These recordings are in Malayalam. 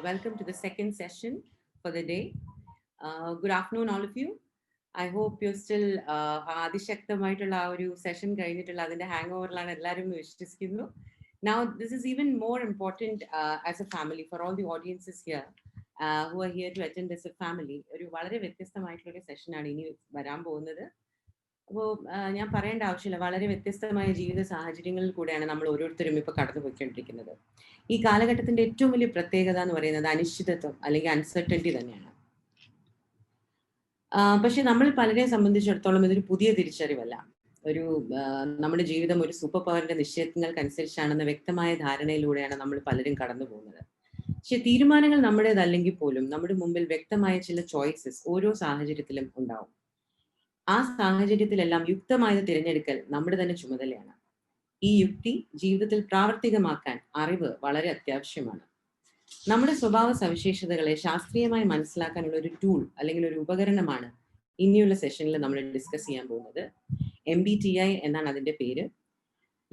Welcome to the second session for the day. Good afternoon, all of you. I hope you're still അതിശക്തമായിട്ടുള്ള ആ ഒരു സെഷൻ കഴിഞ്ഞിട്ടുള്ള അതിന്റെ ഹാങ് ഓവറിലാണ് എല്ലാവരും വിശ്വസിക്കുന്നു. Now, this is even more important as a family for all the audiences here who are here to attend as a family. ഒരു വളരെ വ്യത്യസ്തമായിട്ടുള്ള സെഷനാണ് ഇനി വരാൻ പോകുന്നത്. അപ്പോൾ ഞാൻ പറയേണ്ട ആവശ്യമില്ല, വളരെ വ്യത്യസ്തമായ ജീവിത സാഹചര്യങ്ങളിൽ കൂടെയാണ് നമ്മൾ ഓരോരുത്തരും ഇപ്പോൾ കടന്നുപോയിക്കൊണ്ടിരിക്കുന്നത്. ഈ കാലഘട്ടത്തിന്റെ ഏറ്റവും വലിയ പ്രത്യേകത എന്ന് പറയുന്നത് അനിശ്ചിതത്വം അല്ലെങ്കിൽ അൺസർട്ടനിറ്റി തന്നെയാണ്. പക്ഷെ നമ്മൾ പലരെ സംബന്ധിച്ചിടത്തോളം ഇതൊരു പുതിയ തിരിച്ചറിവല്ല. നമ്മുടെ ജീവിതം ഒരു സൂപ്പർ പവറിന്റെ നിശ്ചയങ്ങൾക്കനുസരിച്ചാണെന്ന വ്യക്തമായ ധാരണയിലൂടെയാണ് നമ്മൾ പലരും കടന്നു പോകുന്നത്. പക്ഷെ തീരുമാനങ്ങൾ നമ്മുടേതല്ലെങ്കിൽ പോലും നമ്മുടെ മുമ്പിൽ വ്യക്തമായ ചില ചോയ്സസ് ഓരോ സാഹചര്യത്തിലും ഉണ്ടാവും. ആ സാഹചര്യത്തിലെല്ലാം യുക്തമായ തിരഞ്ഞെടുക്കൽ നമ്മുടെ തന്നെ ചുമതലയാണ്. ഈ യുക്തി ജീവിതത്തിൽ പ്രാവർത്തികമാക്കാൻ അറിവ് വളരെ അത്യാവശ്യമാണ്. നമ്മുടെ സ്വഭാവ സവിശേഷതകളെ ശാസ്ത്രീയമായി മനസ്സിലാക്കാനുള്ള ഒരു ടൂൾ അല്ലെങ്കിൽ ഒരു ഉപകരണമാണ് ഇനിയുള്ള സെഷനിൽ നമ്മൾ ഡിസ്കസ് ചെയ്യാൻ പോകുന്നത്. MBTI എന്നാണ് അതിന്റെ പേര്.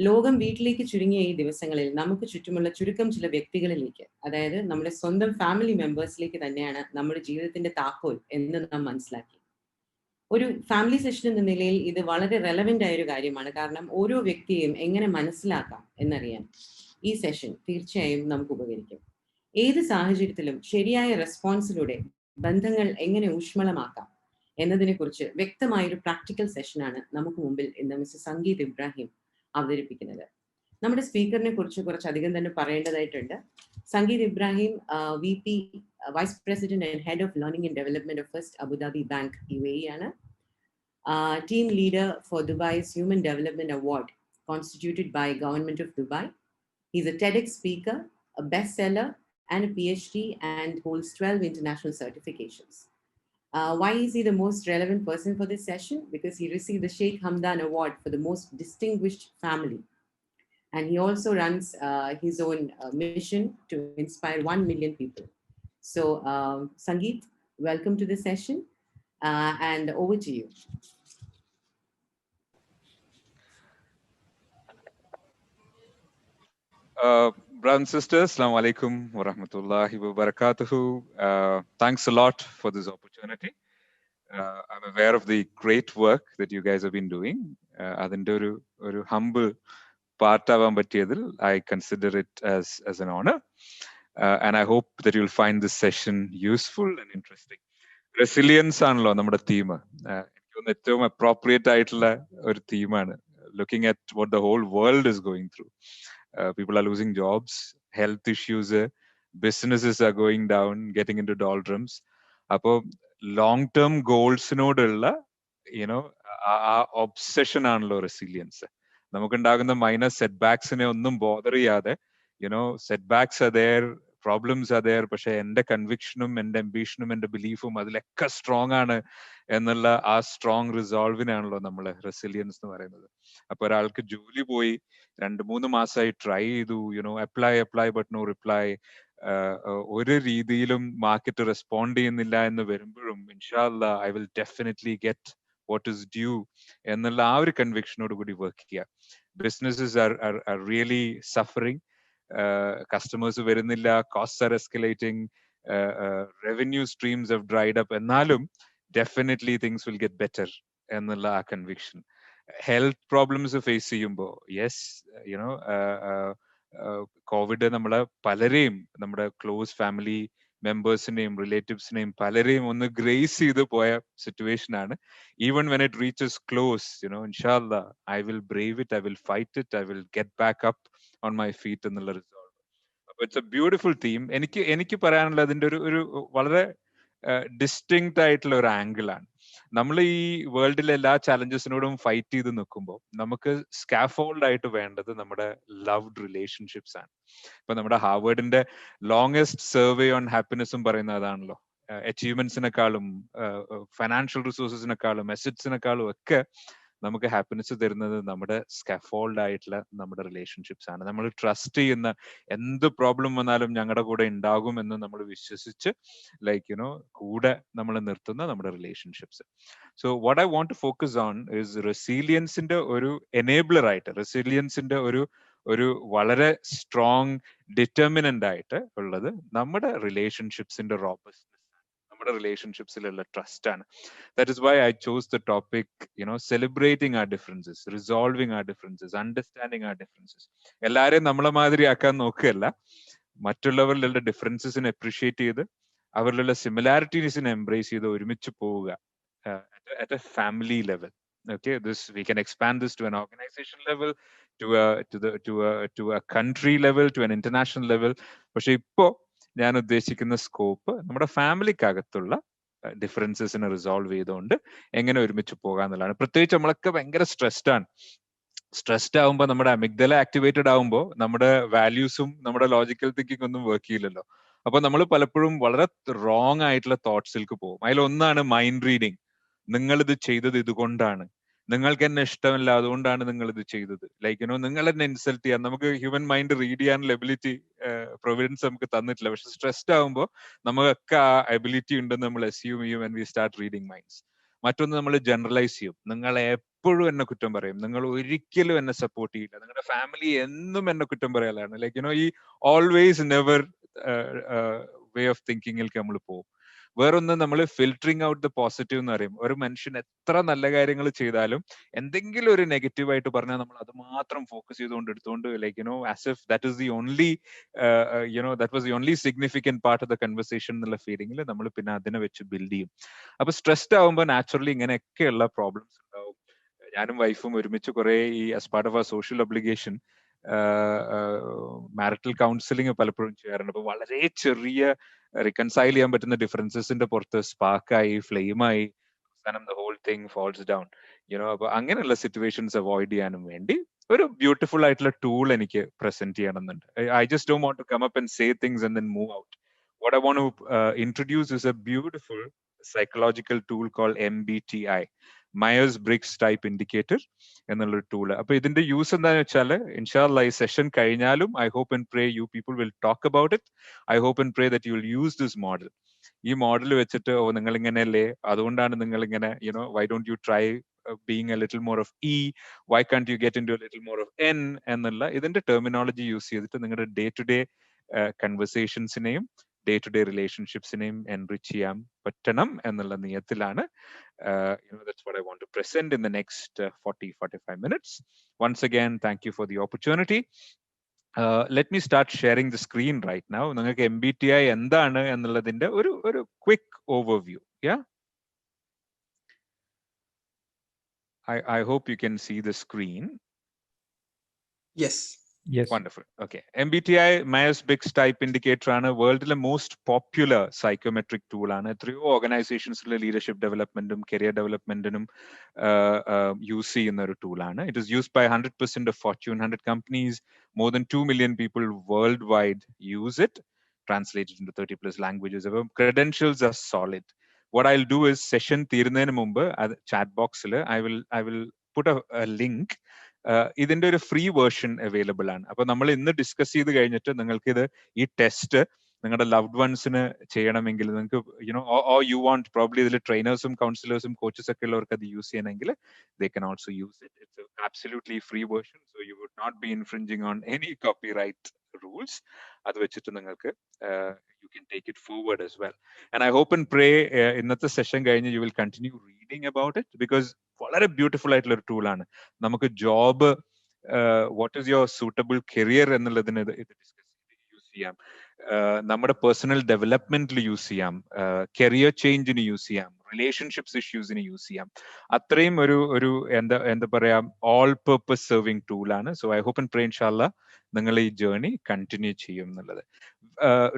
ലോകം വീട്ടിലേക്ക് ചുരുങ്ങിയ ഈ ദിവസങ്ങളിൽ നമുക്ക് ചുറ്റുമുള്ള ചുരുക്കം ചില വ്യക്തികളിലേക്ക്, അതായത് നമ്മുടെ സ്വന്തം ഫാമിലി മെമ്പേഴ്സിലേക്ക് തന്നെയാണ് നമ്മുടെ ജീവിതത്തിന്റെ താക്കോൽ എന്ന് നാം മനസ്സിലാക്കി. ഒരു ഫാമിലി സെഷൻ എന്ന നിലയിൽ ഇത് വളരെ റെലവെന്റ് ആയ ഒരു കാര്യമാണ്. കാരണം ഓരോ വ്യക്തിയെയും എങ്ങനെ മനസ്സിലാക്കാം എന്നറിയാൻ ഈ സെഷൻ തീർച്ചയായും നമുക്ക് ഉപകരിക്കും. ഏത് സാഹചര്യത്തിലും ശരിയായ റെസ്പോൺസിലൂടെ ബന്ധങ്ങൾ എങ്ങനെ ഊഷ്മളമാക്കാം എന്നതിനെ കുറിച്ച് വ്യക്തമായൊരു പ്രാക്ടിക്കൽ സെഷനാണ് നമുക്ക് മുമ്പിൽ ഇന്ന് മിസ്റ്റർ സംഗീത് ഇബ്രാഹിം അവതരിപ്പിക്കുന്നത്. നമ്മുടെ സ്പീക്കറിനെ കുറിച്ച് കുറച്ചധികം തന്നെ പറയേണ്ടതായിട്ടുണ്ട്. Sangeeth Ibrahim VP Vice President and Head of Learning and Development of First Abu Dhabi Bank UAE ആണ്. Team Leader for Dubai's Human Development Award constituted by Government of Dubai. He's a TEDx speaker, a bestseller and a PhD, and holds 12 international certifications. Why is he the most relevant person for this session? Because he received the Sheikh Hamdan Award for the most distinguished family. And he also runs his own mission to inspire 1 million people. So, Sangeet, welcome to this session, and over to you. Brothers and sisters, Assalamu alaikum wa rahmatullahi wa barakatuhu. Thanks a lot for this opportunity. I'm aware of the great work that you guys have been doing. Adinte oru humble part avan pattiyadil I consider it as an honor. And I hope that you'll find this session useful and interesting. Resilience aanallo nammade theme. Enikku thonnu ettavum appropriate aayittulla oru theme aanu. Looking at what the whole world is going through. People are losing jobs, health issues, businesses are going down, getting into doldrums. Appo long-term goals nodulla, obsession aanallo resilience. Namukundagunna minor setbacks ne onnum bother cheyade, setbacks are there, problems are there, പക്ഷെ എൻ്റെ കൺവിക്ഷനും എൻ്റെ അംബീഷനും എൻ്റെ ബിലീഫും അതിലൊക്കെ സ്ട്രോങ് ആണ് എന്നുള്ള ആ സ്ട്രോങ് റിസോൾവിനാണല്ലോ നമ്മൾ റെസിലിയൻസ് എന്ന് പറയുന്നത്. അപ്പൊ ഒരാൾക്ക് ജോലി പോയി 2-3 മാസമായി ട്രൈ ചെയ്തു, അപ്ലൈ ബട്ട് നോ റിപ്ലൈ, ഒരു രീതിയിലും മാർക്കറ്റ് റെസ്പോണ്ട് ചെയ്യുന്നില്ല എന്ന് വരുമ്പോഴും ഇൻഷാ അല്ലാ I will definitely get what is due എന്നുള്ള ആ ഒരു കൺവിക്ഷനോട് കൂടി വർക്ക് ചെയ്യുക. Businesses are really suffering. Customers വരുന്നില്ല, costs are escalating, revenue streams have dried up. എന്നാലും definitely things will get better എന്നുള്ള ആ conviction. Health problems face ചെയ്യുമ്പോൾ യെസ് കോവിഡ് നമ്മളെ പലരെയും, നമ്മുടെ ക്ലോസ് ഫാമിലി മെമ്പേഴ്സിനെയും റിലേറ്റീവ്സിനെയും പലരെയും ഒന്ന് ഗ്രേസ് ചെയ്ത് പോയ സിറ്റുവേഷൻ ആണ്. Even when it reaches close, ഇൻഷാ അല്ലാ I will brave it, I will fight it, I will get back up on my feet എന്നുള്ള റിസോൾവ്. അപ്പൊ ഇറ്റ്സ് എ ബ്യൂട്ടിഫുൾ തീം. എനിക്ക് പറയാനുള്ള അതിന്റെ ഒരു വളരെ ഡിസ്റ്റിങ്ക്റ്റ് ആയിട്ടുള്ള ഒരു ആംഗിൾ ആണ്. നമ്മൾ ഈ വേൾഡിലെ എല്ലാ ചാലഞ്ചസിനോടും ഫൈറ്റ് ചെയ്ത് നിൽക്കുമ്പോൾ നമുക്ക് സ്കാഫോൾഡ് ആയിട്ട് വേണ്ടത് നമ്മുടെ ലവ്ഡ് റിലേഷൻഷിപ്സ് ആണ്. ഇപ്പൊ നമ്മുടെ ഹാർവേർഡിന്റെ ലോങ്സ്റ്റ് സർവേ ഓൺ ഹാപ്പിനെസ്സും പറയുന്നത് അതാണല്ലോ. അച്ചീവ്മെന്റ്സിനെക്കാളും ഫൈനാൻഷ്യൽ റിസോഴ്സസിനെക്കാളും അസറ്റ്സിനെക്കാളും ഒക്കെ നമുക്ക് ഹാപ്പിനെസ് തരുന്നത് നമ്മുടെ സ്കാഫോൾഡ് ആയിട്ടുള്ള നമ്മുടെ റിലേഷൻഷിപ്സ് ആണ്. നമ്മൾ ട്രസ്റ്റ് ചെയ്യുന്ന, എന്ത് പ്രോബ്ലം വന്നാലും ഞങ്ങളുടെ കൂടെ ഉണ്ടാകും എന്ന് നമ്മൾ വിശ്വസിച്ച് കൂടെ നമ്മൾ നിർത്തുന്ന നമ്മുടെ relationships. So what I want to focus on is റെസീലിയൻസിന്റെ ഒരു എനേബിളർ ആയിട്ട്, റെസീലിയൻസിന്റെ ഒരു വളരെ സ്ട്രോങ് ഡിറ്റർമിനന്റ് ആയിട്ട് ഉള്ളത് നമ്മുടെ റിലേഷൻഷിപ്സിന്റെ റോബസ്റ്റ്നെസ്, നമ്മുടെ റിലേഷൻഷിപ്സിലുള്ള ട്രസ്റ്റ് ആണ്. That is why I chose the topic, celebrating our differences, resolving our differences, understanding our differences. എല്ലാരെയും നമ്മളെ മാതിരി ആക്കാൻ നോക്കുകയല്ല, മറ്റുള്ളവരിലുള്ള ഡിഫറൻസസിനെ അപ്രീഷിയേറ്റ് ചെയ്ത് അവരിലുള്ള സിമിലാരിറ്റീസിനെ എംബ്രേസ് ചെയ്ത് ഒരുമിച്ച് പോവുക at a family level. Okay, we can expand this to an organization level, to a country level, to an international level. പക്ഷെ ഇപ്പോ ഞാൻ ഉദ്ദേശിക്കുന്ന സ്കോപ്പ് നമ്മുടെ ഫാമിലിക്കകത്തുള്ള ഡിഫറൻസസിനെ റിസോൾവ് ചെയ്തുകൊണ്ട് എങ്ങനെ ഒരുമിച്ച് പോകാന്നുള്ളതാണ്. പ്രത്യേകിച്ച് നമ്മളൊക്കെ ഭയങ്കര സ്ട്രെസ്ഡ് ആവുമ്പോൾ നമ്മുടെ അമിഗ്ഡല ആക്ടിവേറ്റഡ് ആവുമ്പോൾ നമ്മുടെ വാല്യൂസും നമ്മുടെ ലോജിക്കൽ തിങ്കിങ് ഒന്നും വർക്ക് ചെയ്യില്ലല്ലോ. അപ്പൊ നമ്മൾ പലപ്പോഴും വളരെ റോങ് ആയിട്ടുള്ള തോട്ട്സിലേക്ക് പോകും. അതിലൊന്നാണ് മൈൻഡ് റീഡിങ്. നിങ്ങൾ ഇത് ചെയ്തത് ഇതുകൊണ്ടാണ്, നിങ്ങൾക്ക് എന്നെ ഇഷ്ടമല്ല അതുകൊണ്ടാണ് നിങ്ങൾ ഇത് ചെയ്തത്. നിങ്ങൾ എന്നെ ഇൻസൾട്ട് ചെയ്യാൻ, നമുക്ക് ഹ്യൂമൻ മൈൻഡ് റീഡ് ചെയ്യാനുള്ള എബിലിറ്റി പ്രൊവിഡൻസ് നമുക്ക് തന്നിട്ടില്ല. പക്ഷെ സ്ട്രെസ്ഡ് ആകുമ്പോൾ നമുക്കൊക്കെ ആ എബിലിറ്റി ഉണ്ടെന്ന് നമ്മൾ അസ്യൂം ചെയ്യും and we start reading minds. മറ്റൊന്ന് നമ്മൾ ജനറലൈസ് ചെയ്യും. നിങ്ങൾ എപ്പോഴും എന്നെ കുറ്റം പറയും, നിങ്ങൾ ഒരിക്കലും എന്നെ സപ്പോർട്ട് ചെയ്യില്ല, നിങ്ങളുടെ ഫാമിലി എന്നും എന്നെ കുറ്റം പറയാനാണ്. ഈ ഓൾവേസ് നെവർ വേ ഓഫ് തിങ്കിങ്ങിലേക്ക് നമ്മൾ പോകും. വേറൊന്ന്, നമ്മൾ ഫിൽറ്ററിങ് ഔട്ട് ദ പോസിറ്റീവ് എന്ന് പറയും. ഒരു മനുഷ്യൻ എത്ര നല്ല കാര്യങ്ങൾ ചെയ്താലും എന്തെങ്കിലും ഒരു നെഗറ്റീവ് ആയിട്ട് പറഞ്ഞാൽ നമ്മൾ അത് മാത്രം ഫോക്കസ് ചെയ്തുകൊണ്ട് എടുത്തുകൊണ്ട് as if that is the only that was the only significant part of the conversation എന്നുള്ള ഫീലിംഗിൽ നമ്മൾ പിന്നെ അതിനെ വെച്ച് ബിൽഡ് ചെയ്യും. അപ്പൊ സ്ട്രെസ്ഡ് ആവുമ്പോൾ നാച്ചുറലി ഇങ്ങനെയൊക്കെയുള്ള പ്രോബ്ലംസ് ഉണ്ടാവും. ഞാനും വൈഫും ഒരുമിച്ച് കുറെ ഈ ആസ് പാർട്ട് ഓഫ് ആ സോഷ്യൽ ഒബ്ലിഗേഷൻ മാരിറ്റൽ കൗൺസിലിംഗ് പലപ്പോഴും ചെയ്യാറുണ്ട്. അപ്പൊ വളരെ ചെറിയ റിക്കൺസൈൽ ചെയ്യാൻ പറ്റുന്ന ഡിഫറൻസസിന്റെ പുറത്ത് സ്പാർക്കായി, ഫ്ലെയിമായി, അവസാനം the whole thing falls down. അപ്പൊ അങ്ങനെയുള്ള സിറ്റുവേഷൻസ് അവോയ്ഡ് ചെയ്യാനും വേണ്ടി ഒരു ബ്യൂട്ടിഫുൾ ആയിട്ടുള്ള ടൂൾ എനിക്ക് പ്രസന്റ് ചെയ്യണമെന്നുണ്ട്. I just don't want to come up and say things and then move out. What I want to introduce is a beautiful psychological tool called MBTI, Myers-Briggs Type Indicator എന്നുള്ളൊരു ടൂള്. അപ്പൊ ഇതിന്റെ യൂസ് എന്താണെന്ന് വെച്ചാൽ, ഇൻഷാല്ലാ ഈ സെഷൻ കഴിഞ്ഞാലും I hope and pray you people will talk about it. I hope and pray that you will use this model. ഈ മോഡൽ വെച്ചിട്ട് നിങ്ങൾ ഇങ്ങനെയല്ലേ, അതുകൊണ്ടാണ് നിങ്ങൾ ഇങ്ങനെ, why don't you try being a little more of E, why can't you get into a little more of N എന്നുള്ള ഇതിന്റെ ടെർമിനോളജി യൂസ് ചെയ്തിട്ട് നിങ്ങളുടെ ഡേ ടു ഡേ കൺവെർസേഷൻസിനെയും ഡേ ടു ഡേ റിലേഷൻഷിപ്സിനെയും എൻറിച്ച് ചെയ്യാൻ പറ്റണം എന്നുള്ള നിയത്തിലാണ്. That's what I want to present in the next 40-45 minutes. Once again, thank you for the opportunity. Let me start sharing the screen right now. നിങ്ങൾക്ക് MBTI എന്താണ് എന്നുള്ളതിന്റെ ഒരു quick overview. Yeah, I hope you can see the screen. Yes. Wonderful. Okay. MBTI Myers-Briggs Type Indicator ആണ് വേൾഡിലെ മോസ്റ്റ് പോപ്പുലർ സൈക്കോമെട്രിക് ടൂൾ ആണ്. എത്രയോ ഓർഗനൈസേഷൻസിലെ ലീഡർഷിപ്പ് ഡെവലപ്മെന്റും കരിയർ ഡെവലപ്മെന്റിനും യൂസ് ചെയ്യുന്ന ഒരു ടൂളാണ്. It is used by 100% of Fortune 100 companies. More than 2 million people worldwide use it, translated into 30+ languages. Our credentials are solid. What I'll do is session തീരുന്നതിന് മുമ്പ് chat boxൽ I will put a link. ഇതിന്റെ ഒരു ഫ്രീ വേർഷൻ അവൈലബിൾ ആണ്. അപ്പൊ നമ്മൾ ഇന്ന് ഡിസ്കസ് ചെയ്ത് കഴിഞ്ഞിട്ട് നിങ്ങൾക്ക് ഈ ടെസ്റ്റ് നിങ്ങളുടെ ലവ്ഡ് വൺസിന് ചെയ്യണമെങ്കിൽ നിങ്ങൾക്ക് യു വാണ്ട് പ്രോബ്ലി ഇതിൽ ട്രെയിനേഴ്സും കൗൺസിലേഴ്സും കോച്ചസ് ഒക്കെ ഉള്ളവർക്ക് അത് യൂസ് ചെയ്യണമെങ്കിൽ they can also use it. It's an absolutely free version, so you would not be infringing on any copyright rules. അത് വെച്ചിട്ട് നിങ്ങൾക്ക് you can take it forward as well. And I hope and pray ഇന്നത്തെ സെഷൻ കഴിഞ്ഞ് you will continue reading about it, because വളരെ ബ്യൂട്ടിഫുൾ ആയിട്ടുള്ള ഒരു ടൂളാണ്. നമുക്ക് job, what is your suitable career എന്നുള്ളതിന് ഇത് ഡിസ്കസ് യൂസ് ചെയ്യാം. നമ്മുടെ പേഴ്സണൽ ഡെവലപ്മെന്റിൽ യൂസ് ചെയ്യാം, കരിയർ ചേഞ്ചിന് യൂസ് ചെയ്യാം, റിലേഷൻഷിപ്സ് ഇഷ്യൂസിന് യൂസ് ചെയ്യാം. അത്രയും ഒരു എന്താ പറയാ ഓൾ പർപ്പസ് സെർവിങ് ടൂളാണ്. So I hope and pray ഇൻഷാല്ലാ നിങ്ങൾ ഈ ജേർണി കണ്ടിന്യൂ ചെയ്യും എന്നുള്ളത്.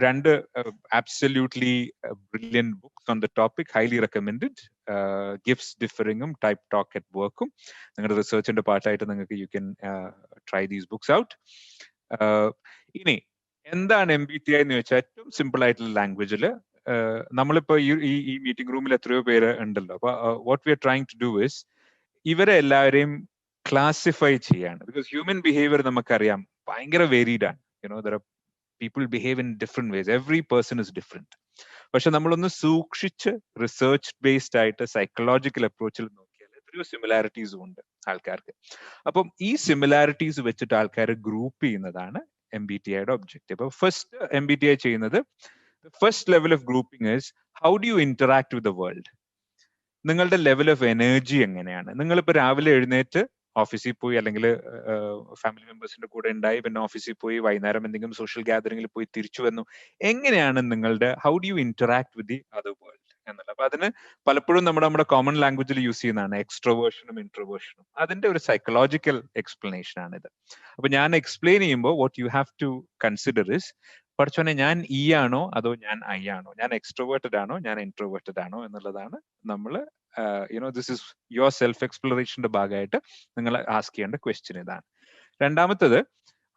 രണ്ട് absolutely brilliant books on the topic, highly recommended. Gifts Differing Type Talk at Work. നിങ്ങളുടെ റിസർച്ചിന്റെ പാർട്ടായിട്ട് നിങ്ങൾക്ക് you can try these books out. ഇനി എന്താണ് MBTI എന്ന് വെച്ചാൽ ഏറ്റവും സിമ്പിൾ ആയിട്ടുള്ള ലാംഗ്വേജിൽ നമ്മളിപ്പോ ഈ മീറ്റിംഗ് റൂമിൽ എത്രയോ പേര് ഉണ്ടല്ലോ. അപ്പൊ what we are trying to do is ഇവരെ എല്ലാവരെയും ക്ലാസിഫൈ ചെയ്യാണ്. ബിക്കോസ് ഹ്യൂമൻ ബിഹേവിയർ നമുക്കറിയാം ഭയങ്കര വേരീഡ് ആണ്. there are people behave in different ways. Every person is different. പക്ഷെ നമ്മളൊന്ന് സൂക്ഷിച്ച് റിസർച്ച് ബേസ്ഡ് ആയിട്ട് സൈക്കോളജിക്കൽ അപ്രോച്ചിൽ നോക്കിയാൽ എത്രയോ സിമിലാരിറ്റീസും ഉണ്ട് ആൾക്കാർക്ക്. അപ്പം ഈ സിമിലാരിറ്റീസ് വെച്ചിട്ട് ആൾക്കാരെ ഗ്രൂപ്പ് ചെയ്യുന്നതാണ് MBTIയുടെ ഒബ്ജക്റ്റീവ്. അപ്പോൾ ഫസ്റ്റ് MBTI ചെയ്യുന്നത്, first level of grouping is how do U interact with the world. നിങ്ങളുടെ ലെവൽ ഓഫ് എനർജി എങ്ങനെയാണ്? നിങ്ങളിപ്പോൾ രാവിലെ എഴുന്നേറ്റ് ഓഫീസിൽ പോയി, അല്ലെങ്കിൽ ഫാമിലി മെമ്പേഴ്സിന്റെ കൂടെ ഉണ്ടായി, പിന്നെ ഓഫീസിൽ പോയി, വൈകുന്നേരം എന്തെങ്കിലും സോഷ്യൽ ഗാദറിംഗിൽ പോയി തിരിച്ചു വന്നു. എങ്ങനെയാണ് നിങ്ങളുടെ, how do U interact with the other world എന്നുള്ളത്? അപ്പൊ അതിന് പലപ്പോഴും നമ്മുടെ കോമൺ ലാംഗ്വേജിൽ യൂസ് ചെയ്യുന്നതാണ് എക്സ്ട്രോവേർഷനും ഇൻട്രോവേർഷനും. അതിന്റെ ഒരു സൈക്കോളജിക്കൽ എക്സ്പ്ലനേഷൻ ആണിത്. അപ്പൊ ഞാൻ എക്സ്പ്ലെയിൻ ചെയ്യുമ്പോൾ what you have to consider is, പഠിച്ചോനെ ഞാൻ ഇ ആണോ അതോ ഞാൻ ഐ ആണോ, ഞാൻ എക്സ്ട്രോവേർട്ടഡ് ആണോ ഞാൻ ഇൻട്രോവേർട്ടഡ് ആണോ എന്നുള്ളതാണ് നമ്മൾ ദിസ് ഇസ് യുവർ സെൽഫ് എക്സ്പ്ലോറേഷന്റെ ഭാഗമായിട്ട് നിങ്ങൾ ആസ്ക് ചെയ്യേണ്ട ക്വസ്റ്റ്യൻ ഇതാണ്. രണ്ടാമത്തത്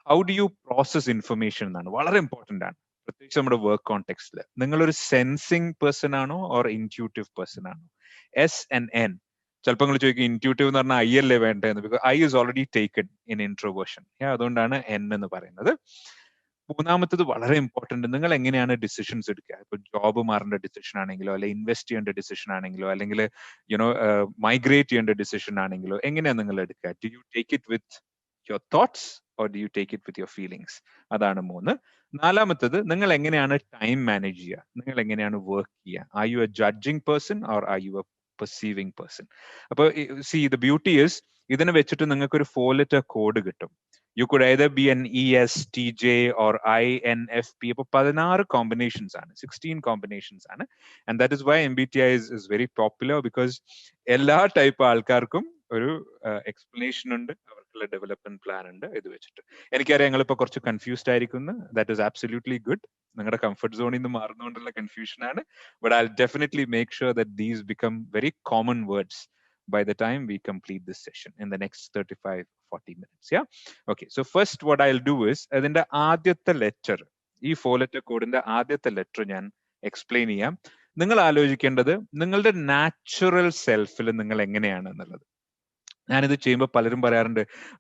how do you process information എന്നാണ്. വളരെ ഇമ്പോർട്ടന്റ് ആണ്, പ്രത്യേകിച്ച് നമ്മുടെ വർക്ക് കോണ്ടെക്സ്റ്റിൽ. നിങ്ങളൊരു സെൻസിങ് പേഴ്സൺ ആണോ ഓർ ഇൻറ്റ്യൂട്ടീവ് പേഴ്സൺ ആണോ? SNN. ചിലപ്പോൾ നിങ്ങൾ ചോദിക്കും ഇൻറ്റ്യൂട്ടീവ് എന്ന് പറഞ്ഞാൽ ഐ അല്ലേ വേണ്ടതെന്ന്. Because I is already taken in introversion. അതുകൊണ്ടാണ് N എന്ന് പറയുന്നത്. മൂന്നാമത്തത് വളരെ ഇമ്പോർട്ടന്റ്, നിങ്ങൾ എങ്ങനെയാണ് ഡിസിഷൻസ് എടുക്കുക. ഇപ്പൊ ജോബ് മാറേണ്ട ഡിസിഷൻ ആണെങ്കിലോ, അല്ലെങ്കിൽ ഇൻവെസ്റ്റ് ചെയ്യേണ്ട ഡിസിഷൻ ആണെങ്കിലോ, അല്ലെങ്കിൽ മൈഗ്രേറ്റ് ചെയ്യേണ്ട ഡിസിഷൻ ആണെങ്കിലോ, എങ്ങനെയാണ് നിങ്ങൾ എടുക്കുക? Do you take it with your thoughts or do you take it with your feelings? അതാണ് 3. നാലാമത്തത്, നിങ്ങൾ എങ്ങനെയാണ് ടൈം മാനേജ് ചെയ്യുക, നിങ്ങൾ എങ്ങനെയാണ് വർക്ക് ചെയ്യുക. R you A judging person or are you A perceiving person? അപ്പൊ സി ദ ബ്യൂട്ടി ഇസ്, ഇതിനെ വെച്ചിട്ട് നിങ്ങൾക്ക് ഒരു 4 letter കോഡ് കിട്ടും. You could either be an ESTJ or INFP. അപ്പൊ 16 കോമ്പിനേഷൻസ് ആണ്, 16 കോമ്പിനേഷൻസ് ആണ്. And that is why MBTI is very popular, because എല്ലാ ടൈപ്പ് ആൾക്കാർക്കും ഒരു എക്സ്പ്ലനേഷൻ ഉണ്ട്, അവർക്കുള്ള ഡെവലപ്മെന്റ് പ്ലാൻ ഉണ്ട്. ഇത് വെച്ചിട്ട് എനിക്കറിയാം നിങ്ങളിപ്പോ കുറച്ച് കൺഫ്യൂസ്ഡ് ആയിരിക്കുന്നു. That is absolutely good. നിങ്ങളുടെ കംഫർട്ട് സോണിൽ നിന്ന് മാറുന്നതുകൊണ്ടുള്ള കൺഫ്യൂഷൻ ആണ്. But I'll definitely make sure that these become very common words by the time we complete this session in the next 35-40 minutes. Yeah. Okay. So first what I'll do is, അതിന്റെ ആദ്യത്തെ ലെറ്റർ, ഈ 4 letter കോഡിന്റെ ആദ്യത്തെ ലെറ്റർ ഞാൻ എക്സ്പ്ലെയിൻ ചെയ്യാം. നിങ്ങൾ ആലോചിക്കേണ്ടത് നിങ്ങളുടെ നാച്ചുറൽ സെൽഫിൽ നിങ്ങൾ എങ്ങനെയാണ് എന്നുള്ളത്. ഞാനിത് ചെയ്യുമ്പോൾ പലരും പറയാറുണ്ട്,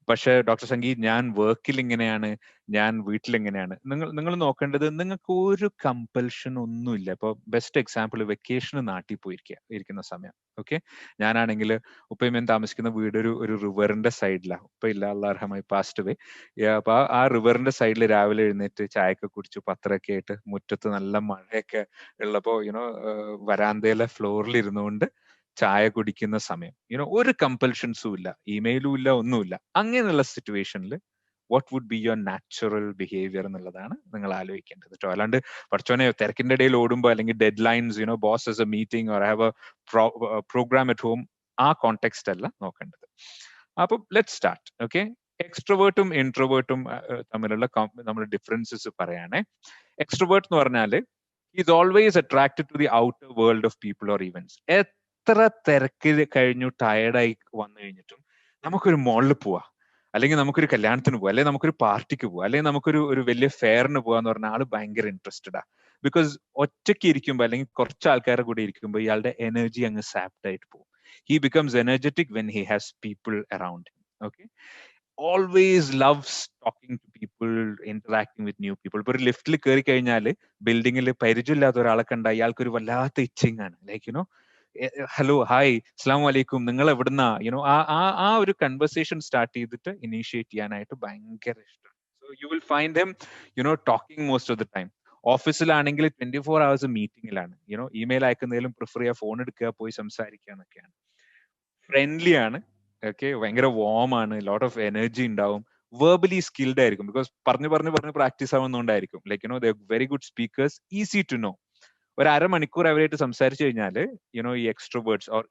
പക്ഷെ ഡോക്ടർ സംഗീത് ഞാൻ വർക്കിൽ ഇങ്ങനെയാണ്, ഞാൻ വീട്ടിൽ എങ്ങനെയാണ്. നിങ്ങൾ നോക്കേണ്ടത്, നിങ്ങൾക്ക് ഒരു കമ്പൽഷൻ ഒന്നുമില്ല. ഇപ്പോൾ ബെസ്റ്റ് എക്സാമ്പിൾ, വെക്കേഷന് നാട്ടിൽ പോയിരിക്കുന്ന സമയം. ഓക്കെ, ഞാനാണെങ്കിൽ ഉപ്പയും താമസിക്കുന്ന വീട് ഒരു റിവറിന്റെ സൈഡിലാണ്. ഉപ്പ ഇല്ല, അള്ളാർഹമായി പാസ്റ്റ് വേ. അപ്പൊ ആ റിവറിന്റെ സൈഡിൽ രാവിലെ എഴുന്നേറ്റ് ചായയൊക്കെ കുടിച്ചു, പത്രമൊക്കെ ആയിട്ട്, മുറ്റത്ത് നല്ല മഴയൊക്കെ ഉള്ളപ്പോ വരാന്തയിലെ ഫ്ലോറിൽ ഇരുന്നുകൊണ്ട് ചായ കുടിക്കുന്ന സമയം, ഒരു കമ്പൽഷൻസും ഇല്ല, ഇമെയിലും ഇല്ല, ഒന്നുമില്ല. അങ്ങനെയുള്ള സിറ്റുവേഷനിൽ what would be your natural behaviour എന്നുള്ളതാണ് നിങ്ങൾ ആലോചിക്കേണ്ടത് കേട്ടോ. അല്ലാണ്ട് പഠിച്ചോനെ തിരക്കിന്റെ ഇടയിൽ ഓടുമ്പോൾ, അല്ലെങ്കിൽ deadlines, boss has a meeting or have a programme at home, ആ കോണ്ടെക്സ്റ്റ് അല്ല നോക്കേണ്ടത്. അപ്പൊ ലെറ്റ് സ്റ്റാർട്ട്. ഓക്കെ, എക്സ്ട്രോവേർട്ടും ഇൻട്രോവേർട്ടും തമ്മിലുള്ള നമ്മുടെ ഡിഫറൻസസ് പറയാനേ. എക്സ്ട്രോവേർട്ട് എന്ന് പറഞ്ഞാല് is always attracted to the outer world of people or events. എത്ര തിരക്ക് കഴിഞ്ഞു ടയർഡായി വന്നു കഴിഞ്ഞിട്ടും നമുക്കൊരു മോളിൽ പോവാ, അല്ലെങ്കിൽ നമുക്കൊരു കല്യാണത്തിന് പോവാ, അല്ലെങ്കിൽ നമുക്കൊരു പാർട്ടിക്ക് പോവാ, അല്ലെങ്കിൽ നമുക്കൊരു വലിയ ഫെയറിന് പോവാന്ന് പറഞ്ഞാൽ ആള് ഭയങ്കര ഇൻട്രസ്റ്റഡാ. ബിക്കോസ് ഒറ്റയ്ക്ക് ഇരിക്കുമ്പോൾ, അല്ലെങ്കിൽ കുറച്ച് ആൾക്കാരുടെ കൂടെ ഇരിക്കുമ്പോൾ ഇയാളുടെ എനർജി അങ്ങ് സാപ്ഡ് ആയിട്ട് പോകും. He becomes energetic when he has people around him. Okay, always loves talking to people, interacting with new people. ഇപ്പൊ ഒരു ലിഫ്റ്റിൽ കയറി കഴിഞ്ഞാൽ ബിൽഡിങ്ങിൽ പരിചയമില്ലാത്ത ഒരാളെ കണ്ട ഇയാൾക്ക് ഒരു വല്ലാത്ത ഇച്ചിങ് ആണ്. ലൈക്ക് ഹലോ, ഹായ്, അസ്സലാമു അലൈക്കും, നിങ്ങൾ എവിടുന്നാ, ആ ഒരു കൺവെർസേഷൻ സ്റ്റാർട്ട് ചെയ്തിട്ട് ഇനീഷ്യേറ്റ് ചെയ്യാനായിട്ട് ഭയങ്കര ഇഷ്ടമാണ്. So you will find him talking most of the time. ഓഫീസിലാണെങ്കിൽ 24 hours മീറ്റിംഗിലാണ്. ഇമെയിൽ അയക്കുന്നതിലും പ്രിഫർ ചെയ്യുക ഫോൺ എടുക്കുക, പോയി സംസാരിക്കുക എന്നൊക്കെയാണ്. ഫ്രണ്ട്ലി ആണ്. ഓക്കെ, ഭയങ്കര വാം ആണ്, ലോട്ട് ഓഫ് എനർജി ഉണ്ടാവും. വെർബലി സ്കിൽഡ് ആയിരിക്കും, ബിക്കോസ് പറഞ്ഞു പ്രാക്ടീസ് ആവുന്നതുകൊണ്ടായിരിക്കും. Like they very good speakers, easy to know. ഒരു അരമണിക്കൂർ അവരായിട്ട് സംസാരിച്ചു കഴിഞ്ഞാൽ ഈ എക്സ്ട്രോവേർട്സ് ഓർ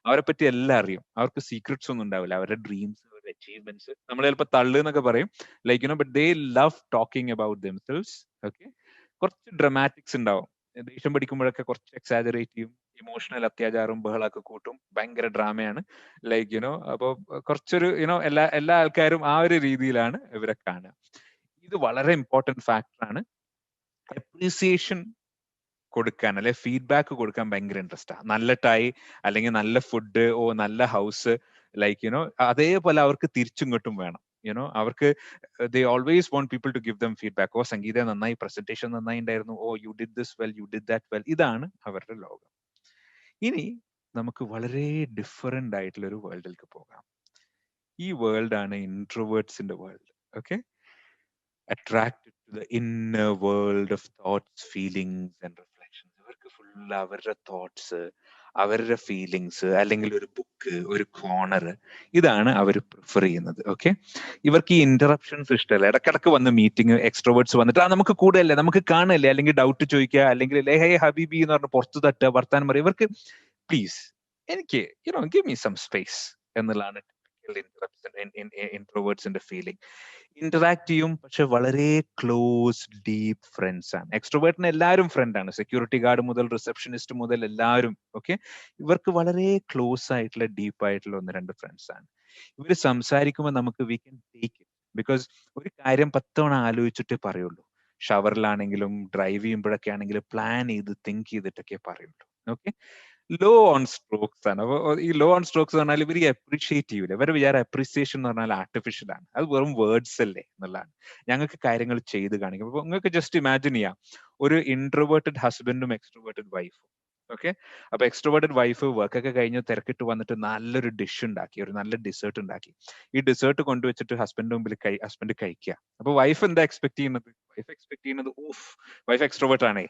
അവരെ പറ്റി എല്ലാം അറിയും. അവർക്ക് സീക്രട്സ് ഒന്നും ഉണ്ടാവില്ല, അവരുടെ ഡ്രീംസ്, അവരുടെ അച്ചീവ്മെന്റ്സ്. നമ്മൾ ചിലപ്പോൾ തള്ളു എന്നൊക്കെ പറയും, like but they love talking about themselves. Okay, കുറച്ച് ഡ്രമാറ്റിക്സ് ഉണ്ടാവും. ദേഷ്യം പഠിക്കുമ്പോഴൊക്കെ കുറച്ച് എക്സാജറേറ്റ് ചെയ്യും, ഇമോഷണൽ അത്യാചാരവും ബഹളമൊക്കെ കൂട്ടും, ഭയങ്കര ഡ്രാമയാണ്. ലൈക്ക് അപ്പോൾ കുറച്ചൊരു എല്ലാ ആൾക്കാരും ആ ഒരു രീതിയിലാണ് ഇവരെ കാണുക. ഇത് വളരെ ഇമ്പോർട്ടന്റ് ഫാക്ടറാണ്. അപ്രീസിയേഷൻ കൊടുക്കാൻ, അല്ലെ ഫീഡ്ബാക്ക് കൊടുക്കാൻ ഭയങ്കര ഇൻട്രസ്റ്റാ. നല്ല ടൈ, അല്ലെങ്കിൽ നല്ല ഫുഡ്, നല്ല ഹൗസ്, ലൈക്ക് അതേപോലെ അവർക്ക് തിരിച്ചിങ്ങോട്ടും വേണം. അവർക്ക് they always want people to give them feedback. സംഗീത നന്നായി, പ്രസന്റേഷൻ നന്നായി ഉണ്ടായിരുന്നു, you did this well, you did that well. ഇതാണ് അവരുടെ ലോകം. ഇനി നമുക്ക് വളരെ ഡിഫറെന്റ് ആയിട്ടുള്ള ഒരു വേൾഡിലേക്ക് പോകാം. ഈ വേൾഡ് ആണ് ഇൻട്രോവേർട്സിന്റെ world. Okay, attracted to the inner world of thoughts, feelings and reflections. ഇവർക്ക് ഫുൾ അവരുടെ തോട്ട്സ്, അവരുടെ ഫീലിങ്സ്, അല്ലെങ്കിൽ ഒരു ബുക്ക്, ഒരു കോർണർ, ഇതാണ് അവർ പ്രിഫർ ചെയ്യുന്നത്. ഓക്കെ, ഇവർക്ക് ഈ ഇന്ററപ്ഷൻസ് ഇഷ്ടമല്ല. ഇടക്കിടക്ക് വന്ന് മീറ്റിംഗ് എക്സ്ട്രോവേർട്സ് വന്നിട്ട് നമുക്ക് കൂടല്ലേ, നമുക്ക് കാണല്ലേ, അല്ലെങ്കിൽ ഡൗട്ട് ചോദിക്കുക, അല്ലെങ്കിൽ ഹേ ഹബീബി എന്ന് പറഞ്ഞ് പുറത്തു തട്ടുക, വർത്താനം പറയും. ഇവർക്ക് പ്ലീസ് എനിക്ക് ഗിവ് മീ സം സ്പേസ് എന്നുള്ളതാണ് ഇൻട്രോവേർട്സിന്റെ ഫീലിംഗ്. ഇന്ററാക്ട് ചെയ്യും, പക്ഷെ വളരെ ക്ലോസ് ഡീപ്പ് ഫ്രണ്ട്സ് ആണ്. എക്സ്ട്രോവേർട്ടിന് എല്ലാവരും ഫ്രണ്ടാണ്, സെക്യൂരിറ്റി ഗാർഡ് മുതൽ റിസപ്ഷനിസ്റ്റ് മുതൽ എല്ലാവരും. ഓക്കെ, ഇവർക്ക് വളരെ ക്ലോസ് ആയിട്ടുള്ള ഡീപ്പ് ആയിട്ടുള്ള 1-2 ഫ്രണ്ട്സ് ആണ്. ഇവർ സംസാരിക്കുമ്പോൾ നമുക്ക് we can take it, because ഒരു കാര്യം 10 തവണ ആലോചിച്ചിട്ടേ പറയുള്ളൂ. ഷവറിലാണെങ്കിലും ഡ്രൈവ് ചെയ്യുമ്പോഴൊക്കെ ആണെങ്കിലും പ്ലാൻ ചെയ്ത് തിങ്ക് ചെയ്തിട്ടൊക്കെ പറയുള്ളൂ. ഓക്കെ, ലോ ഓൺ സ്ട്രോക്സ് ആണ്. അപ്പൊ ഈ ലോ ഓൺ സ്ട്രോക്സ് പറഞ്ഞാൽ ഇവർ അപ്രീഷിയേറ്റ് ചെയ്യൂല. ഇവരെ വിചാരം അപ്രീസിയേഷൻ എന്ന് പറഞ്ഞാൽ ആർട്ടിഫിഷ്യൽ ആണ്, അത് വെറും വേർഡ്സ് അല്ലേ എന്നുള്ളതാണ്. ഞങ്ങൾക്ക് കാര്യങ്ങൾ ചെയ്ത് കാണിക്കും. അപ്പൊ നിങ്ങൾക്ക് ജസ്റ്റ് ഇമാജിൻ ചെയ്യാം, ഒരു ഇൻട്രോവേർട്ടഡ് ഹസ്ബൻഡും എക്സ്ട്രോവേർട്ടഡ് വൈഫും. ഓക്കെ, അപ്പൊ എക്സ്ട്രോവേർട്ടഡ് വൈഫ് വർക്കൊക്കെ കഴിഞ്ഞ് തിരക്കിട്ട് വന്നിട്ട് നല്ലൊരു ഡിഷ് ഉണ്ടാക്കി, ഒരു നല്ല ഡിസേർട്ട് ഉണ്ടാക്കി. ഈ ഡിസേർട്ട് കൊണ്ടുവച്ചിട്ട് ഹസ്ബൻഡിന്റെ മുമ്പിൽ ഹസ്ബൻഡ് കഴിക്കുക. അപ്പൊ വൈഫ് എന്താ എക്സ്പെക്ട് ചെയ്യുന്നത്? വൈഫ് എക്സ്ട്രോവേർട്ട് ആണേ,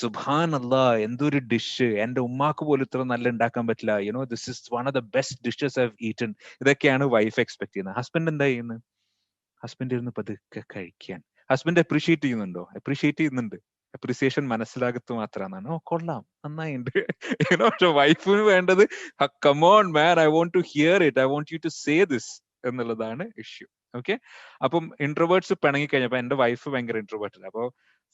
സുബ്ഹാനല്ലാ എന്തൊരു ഡിഷ്, എന്റെ ഉമ്മാക്ക് പോലും ഇത്ര നല്ല ഉണ്ടാക്കാൻ പറ്റില്ല, this is one of the best dishes I have eaten. ഇതൊക്കെയാണ് വൈഫ് എക്സ്പെക്ട് ചെയ്യുന്നത്. ഹസ്ബൻഡ് എന്താ ചെയ്യുന്നത്? ഹസ്ബൻഡ് ഇരുന്ന് പതുക്കെ കഴിക്കാൻ. ഹസ്ബൻഡ് അപ്രീഷിയേറ്റ് ചെയ്യുന്നുണ്ടോ? അപ്രീഷിയേറ്റ് ചെയ്യുന്നുണ്ട്. അപ്രീസിയേഷൻ മനസ്സിലാകത്ത് മാത്രമാണ്. ഓ കൊള്ളാം, നന്നായിണ്ട്. പക്ഷെ വൈഫിന് വേണ്ടത് come on man, I want to hear it, I want you to say this എന്നുള്ളതാണ് ഇഷ്യൂ. ഓക്കെ, അപ്പം ഇൻട്രോവേർട്സ് പിണങ്ങി കഴിഞ്ഞപ്പോ, എന്റെ വൈഫ് ഭയങ്കര ഇൻട്രോവേർട്ടഡ്. അപ്പൊ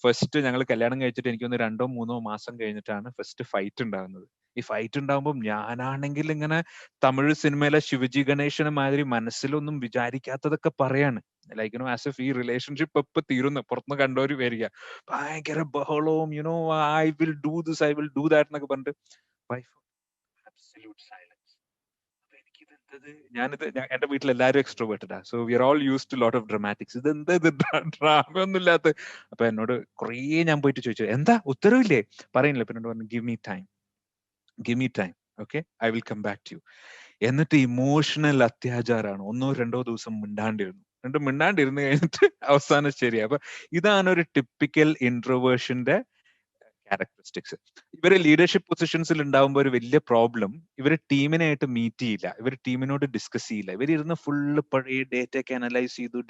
ഫസ്റ്റ് ഞങ്ങൾ കല്യാണം കഴിച്ചിട്ട് എനിക്കൊന്ന് 2-3 മാസം കഴിഞ്ഞിട്ടാണ് ഫസ്റ്റ് ഫൈറ്റ് ഉണ്ടാകുന്നത്. ഈ ഫൈറ്റ് ഉണ്ടാകുമ്പോൾ ഞാനാണെങ്കിൽ ഇങ്ങനെ തമിഴ് സിനിമയിലെ ശിവജി ഗണേശന് മാതിരി മനസ്സിലൊന്നും വിചാരിക്കാത്തതൊക്കെ പറയാണ്. ലൈക്ക് ആസ് എഫ് ഈ റിലേഷൻഷിപ്പ് എപ്പോ തീരുന്നു, പുറത്തുനിന്ന് കണ്ടവര് വരിക, ഭയങ്കര ബഹളവും, I will do this, I will do that എന്നൊക്കെ പറഞ്ഞിട്ട് വൈഫ് അബ്സല്യൂട്ട് സൈലൻസ്. ഞാനിത് എന്റെ വീട്ടിൽ എല്ലാവരും എക്സ്ട്രോവേർട്ടഡാ, so we are all use to lot of dramatics. ഇത് എന്താ ഇത് ഡ്രാമ ഒന്നും ഇല്ലാത്ത. അപ്പൊ എന്നോട് കുറേ ഞാൻ പോയിട്ട് ചോദിച്ചു, എന്താ ഉത്തരവില്ലേ? പറയുന്നില്ല. പിന്നെ പറഞ്ഞു, give me time, okay, I will come back to you. എന്നിട്ട് ഇമോഷണൽ അത്യാചാരാണ്. 1-2 ദിവസം മിണ്ടാണ്ടിരുന്നു. എന്നിട്ട് മിണ്ടാണ്ടിരുന്ന് കഴിഞ്ഞിട്ട് അവസാനം ശരിയാ. അപ്പൊ ഇതാണ് ഒരു ടിപ്പിക്കൽ ഇൻട്രോവേർഷന്റെ ക്യാരക്ടറിസ്റ്റിക്സ്. ഇവര് ലീഡർഷിപ്പ് പൊസിഷൻസിൽ ഉണ്ടാവുമ്പോൾ ഒരു വലിയ പ്രോബ്ലം, ഇവര് ടീമിനായിട്ട് മീറ്റ് ചെയ്യില്ല, ഇവർ ടീമിനോട് ഡിസ്കസ് ചെയ്യില്ല. ഇവരിരുന്ന് ഫുള്ള് പഴയ ഡേറ്റ ഒക്കെ അനലൈസ് ചെയ്തു,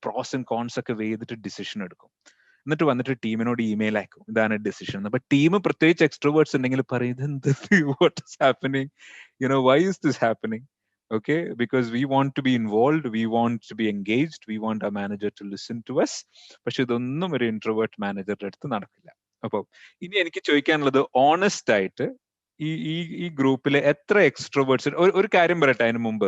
പ്രോസ് ആൻഡ് കോൺസ് ഒക്കെ ചെയ്തിട്ട് ഡിസിഷൻ എടുക്കും. എന്നിട്ട് വന്നിട്ട് ടീമിനോട് ഇമെയിൽ അയക്കും, ഇതാണ് ഡിസിഷൻ. അപ്പൊ ടീം പ്രത്യേകിച്ച് എക്സ്ട്രോവേർട്സ് ഉണ്ടെങ്കിൽ പറയും, ഇതെന്ത്, what is happening, why is this happening? Okay, because we want to be involved, we want to be engaged, we want our manager to listen to us. പക്ഷെ ഇതൊന്നും ഒരു ഇൻട്രോവേർട്ട് മാനേജറുടെ അടുത്ത് നടക്കില്ല. അപ്പൊ ഇനി എനിക്ക് ചോദിക്കാനുള്ളത്, ഓണസ്റ്റ് ആയിട്ട് ഈ ഈ ഈ ഗ്രൂപ്പിലെ എത്ര എക്സ്ട്രോവേർട്സ്? ഒരു കാര്യം പറയട്ടെ അതിന് മുമ്പ്.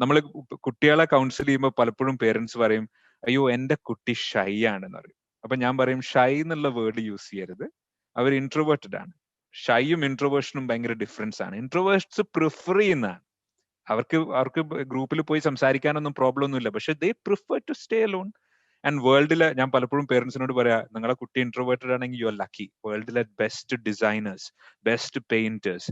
നമ്മൾ കുട്ടികളെ കൗൺസിൽ ചെയ്യുമ്പോൾ പലപ്പോഴും പേരൻസ് പറയും, അയ്യോ എന്റെ കുട്ടി ഷൈ ആണെന്ന് പറയും. അപ്പൊ ഞാൻ പറയും, ഷൈ എന്നുള്ള വേർഡ് യൂസ് ചെയ്യരുത്, അവർ ഇൻട്രോവേർട്ടഡ് ആണ്. ഷൈയും ഇൻട്രോവേർഷനും ഭയങ്കര ഡിഫറൻസ് ആണ്. ഇൻട്രോവേർട്സ് പ്രിഫർ ചെയ്യുന്നതാണ്, അവർക്ക് ഗ്രൂപ്പിൽ പോയി സംസാരിക്കാനൊന്നും പ്രോബ്ലം ഒന്നുമില്ല, പക്ഷെ they prefer to stay alone. And വേൾഡിലെ, ഞാൻ പലപ്പോഴും പേരൻസിനോട് പറയാ, നിങ്ങളെ കുട്ടി ഇൻട്രോവേർട്ടഡ് ആണെങ്കിൽ യു ആർ ലക്കി. വേൾഡിലെ best designers, best painters,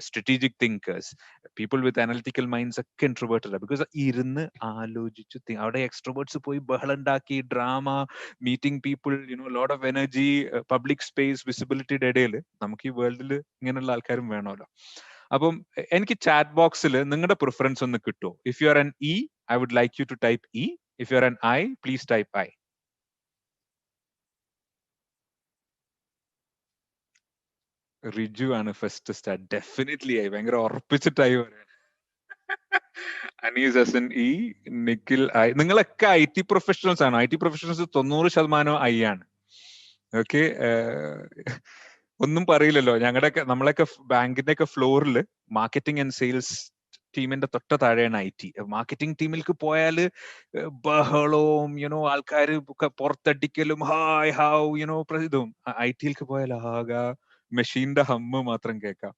strategic thinkers, people with analytical minds ഒക്കെ ഇൻട്രോവേർട്ടഡ്. ബിക്കോസ് ഇരുന്ന് ആലോചിച്ച് അവിടെ എക്സ്ട്രോവേർട്സ് പോയി ബഹളം ഉണ്ടാക്കി, drama, meeting people, lot of energy, public space, വിസിബിലിറ്റിയുടെ ഇടയിൽ നമുക്ക് ഈ വേൾഡിൽ ഇങ്ങനെയുള്ള ആൾക്കാരും വേണമല്ലോ. അപ്പം എനിക്ക് ചാറ്റ് ബോക്സിൽ നിങ്ങളുടെ പ്രിഫറൻസ് ഒന്ന് കിട്ടുമോ? If you are an E, I would like you to type E. If you are an I, please type I. Riju ആണ് ഫസ്റ്റ് സ്റ്റാർട്ട്. ഡെഫിനറ്റ്ലി ഐ, ഭയങ്കര ഉറപ്പിച്ചിട്ടായി പറയാം. Anees Hasan E, Nikhil I. നിങ്ങളൊക്കെ ഐ ടി പ്രൊഫഷണൽസ് ആണ്. ഐ ടി പ്രൊഫഷണൽസ് 90% ഐ ആണ്. ഓക്കെ, ഒന്നും പറയില്ലല്ലോ. നമ്മളൊക്കെ ബാങ്കിന്റെ ഒക്കെ ഫ്ലോറിൽ മാർക്കറ്റിംഗ് ആൻഡ് സെയിൽസ് ടീമിന്റെ തൊട്ട താഴെയാണ് ഐ ടി. മാർക്കറ്റിംഗ് ടീമിലേക്ക് പോയാല് ബഹളവും, ആൾക്കാര് പുറത്തടിക്കലും, ഹായ് ഹൗ, ഇതും. ഐ ടിയിലേക്ക് പോയാൽ ആകെ മെഷീന്റെ ഹമ്മ് മാത്രം കേൾക്കാം.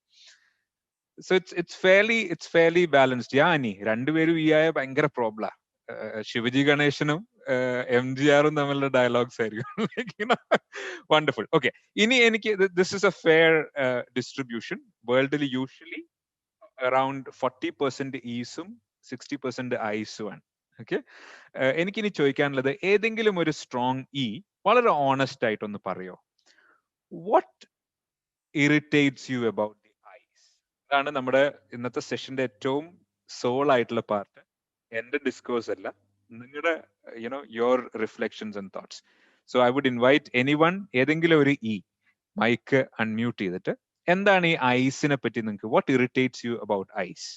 So it's fairly balanced. അനി രണ്ടുപേരും ഈ ആയ ഭയങ്കര പ്രോബ്ലാ. ശിവജി ഗണേശനും MGRും തമ്മിലുള്ള ഡയലോഗ്സ് ആയിരിക്കും. വണ്ടർഫുൾ. ഓക്കെ, ഇനി എനിക്ക് this is A fair distribution. വേൾഡിൽ യൂഷ്വലി അറൌണ്ട് 40% ഈസും 60% ഐസും ആണ്. ഓക്കെ, എനിക്കിനി ചോദിക്കാനുള്ളത്, ഏതെങ്കിലും ഒരു സ്ട്രോങ് ഇ വളരെ ഓണസ്റ്റ് ആയിട്ടൊന്ന് പറയോ. What irritates you about the I's? അതാണ് നമ്മുടെ ഇന്നത്തെ സെഷന്റെ ഏറ്റവും സോൾ ആയിട്ടുള്ള പാർട്ട്. എന്റെ ഡിസ്കോഴ്സ് അല്ല, നിങ്ങളുടെ your reflections and thoughts. So I would invite anyone, ഏതെങ്കിലും ഒരു ഇ മൈക്ക് അൺമ്യൂട്ട് ചെയ്തിട്ട് എന്താണ് ഈ ഐസിനെ പറ്റി നിങ്ങൾക്ക്, what irritates you about I's?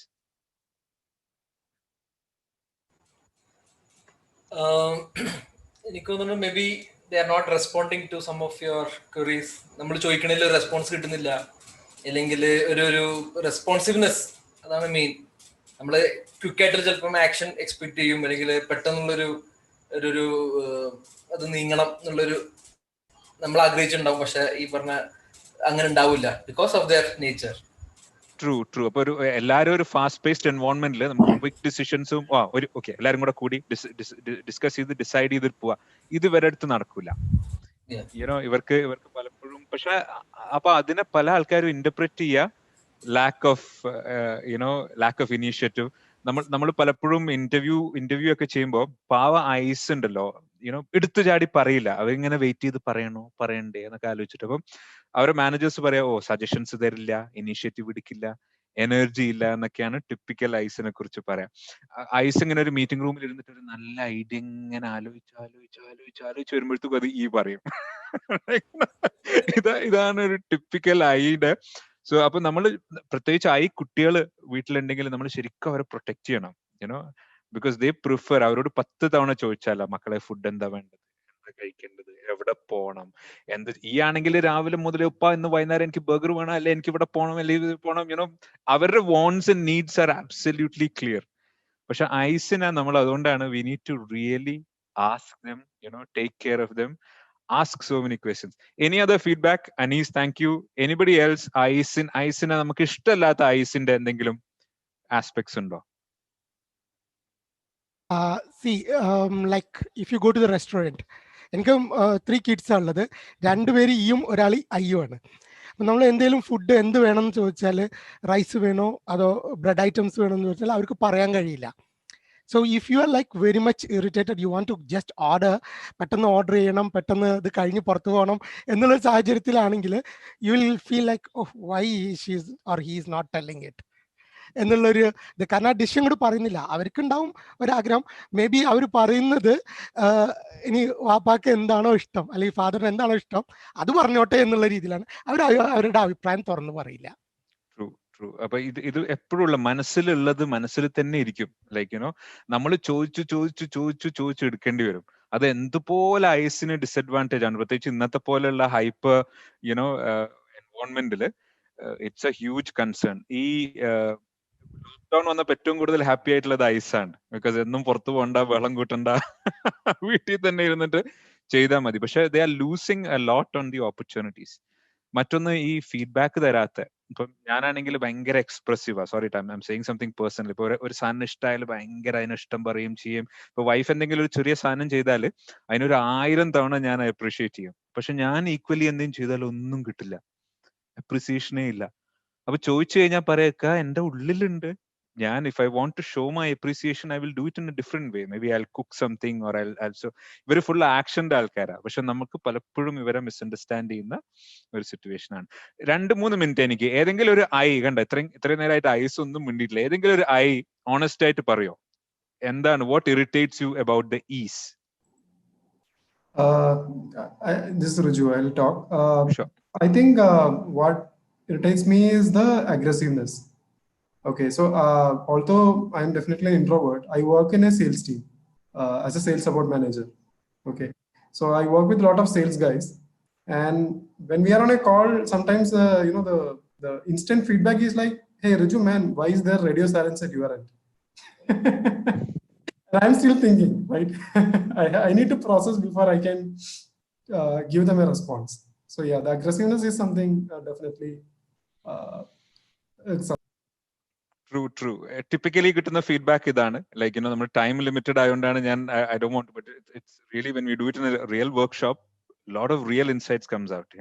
എനിക്ക് തോന്നുന്നു maybe they are not responding to some of your queries. നമ്മൾ ചോദിക്കണതിൽ ഒരു റെസ്പോൺസ് കിട്ടുന്നില്ല, അല്ലെങ്കിൽ ഒരു റെസ്പോൺസീവ്നെസ്, അതാണ് മെയിൻ. നമ്മൾ ക്വിക്കായിട്ട് ചിലപ്പം ആക്ഷൻ എക്സ്പെക്ട് ചെയ്യും, അല്ലെങ്കിൽ പെട്ടെന്നുള്ളൊരു ഒരു അത് നീങ്ങണം എന്നുള്ളൊരു നമ്മൾ ആഗ്രഹിച്ചിട്ടുണ്ടാവും. പക്ഷെ ഈ പറഞ്ഞ അങ്ങനെ ഉണ്ടാവില്ല because of their nature. True true. അപ്പൊ എല്ലാവരും ഒരു ഫാസ്റ്റ് പേസ്ഡ് എൻവോൺമെന്റിൽ നമുക്ക് ക്വിക്ക് ഡിസിഷൻസും ഓക്കെ എല്ലാരും കൂടെ കൂടി ഡിസ്കസ് ചെയ്ത് ഡിസൈഡ് ചെയ്തിട്ട് പോവാ, ഇത് ഇവരുടെ അടുത്ത് നടക്കൂല. ഇവർക്ക് പലപ്പോഴും പക്ഷെ അപ്പൊ അതിനെ പല ആൾക്കാരും ഇന്റർപ്രറ്റ് ചെയ്യുക ലാക്ക് ഓഫ് ഇനീഷ്യേറ്റീവ്. നമ്മൾ പലപ്പോഴും ഇന്റർവ്യൂ ഒക്കെ ചെയ്യുമ്പോൾ പാവ ഐസ് ഉണ്ടല്ലോ, എടുത്തു ചാടി പറയില്ല, അവരിങ്ങനെ വെയിറ്റ് ചെയ്ത് പറയണ്ടേ എന്നൊക്കെ ആലോചിച്ചിട്ട്. അപ്പം അവരുടെ മാനേജേഴ്സ് പറയാ, സജഷൻസ് തരില്ല, ഇനീഷ്യേറ്റീവ് എടുക്കില്ല, എനർജി ഇല്ല എന്നൊക്കെയാണ് ടിപ്പിക്കൽ ഐസിനെ കുറിച്ച് പറയാം. ഐസ് ഇങ്ങനെ ഒരു മീറ്റിംഗ് റൂമിൽ ഇരുന്നിട്ട് ഒരു നല്ല ഐഡിയ ഇങ്ങനെ ആലോചിച്ച് വരുമ്പോഴത്തേക്കും അത് ഈ പറയും. ഇതാണ് ഒരു ടിപ്പിക്കൽ ഐയുടെ. സോ അപ്പൊ നമ്മൾ പ്രത്യേകിച്ച് കുട്ടികള് വീട്ടിലുണ്ടെങ്കിൽ നമ്മൾ ശരിക്കും അവരെ പ്രൊട്ടക്ട് ചെയ്യണം, ബിക്കോസ് ദേ പ്രിഫർ. അവരോട് 10 തവണ ചോദിച്ചാലോ മക്കളെ ഫുഡ് എന്താ വേണ്ടത്, എന്താ കഴിക്കേണ്ടത്, എവിടെ പോണം, ഈ ആണെങ്കിൽ രാവിലെ മുതൽ ഇന്ന് വൈകുന്നേരം എനിക്ക് ബർഗർ വേണം, അല്ലെ എനിക്ക് ഇവിടെ പോകണം, അല്ലെങ്കിൽ പോകണം. അവരുടെ wants and needs are absolutely clear. പക്ഷെ ഐസിനെ നമ്മൾ അതുകൊണ്ടാണ് we need to really ask them, take care of them, ask so many questions. Any other feedback? Anis, thank you. Anybody else? ഐസിനെ നമുക്ക് ഇഷ്ടമല്ലാത്ത ഐസിന്റെ എന്തെങ്കിലും ആസ്പെക്ട്സ് ഉണ്ടോ? Like if you go to the restaurant, എനിക്ക് 3 കിഡ്സ് ഉള്ളത്, 2 പേര് ഇയും ഒരാൾ ഐയും ആണ്. അപ്പം നമ്മൾ എന്തെങ്കിലും ഫുഡ് എന്ത് വേണമെന്ന് ചോദിച്ചാൽ, റൈസ് വേണോ അതോ ബ്രെഡ് ഐറ്റംസ് വേണോ എന്ന് ചോദിച്ചാൽ അവർക്ക് പറയാൻ കഴിയില്ല. So if you are like very much irritated, you want to just order, പെട്ടെന്ന് ഓർഡർ ചെയ്യണം, പെട്ടെന്ന് ഇത് കഴിഞ്ഞ് പുറത്തു പോകണം എന്നുള്ളൊരു സാഹചര്യത്തിലാണെങ്കിൽ you will feel like why she's or he is not telling it എന്നുള്ളൊരു ഇത്. കാരണം ആ ഡിഷ് ഇങ്ങോട്ട് പറയുന്നില്ല. അവർക്കുണ്ടാവും ഒരാഗ്രഹം, മേ ബി അവർ പറയുന്നത് ഇനി വാപ്പാക്ക് എന്താണോ ഇഷ്ടം അല്ലെങ്കിൽ ഫാദറിന് എന്താണോ ഇഷ്ടം അത് പറഞ്ഞോട്ടെ എന്നുള്ള രീതിയിലാണ് അവർ അവരുടെ അഭിപ്രായം തുറന്നു പറയില്ല. അപ്പൊ ഇത് എപ്പോഴുള്ള മനസ്സിലുള്ളത് മനസ്സിൽ തന്നെ ഇരിക്കും. ലൈക്ക് നമ്മൾ ചോദിച്ചു എടുക്കേണ്ടി വരും. അത് എന്തുപോലെ ഐസിന് ഡിസഡ്വാൻറ്റേജ് ആണ്, പ്രത്യേകിച്ച് ഇന്നത്തെ പോലെയുള്ള ഹൈപ്പർ എൻവോൺമെന്റിൽ. It's a huge concern. ഈ ലോക്ക്ഡൌൺ വന്നപ്പോൾ ഏറ്റവും കൂടുതൽ ഹാപ്പി ആയിട്ടുള്ളത് ഐസാണ്. ബിക്കോസ് എന്നും പുറത്തു പോകണ്ട, വെള്ളം കൂട്ടണ്ട, വീട്ടിൽ തന്നെ ഇരുന്നിട്ട് ചെയ്താൽ മതി. പക്ഷെ they are losing a lot on the opportunities. മറ്റൊന്ന്, ഈ ഫീഡ്ബാക്ക് തരാത്ത. ഇപ്പം ഞാനാണെങ്കിൽ ഭയങ്കര എക്സ്പ്രസീവാ, sorry I am saying something personal. ഇപ്പൊ ഒരു സാധനം ഇഷ്ടമായാലും ഭയങ്കര അതിന് ഇഷ്ടം പറയും ചെയ്യും. ഇപ്പൊ വൈഫ് എന്തെങ്കിലും ഒരു ചെറിയ സാധനം ചെയ്താൽ അതിനൊരു 1000 തവണ ഞാൻ അപ്രീഷിയേറ്റ് ചെയ്യും. പക്ഷെ ഞാൻ ഈക്വലി എന്തെങ്കിലും ചെയ്താൽ ഒന്നും കിട്ടില്ല, അപ്രിസിയേഷനേ ഇല്ല. അപ്പൊ ചോദിച്ചു കഴിഞ്ഞാൽ പറയക്ക എന്റെ ഉള്ളിലുണ്ട്. ഞാൻ if I want to show my appreciation I will do it in a different way. Maybe I cook something or I also. ഇവര് ഫുൾ ആക്ഷന്റെ ആൾക്കാരാ, പക്ഷെ നമുക്ക് പലപ്പോഴും ഇവരെ മിസ്അണ്ടർസ്റ്റാൻഡ് ചെയ്യുന്ന ഒരു സിറ്റുവേഷൻ ആണ്. 2-3 മിനിറ്റ് എനിക്ക് ഏതെങ്കിലും ഒരു ഇത്രയും നേരമായിട്ട് ഐസ് ഒന്നും മിണ്ടിയിട്ടില്ല. ഏതെങ്കിലും ഒരു ഓണസ്റ്റ് ആയിട്ട് പറയോ, എന്താണ് what irritates you about the is? This is Raju. I'll talk. Sure. I think what irritates me is the aggressiveness. Okay, so although I'm definitely an introvert, I work in a sales team as a sales support manager. Okay, so I work with a lot of sales guys, and when we are on a call, sometimes the instant feedback is like, "Hey, Raju, man, why is there radio silence at your end?" I'm still thinking, right? I need to process before I can give them a response. So yeah, the aggressiveness is something definitely. True. Typically കിട്ടുന്ന ഫീഡ്ബാക്ക് ഇതാണ്. ലൈക്ക് നമ്മൾ ടൈം ലിമിറ്റഡ് ആയതുകൊണ്ടാണ് ഞാൻ I don't want, but it's really when we do it in A real workshop, lot of real insights comes out.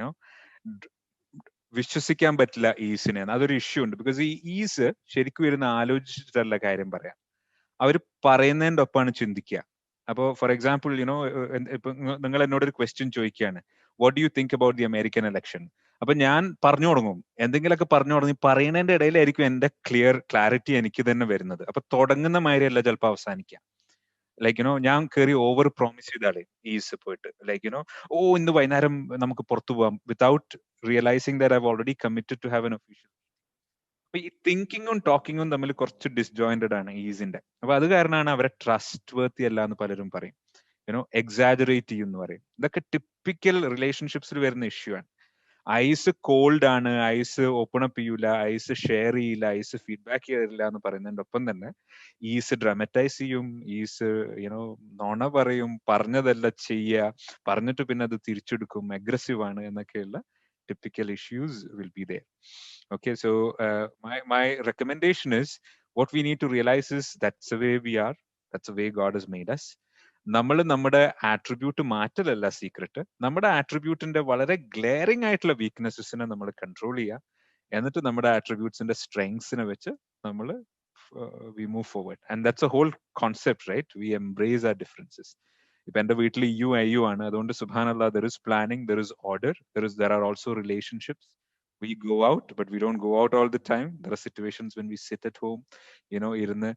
വിശ്വസിക്കാൻ പറ്റില്ല ഈസിനെ. അതൊരു ഇഷ്യൂ ഉണ്ട്. ബിക്കോസ് ഈ ഈസ് ശരിക്കും ഇരുന്ന് ആലോചിച്ചിട്ടല്ല കാര്യം പറയാം. അവർ പറയുന്നതിൻ്റെ ഒപ്പമാണ് ചിന്തിക്കുക. അപ്പോൾ ഫോർ എക്സാമ്പിൾ ഇപ്പൊ നിങ്ങൾ എന്നോടൊരു ക്വസ്റ്റ്യൻ ചോദിക്കുകയാണ്, what do you think about the American election? അപ്പൊ ഞാൻ പറഞ്ഞു തുടങ്ങും, എന്തെങ്കിലുമൊക്കെ പറഞ്ഞു തുടങ്ങി പറയുന്നതിന്റെ ഇടയിലായിരിക്കും എന്റെ ക്ലാരിറ്റി എനിക്ക് തന്നെ വരുന്നത്. അപ്പൊ തുടങ്ങുന്ന മാതിരിയല്ല ചിലപ്പോൾ അവസാനിക്കുക. ഞാൻ കയറി ഓവർ പ്രോമിസ് ചെയ്താലേ ഈസ് പോയിട്ട് ഇന്ന് വൈകുന്നേരം നമുക്ക് പുറത്തു പോവാം without realising that I have already committed to have an official. അപ്പൊ ഈ തിങ്കിങ്ങും ടോക്കിങ്ങും തമ്മിൽ കുറച്ച് ഡിസ്ജോയിന്റഡ് ആണ് ഈസിന്റെ. അപ്പൊ അത് കാരണമാണ് അവരെ ട്രസ്റ്റ് വർത്തി അല്ല എന്ന് പലരും പറയും, എക്സാജറേറ്റ് ചെയ്യും എന്ന് പറയും. ഇതൊക്കെ ടിപ്പിക്കൽ റിലേഷൻഷിപ്സിൽ വരുന്ന ഇഷ്യൂ ആണ്. ഐസ് കോൾഡ് ആണ്, ഐസ് ഓപ്പൺ അപ്പ് ചെയ്യൂല, ഐസ് ഷെയർ ചെയ്യില്ല, ഐസ് ഫീഡ്ബാക്ക് ചെയ്യില്ല എന്ന് പറയുന്നതിന്റെ ഒപ്പം തന്നെ ഈസ് ഡ്രാമറ്റൈസ് ചെയ്യും, ഈസ് നോണ പറയും, പറഞ്ഞതല്ല ചെയ്യുക, പറഞ്ഞിട്ട് പിന്നെ അത് തിരിച്ചെടുക്കും, അഗ്രസീവ് ആണ് എന്നൊക്കെയുള്ള typical issues will be there. Okay, so my recommendation is, what we need to realize is that's the way we are, that's the way God has made us. നമ്മൾ നമ്മുടെ ആട്രിബ്യൂട്ട് മാറ്റലല്ല സീക്രട്ട്, നമ്മുടെ ആട്രിബ്യൂട്ടിന്റെ വളരെ ഗ്ലെയറിംഗ് ആയിട്ടുള്ള വീക്ക്നെസ്സസിനെ നമ്മൾ കൺട്രോൾ ചെയ്യുക, എന്നിട്ട് നമ്മുടെ ആട്രിബ്യൂട്ട്സിന്റെ സ്ട്രെങ്സിനെ വെച്ച് നമ്മൾ we move forward, and that's a whole concept, right? We embrace our differences. ഇപ്പൊ എന്റെ വീട്ടിൽ യു ആണ്, അതുകൊണ്ട് സുബ്ഹാനല്ലാ, there is planning, there is order, there are also relationships. We go out, but we don't go out all the time. There are situations when we sit at home, ഇരുന്ന്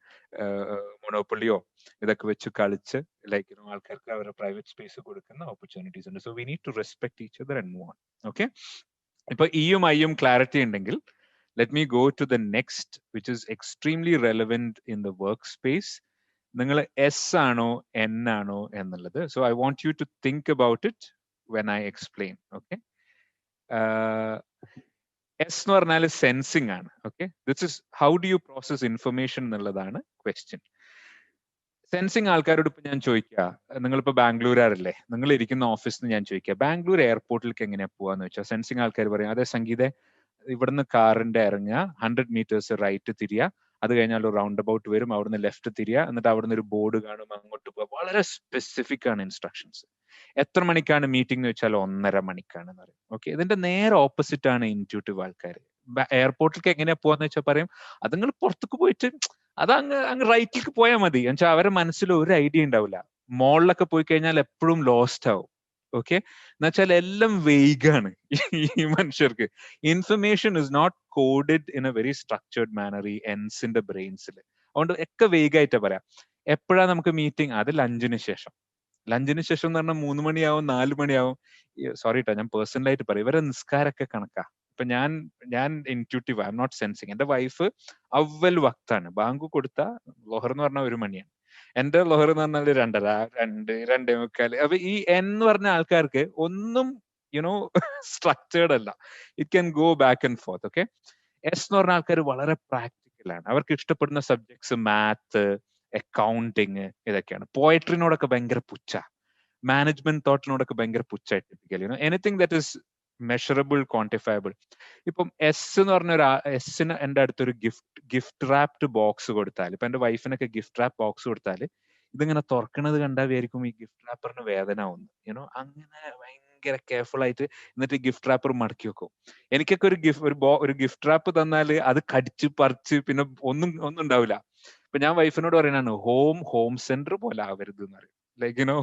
മൊണോപ്പൊളിയോ ഇതൊക്കെ വെച്ച് കളിച്ച് ആൾക്കാർക്ക് അവരുടെ പ്രൈവറ്റ് സ്പേസ് കൊടുക്കുന്ന ഓപ്പർച്യൂണിറ്റീസ് ഉണ്ട്. So we need to respect each other and move on. Okay, ഇപ്പൊ ഇയും ഐയും ക്ലാരിറ്റി ഉണ്ടെങ്കിൽ, let me go to the next, which is extremely relevant in the workspace. നിങ്ങൾ എസ് ആണോ എൻ ആണോ എന്നുള്ളത്. So I want you to think about it when I explain. Okay, S എന്ന് പറഞ്ഞാൽ സെൻസിങ് ആണ്. Okay, this is how do you process information എന്നുള്ളതാണ് ക്വസ്റ്റ്യൻ. സെൻസിങ് ആൾക്കാരോട് ഇപ്പൊ ഞാൻ ചോദിക്കുക, നിങ്ങളിപ്പോ ബാംഗ്ലൂരാറല്ലേ, നിങ്ങൾ ഇരിക്കുന്ന ഓഫീസിൽ നിന്ന് ഞാൻ ചോദിക്കുക, ബാംഗ്ലൂർ എയർപോർട്ടിലേക്ക് എങ്ങനെയാ പോവാന്ന് വെച്ചാൽ സെൻസിങ് ആൾക്കാർ പറയും, അതെ സംഗീത, ഇവിടുന്ന് കാറിന്റെ ഇറങ്ങുക, 100 മീറ്റേഴ്സ് റൈറ്റ് തിരിയുക, അത് കഴിഞ്ഞാൽ ഒരു റൗണ്ട് അബൌട്ട് വരും, അവിടുന്ന് ലെഫ്റ്റ് തിരിയുക, എന്നിട്ട് അവിടുന്ന് ഒരു ബോർഡ് കാണും, അങ്ങോട്ട് പോവുക. വളരെ സ്പെസിഫിക് ആണ് ഇൻസ്ട്രക്ഷൻസ്. എത്ര മണിക്കാണ് മീറ്റിംഗ് എന്ന് വെച്ചാൽ 1:30 മണിക്കാണെന്ന് പറയും. ഓക്കെ, ഇതിന്റെ നേരെ ഓപ്പോസിറ്റ് ആണ് ഇൻറ്റ്യൂട്ടീവ് ആൾക്കാർ. എയർപോർട്ടിലേക്ക് എങ്ങനെയാ പോവാന്ന് വെച്ചാൽ പറയും, അത് നിങ്ങൾ പുറത്തേക്ക് പോയിട്ട് അത് അങ്ങ് റൈറ്റിലേക്ക് പോയാൽ മതി എന്ന് വെച്ചാൽ അവരുടെ മനസ്സിൽ ഒരു ഐഡിയ ഉണ്ടാവില്ല. മോളിലൊക്കെ പോയി കഴിഞ്ഞാൽ എപ്പോഴും ലോസ്റ്റ് ആവും. ഓക്കെ, എന്ന് വെച്ചാൽ എല്ലാം വെയ്ഗാണ് ഈ മനുഷ്യർക്ക്. Information is not coded in a very structured manner ഈ എൻസിന്റെ ബ്രെയിൻസിൽ. അതുകൊണ്ട് ഒക്കെ വെയ്ഗായിട്ടാ പറയാം. എപ്പോഴാ നമുക്ക് മീറ്റിംഗ്? അത് ലഞ്ചിന് ശേഷം. ലഞ്ചിന് ശേഷം എന്ന് പറഞ്ഞാൽ 3 മണിയാവും, 4 മണിയാവും. സോറി ട്ടോ, ഞാൻ പേഴ്സണലായിട്ട് പറയും, ഇവരെ നിസ്കാരമൊക്കെ കണക്കാ. ഇപ്പൊ ഞാൻ intuitive, I'm not sensing. എന്റെ വൈഫ് അവൽ വക്താണ്, ബാങ്ക് കൊടുത്ത ലോഹർ എന്ന് പറഞ്ഞാൽ 1 മണിയാണ്, എന്റെ ലോഹർ എന്ന് പറഞ്ഞാൽ 2:30, 2:45. അപ്പൊ ഈ എന്ന് പറഞ്ഞ ആൾക്കാർക്ക് ഒന്നും സ്ട്രക്ചേർഡ് അല്ല. It can go back and fourth. Okay, S എന്ന് പറഞ്ഞ ആൾക്കാർ വളരെ പ്രാക്ടിക്കലാണ്. അവർക്ക് ഇഷ്ടപ്പെടുന്ന സബ്ജക്ട്സ് മാത്ത്, അക്കൗണ്ടിങ്, ഇതൊക്കെയാണ്. പോയട്രിനോടൊക്കെ ഭയങ്കര പുച്ഛ, മാനേജ്മെന്റ് തോട്ടിനോടൊക്കെ ഭയങ്കര പുച്ഛായിട്ട് typical. Anything that is measurable, quantifiable. ഇപ്പം എസ് എന്ന് പറഞ്ഞ എസ്സിന് എന്റെ അടുത്തൊരു ഗിഫ്റ്റ് റാപ്ഡ് ബോക്സ് കൊടുത്താൽ, ഇപ്പൊ എന്റെ വൈഫിനൊക്കെ ഗിഫ്റ്റ് റാപ്പ് ബോക്സ് കൊടുത്താൽ ഇതിങ്ങനെ തുറക്കണത് കണ്ടാൽ വിചാരിക്കും ഈ ഗിഫ്റ്റ് റാപ്പറിന് വേദന ആവുന്നു. അങ്ങനെ ഭയങ്കര കെയർഫുൾ ആയിട്ട് എന്നിട്ട് ഗിഫ്റ്റ് റാപ്പർ മടക്കി വെക്കും. എനിക്കൊക്കെ ഒരു ഗിഫ്റ്റ് റാപ്പ് തന്നാല് അത് കടിച്ച് പറിച്ച് പിന്നെ ഒന്നും ഉണ്ടാവില്ല. ഇപ്പൊ ഞാൻ വൈഫിനോട് പറയുന്നതാണ്, ഹോം സെന്റർ പോലെ ആവരുത് എന്ന് പറയും.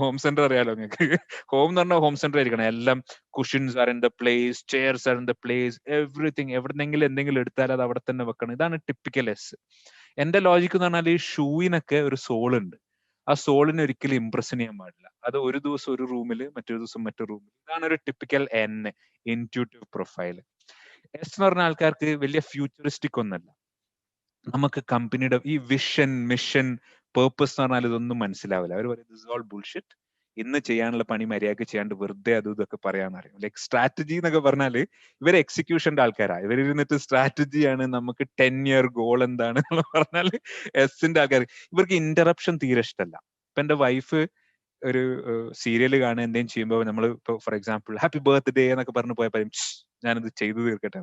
ഹോം സെന്റർ അറിയാലോ നിങ്ങൾക്ക്. ഹോം എന്ന് പറഞ്ഞാൽ ഹോം സെന്റർ ആയിരിക്കണം. എല്ലാം cushions are in the place, chairs are in the place, everything. എവിടെന്നെങ്കിലും എന്തെങ്കിലും എടുത്താൽ അത് അവിടെ തന്നെ വെക്കണം. ഇതാണ് ടിപ്പിക്കൽ എസ്. എന്റെ ലോജിക് എന്ന് പറഞ്ഞാൽ ഈ ഷൂവിനൊക്കെ ഒരു സോൾ ഉണ്ട്. ആ സോളിനെ ഒരിക്കലും ഇംപ്രസ് ചെയ്യാൻ പാടില്ല. അത് ഒരു ദിവസം ഒരു റൂമിൽ, മറ്റൊരു ദിവസം മറ്റൊരു റൂമിൽ. ഇതാണ് ഒരു typical N, intuitive profile. S എന്ന് പറഞ്ഞ ആൾക്കാർക്ക് വലിയ ഫ്യൂച്ചറിസ്റ്റിക് ഒന്നല്ല. നമുക്ക് കമ്പനിയുടെ ഈ വിഷൻ, മിഷൻ, പേർപ്പസ് എന്ന് പറഞ്ഞാൽ ഇതൊന്നും മനസ്സിലാവില്ല. അവർ പറയും ദിസ് ഇസ് ഓൾ ബുൾഷിറ്റ്, ഇന്ന് ചെയ്യാനുള്ള പണി മര്യാദക്ക് ചെയ്യാണ്ട് വെറുതെ അതും ഇതൊക്കെ പറയാന്നറിയും. ലൈക് സ്ട്രാറ്റജി എന്നൊക്കെ പറഞ്ഞാല് ഇവര് എക്സിക്യൂഷന്റെ ആൾക്കാരാണ്. ഇവരിരുന്നിട്ട് സ്ട്രാറ്റജിയാണ്, നമുക്ക് 10-year ഗോൾ എന്താണ് എന്ന് പറഞ്ഞാല് എസിന്റെ ആൾക്കാർ. ഇവർക്ക് ഇന്ററപ്ഷൻ തീരെ ഇഷ്ടമല്ല. ഇപ്പൊ എന്റെ വൈഫ് ഒരു സീരിയൽ കാണുക എന്തെങ്കിലും ചെയ്യുമ്പോൾ നമ്മൾ ഇപ്പൊ ഫോർ എക്സാമ്പിൾ ഹാപ്പി ബർത്ത്ഡേ എന്നൊക്കെ പറഞ്ഞു പോയ പറയും ഞാനത് ചെയ്തു തീർക്കട്ടെ.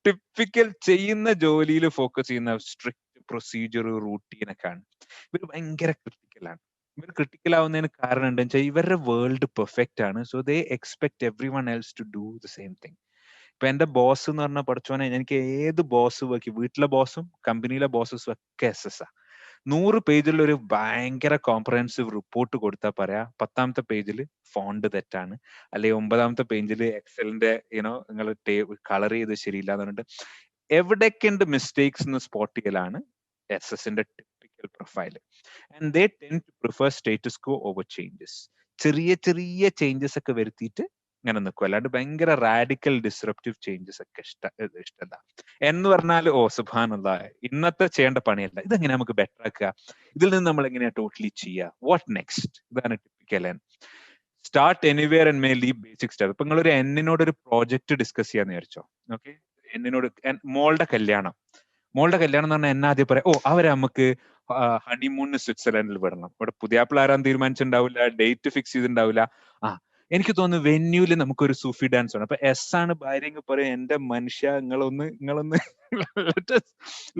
ടിപ്പിക്കൽ ചെയ്യുന്ന ജോലിയിൽ ഫോക്കസ് ചെയ്യുന്ന സ്ട്രിക്റ്റ് പ്രൊസീജിയർ, റൂട്ടീനൊക്കെയാണ്. ഇവർ ഭയങ്കര ക്രിട്ടിക്കലാണ്. ഇവർ ക്രിട്ടിക്കൽ ആവുന്നതിന് കാരണം എന്താണെന്ന് വെച്ചാൽ ഇവരുടെ വേൾഡ് പെർഫെക്റ്റ് ആണ്. So they expect everyone else to do the same thing. ഇപ്പൊ എന്റെ ബോസ് എന്ന് പറഞ്ഞാൽ പഠിച്ചോനെ, എനിക്ക് ഏത് ബോസ് വീട്ടിലെ ബോസും കമ്പനിയിലെ ബോസസും ഒക്കെ എസ് എസ് ആ. 100 പേജിൽ ഒരു ഭയങ്കര കോംപ്രഹെൻസീവ് റിപ്പോർട്ട് കൊടുത്താൽ പറയാ 10ാമത്തെ പേജിൽ ഫോണ്ട് തെറ്റാണ്, അല്ലെങ്കിൽ 9ാമത്തെ പേജിൽ എക്സലിന്റെ നിങ്ങൾ കളർ ചെയ്ത് ശരിയില്ല എന്ന് പറഞ്ഞിട്ട് എവിടെയൊക്കെ ഉണ്ട് മിസ്റ്റേക്സ് എന്ന് സ്പോട്ട് ചെയ്യലാണ് SS-ന്റെ typical profile. And they tend to prefer status quo over changes. ചെറിയ ചെറിയ ചേഞ്ചസ് ഒക്കെ വരുത്തിയിട്ട് ഇങ്ങനെ നിൽക്കും, അല്ലാണ്ട് ഭയങ്കര റാഡിക്കൽ ഡിസ്റപ്റ്റീവ് ചേഞ്ചസ് ഒക്കെ ഇഷ്ടമല്ല. എന്ന് പറഞ്ഞാൽ സുബ്ഹാനല്ലാഹ്, ഇന്നത്തെ ചെയ്യേണ്ട പണിയല്ല, ഇതെങ്ങനെ നമുക്ക് ബെറ്റർ ആക്കുക, ഇതിൽ നിന്ന് നമ്മൾ എങ്ങനെയാ ടോട്ടലി ചെയ്യുക, വാട്ട് നെക്സ്റ്റ്, ഇതാണ് typical N. Start anywhere and may leave basic step. ഇപ്പൊ നിങ്ങളൊരു എന്നിനോട് ഒരു പ്രോജക്റ്റ് ഡിസ്കസ് ചെയ്യാന്ന് വിചാരിച്ചോ. ഓക്കെ, എന്നിനോട് മോളുടെ കല്യാണം എന്ന് പറഞ്ഞാൽ എന്നെ ആദ്യം പറയാം, അവരെ നമുക്ക് ഹണിമൂണിന് സ്വിറ്റ്സർലൻഡിൽ വിടണം. ഇവിടെ പുതിയാപ്പിള ആരാൻ തീരുമാനിച്ചിട്ടുണ്ടാവില്ല, ഡേറ്റ് ഫിക്സ് ചെയ്തിട്ടുണ്ടാവില്ല. എനിക്ക് തോന്നുന്നു വെന്യൂല് നമുക്കൊരു സൂഫി ഡാൻസ് ആണ്. അപ്പൊ എസ് ആണ് ഭാര്യ പറയും, എന്റെ മനുഷ്യ നിങ്ങളൊന്ന്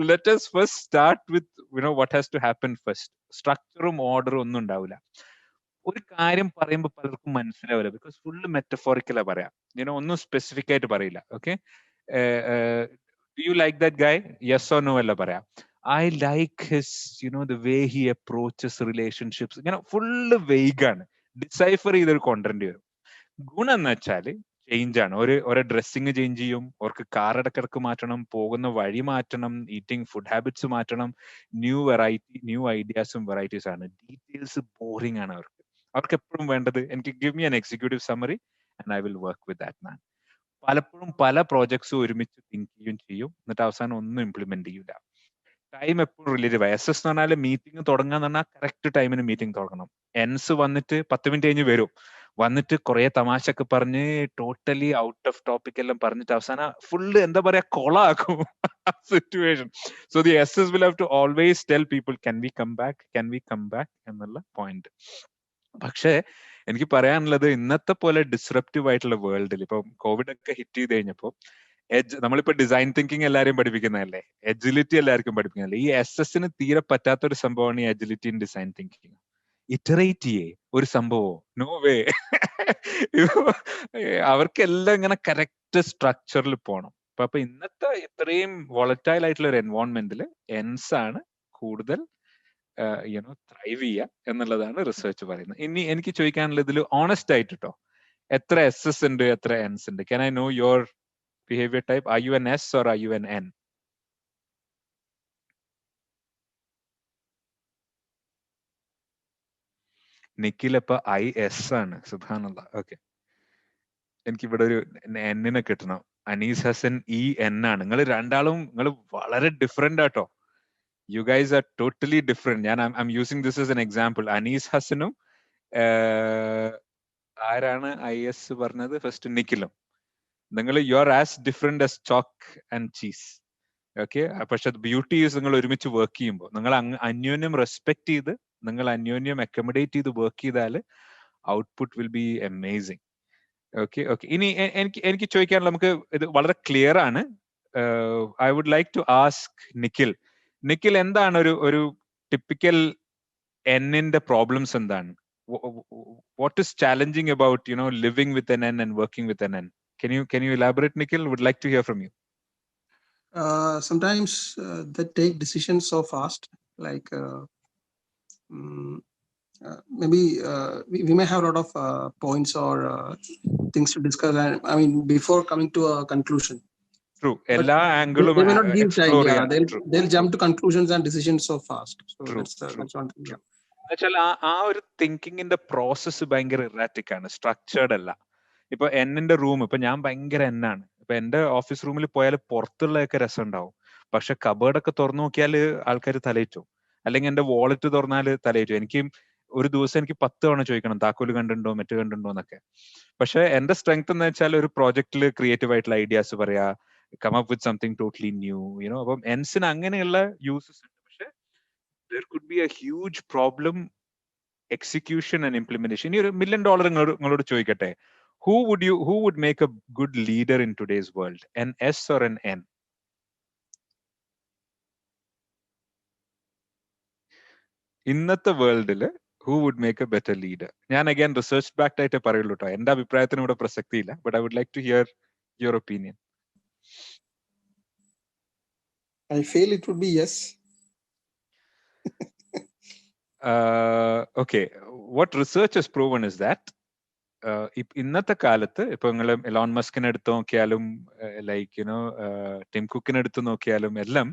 let us first start with what has to happen first. സ്ട്രക്ചറും ഓർഡറും ഒന്നും ഉണ്ടാവില്ല. ഒരു കാര്യം പറയുമ്പോൾ പലർക്കും മനസ്സിലാവില്ല, ബിക്കോസ് ഫുള്ള് മെറ്റഫോറിക്കലാ പറയാം, ഒന്നും സ്പെസിഫിക് ആയിട്ട് പറയില്ല. Okay, do you like that guy? Yes or no അല്ല പറയാം. I like his, the way he approaches relationships. Full vague ആണ്, ഡിസൈഫർ ചെയ്തൊരു കൊണ്ടുവരേണ്ടി വരും. ഗുണം എന്ന് വെച്ചാല് ചേഞ്ച് ആണ്. ഒരു ഡ്രസ്സിങ് ചേഞ്ച് ചെയ്യും, അവർക്ക് കാർ ഇടക്കിടക്ക് മാറ്റണം, പോകുന്ന വഴി മാറ്റണം, ഈറ്റിംഗ് ഫുഡ് ഹാബിറ്റ്സ് മാറ്റണം, ന്യൂ ഐഡിയാസും വെറൈറ്റീസ് ആണ്. ഡീറ്റെയിൽസ് ബോറിംഗ് ആണ് അവർക്ക് എപ്പോഴും വേണ്ടത് എനിക്ക് give me an executive summary and I will work with that man. പലപ്പോഴും പല പ്രോജക്ട്സും ഒരുമിച്ച് തിങ്ക് ചെയ്യും, എന്നിട്ട് അവസാനം ഒന്നും ഇംപ്ലിമെന്റ് ചെയ്യൂല. ടൈം എപ്പോഴും റിലേറ്റീവ്. SS എന്ന് പറഞ്ഞാൽ മീറ്റിംഗ് തുടങ്ങാന്ന് പറഞ്ഞാൽ കറക്റ്റ് ടൈമിന് മീറ്റിംഗ് തുടങ്ങണം. എൻസ് വന്നിട്ട് 10 മിനിറ്റ് കഴിഞ്ഞ് വരും, വന്നിട്ട് കുറെ തമാശ ഒക്കെ പറഞ്ഞ് ടോട്ടലി ഔട്ട് ഓഫ് ടോപ്പിക് എല്ലാം പറഞ്ഞിട്ട് അവസാനം ഫുള്ള് എന്താ പറയാ കൊളാക്കും situation. So the SS will have to always tell people can we come back എന്നുള്ള പോയിന്റ്. പക്ഷേ എനിക്ക് പറയാനുള്ളത്, ഇന്നത്തെ പോലെ ഡിസ്റപ്റ്റീവ് ആയിട്ടുള്ള വേൾഡിൽ ഇപ്പൊ കോവിഡ് ഒക്കെ ഹിറ്റ് ചെയ്ത് കഴിഞ്ഞപ്പോ നമ്മളിപ്പോ ഡിസൈൻ തിങ്കിങ് എല്ലാവരെയും പഠിപ്പിക്കുന്നതല്ലേ, എജിലിറ്റി എല്ലാവർക്കും പഠിപ്പിക്കുന്നതല്ലേ. ഈ SS-ന് തീരെ പറ്റാത്തൊരു സംഭവമാണ് ഈ agility in design thinking. Iterate ചെയ്യേ ഒരു സംഭവം, നോ വേ. അവർക്കെല്ലാം ഇങ്ങനെ കറക്റ്റ് സ്ട്രക്ചറിൽ പോകണം. അപ്പൊ ഇന്നത്തെ ഇത്രയും വോളറ്റൈൽ ആയിട്ടുള്ള ഒരു എൻവോൺമെന്റിൽ എൻസ് ആണ് കൂടുതൽ ത്രൈവ് ചെയ്യുക എന്നുള്ളതാണ് റിസർച്ച് പറയുന്നത്. ഇനി എനിക്ക് ചോദിക്കാനുള്ളത്, ഇതിൽ ഓണസ്റ്റ് ആയിട്ട് കേട്ടോ, എത്ര SS ഉണ്ട്, എത്ര Ns ഉണ്ട്? Can I know your behavior type? Are you an S or are you an N? Nikhil ഇപ്പൊ IS ആണ്, സുബ്ഹാനല്ലാ. ഓക്കെ, എനിക്ക് ഇവിടെ ഒരു N-നെ കിട്ടണം. അനീസ് ഹസൻ EN ആണ്. നിങ്ങൾ രണ്ടാളും വളരെ ഡിഫറെന്റ് ആട്ടോ. You guys are totally different. I'm using this as an example. Anees ഹസനും ആരാണ് IS പറഞ്ഞത് ഫസ്റ്റ്? നിഖിലും. നിങ്ങൾ you are as different as chalk and cheese. Okay, പക്ഷെ ബ്യൂട്ടി ഈസ് നിങ്ങൾ ഒരുമിച്ച് വർക്ക് ചെയ്യുമ്പോൾ നിങ്ങൾ അന്യോന്യം റെസ്പെക്ട് ചെയ്ത്, നിങ്ങൾ അന്യോന്യം അക്കോമഡേറ്റ് ചെയ്ത് വർക്ക് ചെയ്താൽ output will be amazing. Okay, ഇനി എനിക്ക് ചോദിക്കാനുള്ള, നമുക്ക് ഇത് വളരെ ക്ലിയർ ആണ്. I would like to ask Nikhil എന്താണ് ഒരു ടിപ്പിക്കൽ N-ന്റെ പ്രോബ്ലംസ് എന്താണ്? What is challenging about living with an N and working with an N? Can you elaborate, Nikhil? Would like to hear from you. Sometimes they take decisions so fast, like maybe we may have a lot of points or things to discuss, and I mean before coming to a conclusion. True. Ella angle they may not give time. Yeah, they'll jump to True. conclusions and decisions so fast. So True. that's one thing. Yeah. എന്നുവെച്ചാൽ ആ ഒരു തിങ്കിങ്ങിന്റെ പ്രോസസ്സ് ഭയങ്കര ഇറാറ്റിക് ആണ്, സ്ട്രക്ചേർഡ് അല്ല. ഇപ്പൊ N-ന്റെ റൂം, ഇപ്പൊ ഞാൻ ഭയങ്കര N ആണ്. ഇപ്പൊ എന്റെ ഓഫീസ് റൂമിൽ പോയാൽ പുറത്തുള്ളതൊക്കെ രസം ഉണ്ടാവും, പക്ഷെ കബേർഡൊക്കെ തുറന്നു നോക്കിയാൽ ആൾക്കാർ തലയിട്ടു, അല്ലെങ്കിൽ എന്റെ വാളറ്റ് തുറന്നാൽ തലയിട്ടു. എനിക്ക് ഒരു ദിവസം എനിക്ക് 10 തവണ ചോദിക്കണം താക്കോല് കണ്ടുണ്ടോ മറ്റു കണ്ടുണ്ടോ എന്നൊക്കെ. പക്ഷെ എന്റെ സ്ട്രെങ്ത് എന്ന് വെച്ചാൽ ഒരു പ്രോജക്റ്റിൽ ക്രിയേറ്റീവ് ആയിട്ടുള്ള ഐഡിയാസ് പറയാ, come up with something totally new. അപ്പം N-ന് അങ്ങനെയുള്ള യൂസസ് ഉണ്ട്. പക്ഷെ there could be a huge problem execution and implementation. ഇനി $1 million നിങ്ങളോട് ചോദിക്കട്ടെ, who would make a good leader in today's world, an S or an N? ഇന്നത്തെ വേൾഡില് who would make a better leader? ഞാൻ again research backed ആയിട്ട് പറയുള്ളൂ കേട്ടോ, എന്റെ അഭിപ്രായത്തിന് ഇവിടെ പ്രസക്തിയില്ല. but I would like to hear your opinion. I feel it would be yes. Okay, what research has proven is that ഇന്നത്തെ കാലത്ത് ഇപ്പൊ നിങ്ങൾ എലോൺ മസ്കിനെ എടുത്ത് നോക്കിയാലും ലൈക്ക് ടിം കുക്കിനെ എടുത്ത് നോക്കിയാലും എല്ലാം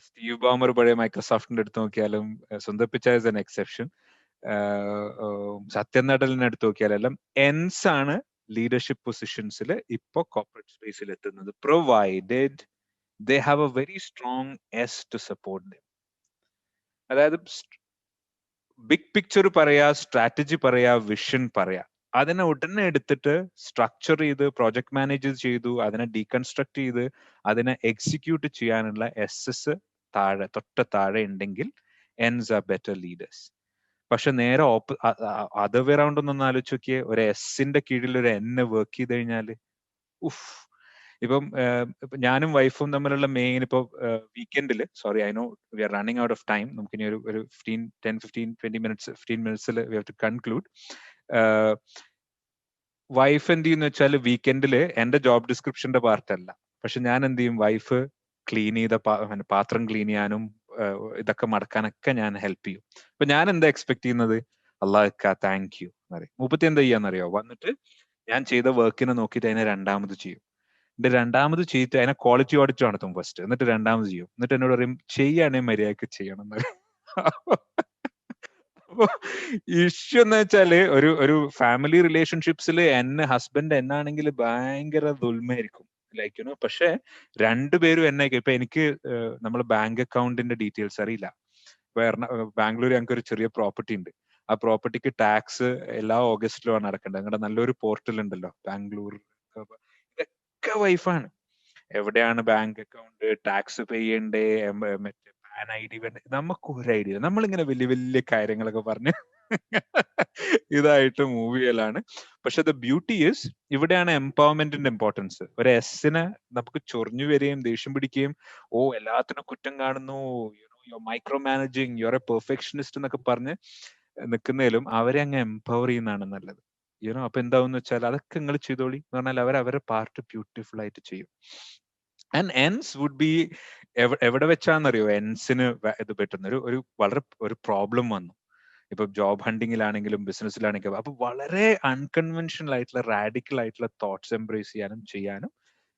സ്റ്റീവ് ബോമർ പഴയ മൈക്രോസോഫ്റ്റിന്റെ എടുത്ത് നോക്കിയാലും Sundar Pichai is an exception, Satyan നടലിനെ എടുത്ത് നോക്കിയാലും എല്ലാം എൻസ് ആണ് ലീഡർഷിപ്പ് പൊസിഷൻസിൽ ഇപ്പൊ കോർപ്പറേറ്റ് സ്പേസിൽ എത്തുന്നത്, provided they have a very strong S to support them. അതായത് ബിഗ് പിക്ചർ പറയാ, സ്ട്രാറ്റജി പറയാ, വിഷൻ പറയാ, അതിനെ ഉടനെ എടുത്തിട്ട് സ്ട്രക്ചർ ചെയ്ത് പ്രോജക്ട് മാനേജ് ചെയ്തു അതിനെ ഡീകൺസ്ട്രക്ട് ചെയ്ത് അതിനെ എക്സിക്യൂട്ട് ചെയ്യാനുള്ള എസ് തൊട്ട താഴെ ഉണ്ടെങ്കിൽ എൻസ് ആർ ബെറ്റർ ലീഡേഴ്സ്. പക്ഷെ നേരെ അതർ വേ റൗണ്ട് ഒന്നൊന്ന് ആലോചിച്ച് നോക്കിയേ, ഒരു എസിന്റെ കീഴിൽ ഒരു എൻ വർക്ക് ചെയ്ത് കഴിഞ്ഞാല് ഉഫ്. ഇപ്പം ഞാനും വൈഫും തമ്മിലുള്ള മെയിൻ ഇപ്പൊ വീക്കെൻഡില്, sorry I know we are running out of time, നമുക്ക് ഇനി ഒരു 15 മിനിറ്റ്സിൽ we have to conclude. Wife എന്ത് ചെയ്യുന്ന വെച്ചാൽ വീക്കെൻഡില് എന്റെ ജോബ് ഡിസ്ക്രിപ്ഷന്റെ പാർട്ടല്ല, പക്ഷെ ഞാൻ എന്ത് ചെയ്യും, വൈഫ് ക്ലീൻ ചെയ്ത പാത്രം ക്ലീൻ ചെയ്യാനും ഇതൊക്കെ മടക്കാനൊക്കെ ഞാൻ ഹെൽപ്പ് ചെയ്യും. അപ്പൊ ഞാൻ എന്താ എക്സ്പെക്ട് ചെയ്യുന്നത്, അള്ളാഹ് താങ്ക് യു എന്നറിയും. മുപ്പത്തി എന്താ ചെയ്യാന്നറിയോ, വന്നിട്ട് ഞാൻ ചെയ്ത വർക്കിനെ നോക്കിയിട്ട് അതിനെ രണ്ടാമത് ചെയ്യും. എന്നിട്ട് രണ്ടാമത് ചെയ്തിട്ട് അതിനെ ക്വാളിറ്റി ഓഡിറ്റ് നടത്തും ഫസ്റ്റ്, എന്നിട്ട് രണ്ടാമത് ചെയ്യും. എന്നിട്ട് എന്നോട് പറയും ചെയ്യാണേ മര്യാദക്ക് ചെയ്യണം എന്ന് പറയും. അപ്പൊ ഇഷ്യൂ എന്ന് വെച്ചാല് ഒരു ഫാമിലി റിലേഷൻഷിപ്സിൽ ഹസ്ബൻഡ് എന്നാണെങ്കിൽ ഭയങ്കര ദുൽമയായിരിക്കും, ലൈക്ക് പക്ഷെ രണ്ടുപേരും എന്നെ ഇപ്പൊ എനിക്ക് നമ്മള് ബാങ്ക് അക്കൗണ്ടിന്റെ ഡീറ്റെയിൽസ് അറിയില്ല. ബാംഗ്ലൂർ ഞങ്ങൾക്ക് ഒരു ചെറിയ പ്രോപ്പർട്ടി ഉണ്ട്, ആ പ്രോപ്പർട്ടിക്ക് ടാക്സ് എല്ലാ ഓഗസ്റ്റിലുമാണ് നടക്കേണ്ടത്. ഞങ്ങളുടെ നല്ലൊരു പോർട്ടൽ ഉണ്ടല്ലോ ബാംഗ്ലൂർ, ഇതൊക്കെ വൈഫാണ്. എവിടെയാണ് ബാങ്ക് അക്കൗണ്ട്, ടാക്സ് പേ ചെയ്യണ്ടേ, മറ്റേ പാൻ ഐ ഡി വേണ്ടേ, നമുക്ക് ഒരു ഐഡിയ. നമ്മളിങ്ങനെ വലിയ വലിയ കാര്യങ്ങളൊക്കെ പറഞ്ഞ് ഇതായിട്ട് മൂവ് ചെയ്യലാണ്. പക്ഷെ ദ ബ്യൂട്ടി ഈസ്, ഇവിടെയാണ് എംപവർമെന്റിന്റെ ഇമ്പോർട്ടൻസ്. ഒരു എസിനെ നമുക്ക് ചൊറിഞ്ഞു വരികയും ദേഷ്യം പിടിക്കുകയും എല്ലാത്തിനും കുറ്റം കാണുന്നു, micro managing, your A perfectionist എന്നൊക്കെ പറഞ്ഞ് നിൽക്കുന്നതിലും അവരെ അങ്ങ് എംപവർ ചെയ്യുന്നതാണ് നല്ലത്. അപ്പൊ എന്താവെന്ന് വെച്ചാൽ അതൊക്കെ നിങ്ങൾ ചെയ്തോളി എന്ന് പറഞ്ഞാൽ അവരെ പാർട്ട് ബ്യൂട്ടിഫുൾ ആയിട്ട് ചെയ്യും. ആൻഡ് എൻസ് വുഡ് ബി എവിടെ വെച്ചാന്നറിയോ എൻസിന് ഇത് പറ്റുന്ന വളരെ ഒരു പ്രോബ്ലം വന്നു. ഇപ്പൊ ജോബ് ഹണ്ടിങ്ങിലാണെങ്കിലും ബിസിനസ്സിലാണെങ്കിലും അപ്പൊ വളരെ അൺകൺവെൻഷണൽ ആയിട്ടുള്ള റാഡിക്കൽ ആയിട്ടുള്ള തോട്ട്സ് എംബ്രേസ് ചെയ്യാനും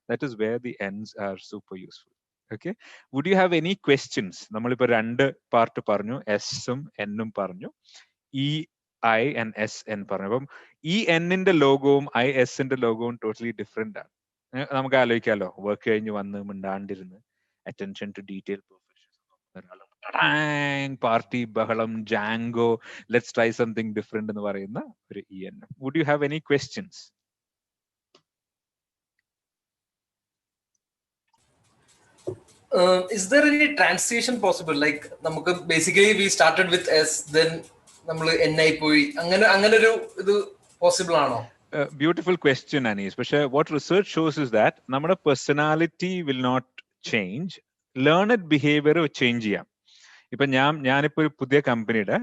that is where the Ns are super useful. Okay, would you have any questions? നമ്മളിപ്പോ രണ്ട് പാർട്ട് പറഞ്ഞു, എസും എന്നും പറഞ്ഞു, E I and S N പറഞ്ഞു. അപ്പം ഈ എന്നിന്റെ ലോഗോവും എസിന്റെ ലോഗോവും ടോട്ടലി ഡിഫറെന്റ് ആണ്. നമുക്ക് ആലോചിക്കാമല്ലോ, വർക്ക് കഴിഞ്ഞ് വന്ന് മിണ്ടാണ്ടിരുന്ന് അറ്റൻഷൻ ടു ഡീറ്റെയിൽ പാർട്ടി ബഹളം ജാങ്കോ ലെറ്റ്സ് ട്രൈ സംതിങ് ഡിഫറെന്റ് എന്ന് പറയുന്ന ഒരു E N. Would you have any questions? Is there any transition possible? Like നമുക്ക് basically we started with S, then നമ്മൾ N ആയി പോയി, അങ്ങനെ ഒരു ഇത് പോസിബിൾ ആണോ? Beautiful question, Anis. പക്ഷേ what research shows is that നമ്മുടെ personality will not change, learned behavior change ചെയ്യാം. ഇപ്പൊ ഞാനിപ്പോ ഒരു പുതിയ കമ്പനിയുടെ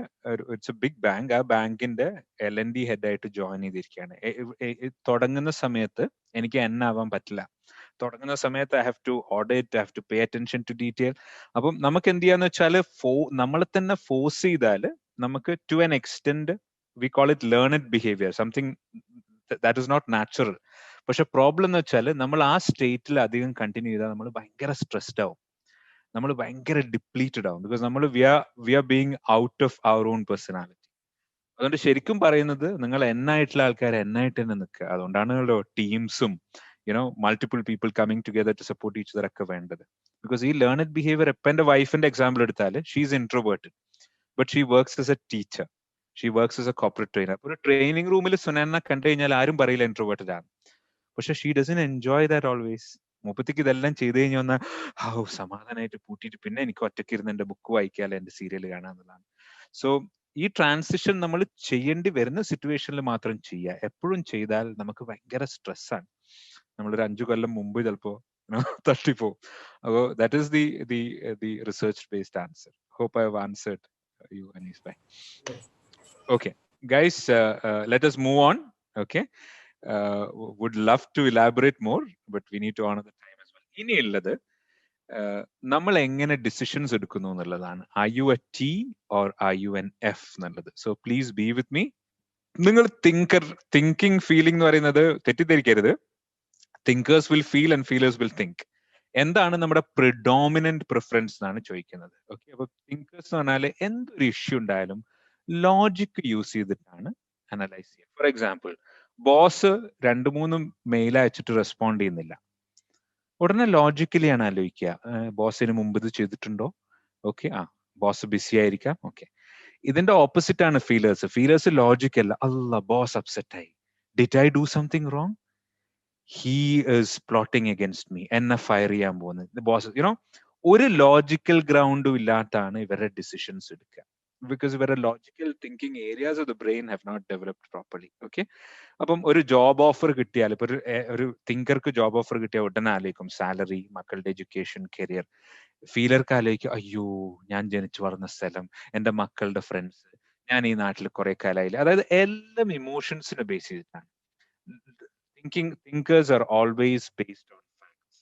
ഇറ്റ്സ് എ ബിഗ് ബാങ്ക്, ആ ബാങ്കിന്റെ L&D ഹെഡ് ആയിട്ട് ജോയിൻ ചെയ്തിരിക്കുകയാണ്. തുടങ്ങുന്ന സമയത്ത് എനിക്ക് ആവാൻ പറ്റില്ല. തുടങ്ങുന്ന സമയത്ത് I have to audit, I have to pay attention to detail. അപ്പം നമുക്ക് എന്ത് ചെയ്യാന്ന് വെച്ചാൽ നമ്മളെ തന്നെ ഫോഴ്സ് ചെയ്താൽ നമുക്ക് to an extent we call it learned behaviour, something that is not natural. പക്ഷെ പ്രോബ്ലം എന്ന് വെച്ചാൽ നമ്മൾ ആ സ്റ്റേറ്റിൽ അധികം കണ്ടിന്യൂ ചെയ്താൽ നമ്മൾ ഭയങ്കര സ്ട്രെസ്ഡ് ആവും, നമ്മൾ ഭയങ്കര ഡിപ്ലീറ്റഡ് ആവും, ബിക്കോസ് നമ്മൾ we are being out of our own personality. അതുകൊണ്ട് ശരിക്കും പറയുന്നത് നിങ്ങൾ എന്നായിട്ടുള്ള ആൾക്കാർ എന്നായിട്ട് തന്നെ നിൽക്കുക. അതുകൊണ്ടാണല്ലോ ടീംസും multiple people coming together to support each other ഒക്കെ വേണ്ടത്. ബിക്കോസ് ഈ ലേർണഡ് ബിഹേവിയർ ഇപ്പൊ എന്റെ വൈഫിന്റെ എക്സാമ്പിൾ എടുത്താൽ, she is introverted but she works as a teacher, she works as a corporate trainer. ഒരു ട്രെയിനിങ് റൂമിൽ സുനേനെ കണ്ടു കഴിഞ്ഞാൽ ആരും പറയില്ല ഇൻട്രോവേർട്ടഡ് ആണ്, പക്ഷെ she doesn't enjoy that always. മുപ്പത്തിക്ക് ഇതെല്ലാം ചെയ്ത് കഴിഞ്ഞ് വന്നാൽ സമാധാനമായിട്ട് പൂട്ടിയിട്ട് പിന്നെ എനിക്ക് ഒറ്റയ്ക്ക് ഇരുന്ന് എന്റെ ബുക്ക് വായിക്കാതെ എന്റെ സീരിയൽ കാണാന്നുള്ളതാണ്. സോ ഈ ട്രാൻസിഷൻ നമ്മൾ ചെയ്യേണ്ടി വരുന്ന സിറ്റുവേഷനിൽ മാത്രം ചെയ്യുക. എപ്പോഴും ചെയ്താൽ നമുക്ക് ഭയങ്കര സ്ട്രെസ്സാണ്. നമ്മളൊരു 5 കൊല്ലം മുമ്പ് ചിലപ്പോ തട്ടിപ്പോവും. അപ്പോ that is the research based answer. Hope I have answered you, Anees bye. Okay guys, let us move on. Okay, would love to elaborate more, but we need to honor the time as well. ഇനിയുള്ളത് നമ്മൾ എങ്ങനെ ഡിസിഷൻസ് എടുക്കുന്നു എന്നുള്ളതാണ്. Are you a T or are you an F എന്നുള്ളത്. So please bear with me. നിങ്ങൾ തിങ്കിങ് ഫീലിംഗ് എന്ന് പറയുന്നത് തെറ്റിദ്ധരിക്കരുത്. Thinkers will feel and feelers will think. എന്താണ് നമ്മുടെ പ്രിഡോമിനന്റ് പ്രിഫറൻസ് എന്നാണ് ചോദിക്കുന്നത്. ഓക്കെ, അപ്പൊ തിങ്കേഴ്സ് എന്ന് പറഞ്ഞാൽ എന്തൊരു ഇഷ്യൂ ഉണ്ടായാലും ലോജിക് യൂസ് ചെയ്തിട്ടാണ് അനലൈസ് ചെയ്യുക. ഫോർ എക്സാമ്പിൾ, ബോസ് 2-3 മെയിൽ അയച്ചിട്ട് റെസ്പോണ്ട് ചെയ്യുന്നില്ല. ഉടനെ ലോജിക്കലി ആണ് ആലോചിക്കുക, ബോസിന് മുമ്പ് ഇത് ചെയ്തിട്ടുണ്ടോ? ഓക്കെ, ബോസ് ബിസി ആയിരിക്കാം. ഓക്കെ, ഇതിന്റെ ഓപ്പോസിറ്റ് ആണ് ഫീലേഴ്സ്. ഫീലേഴ്സ് ലോജിക് അല്ല. അല്ല, ബോസ് അപ്സെറ്റ് ആയി. Did I do something wrong? He is plotting against me. എന്നെ ഫയർ ചെയ്യാൻ പോകുന്നത് ബോസ്. ഒരു ലോജിക്കൽ ഗ്രൗണ്ടും ഇല്ലാത്താണ് ഇവരുടെ ഡിസിഷൻസ് എടുക്കുക. ബിക്കോസ് ഇവരുടെ logical thinking areas of the brain have not developed properly. Okay, അപ്പം ഒരു ജോബ് ഓഫർ കിട്ടിയാൽ, ഇപ്പൊ ഒരു തിങ്കർക്ക് ജോബ് ഓഫർ കിട്ടിയാൽ ഉടനെ ആലോചിക്കും സാലറി, മക്കളുടെ എഡ്യൂക്കേഷൻ, കരിയർ. ഫീലർക്ക് ആലോചിക്കും, അയ്യോ ഞാൻ ജനിച്ചു വളർന്ന സ്ഥലം, എന്റെ മക്കളുടെ ഫ്രണ്ട്സ്, ഞാൻ ഈ നാട്ടിൽ കുറെ കാലമായില്ല. അതായത് എല്ലാം ഇമോഷൻസിനെ ബേസ് ചെയ്തിട്ടാണ്. Thinkers are always based on facts.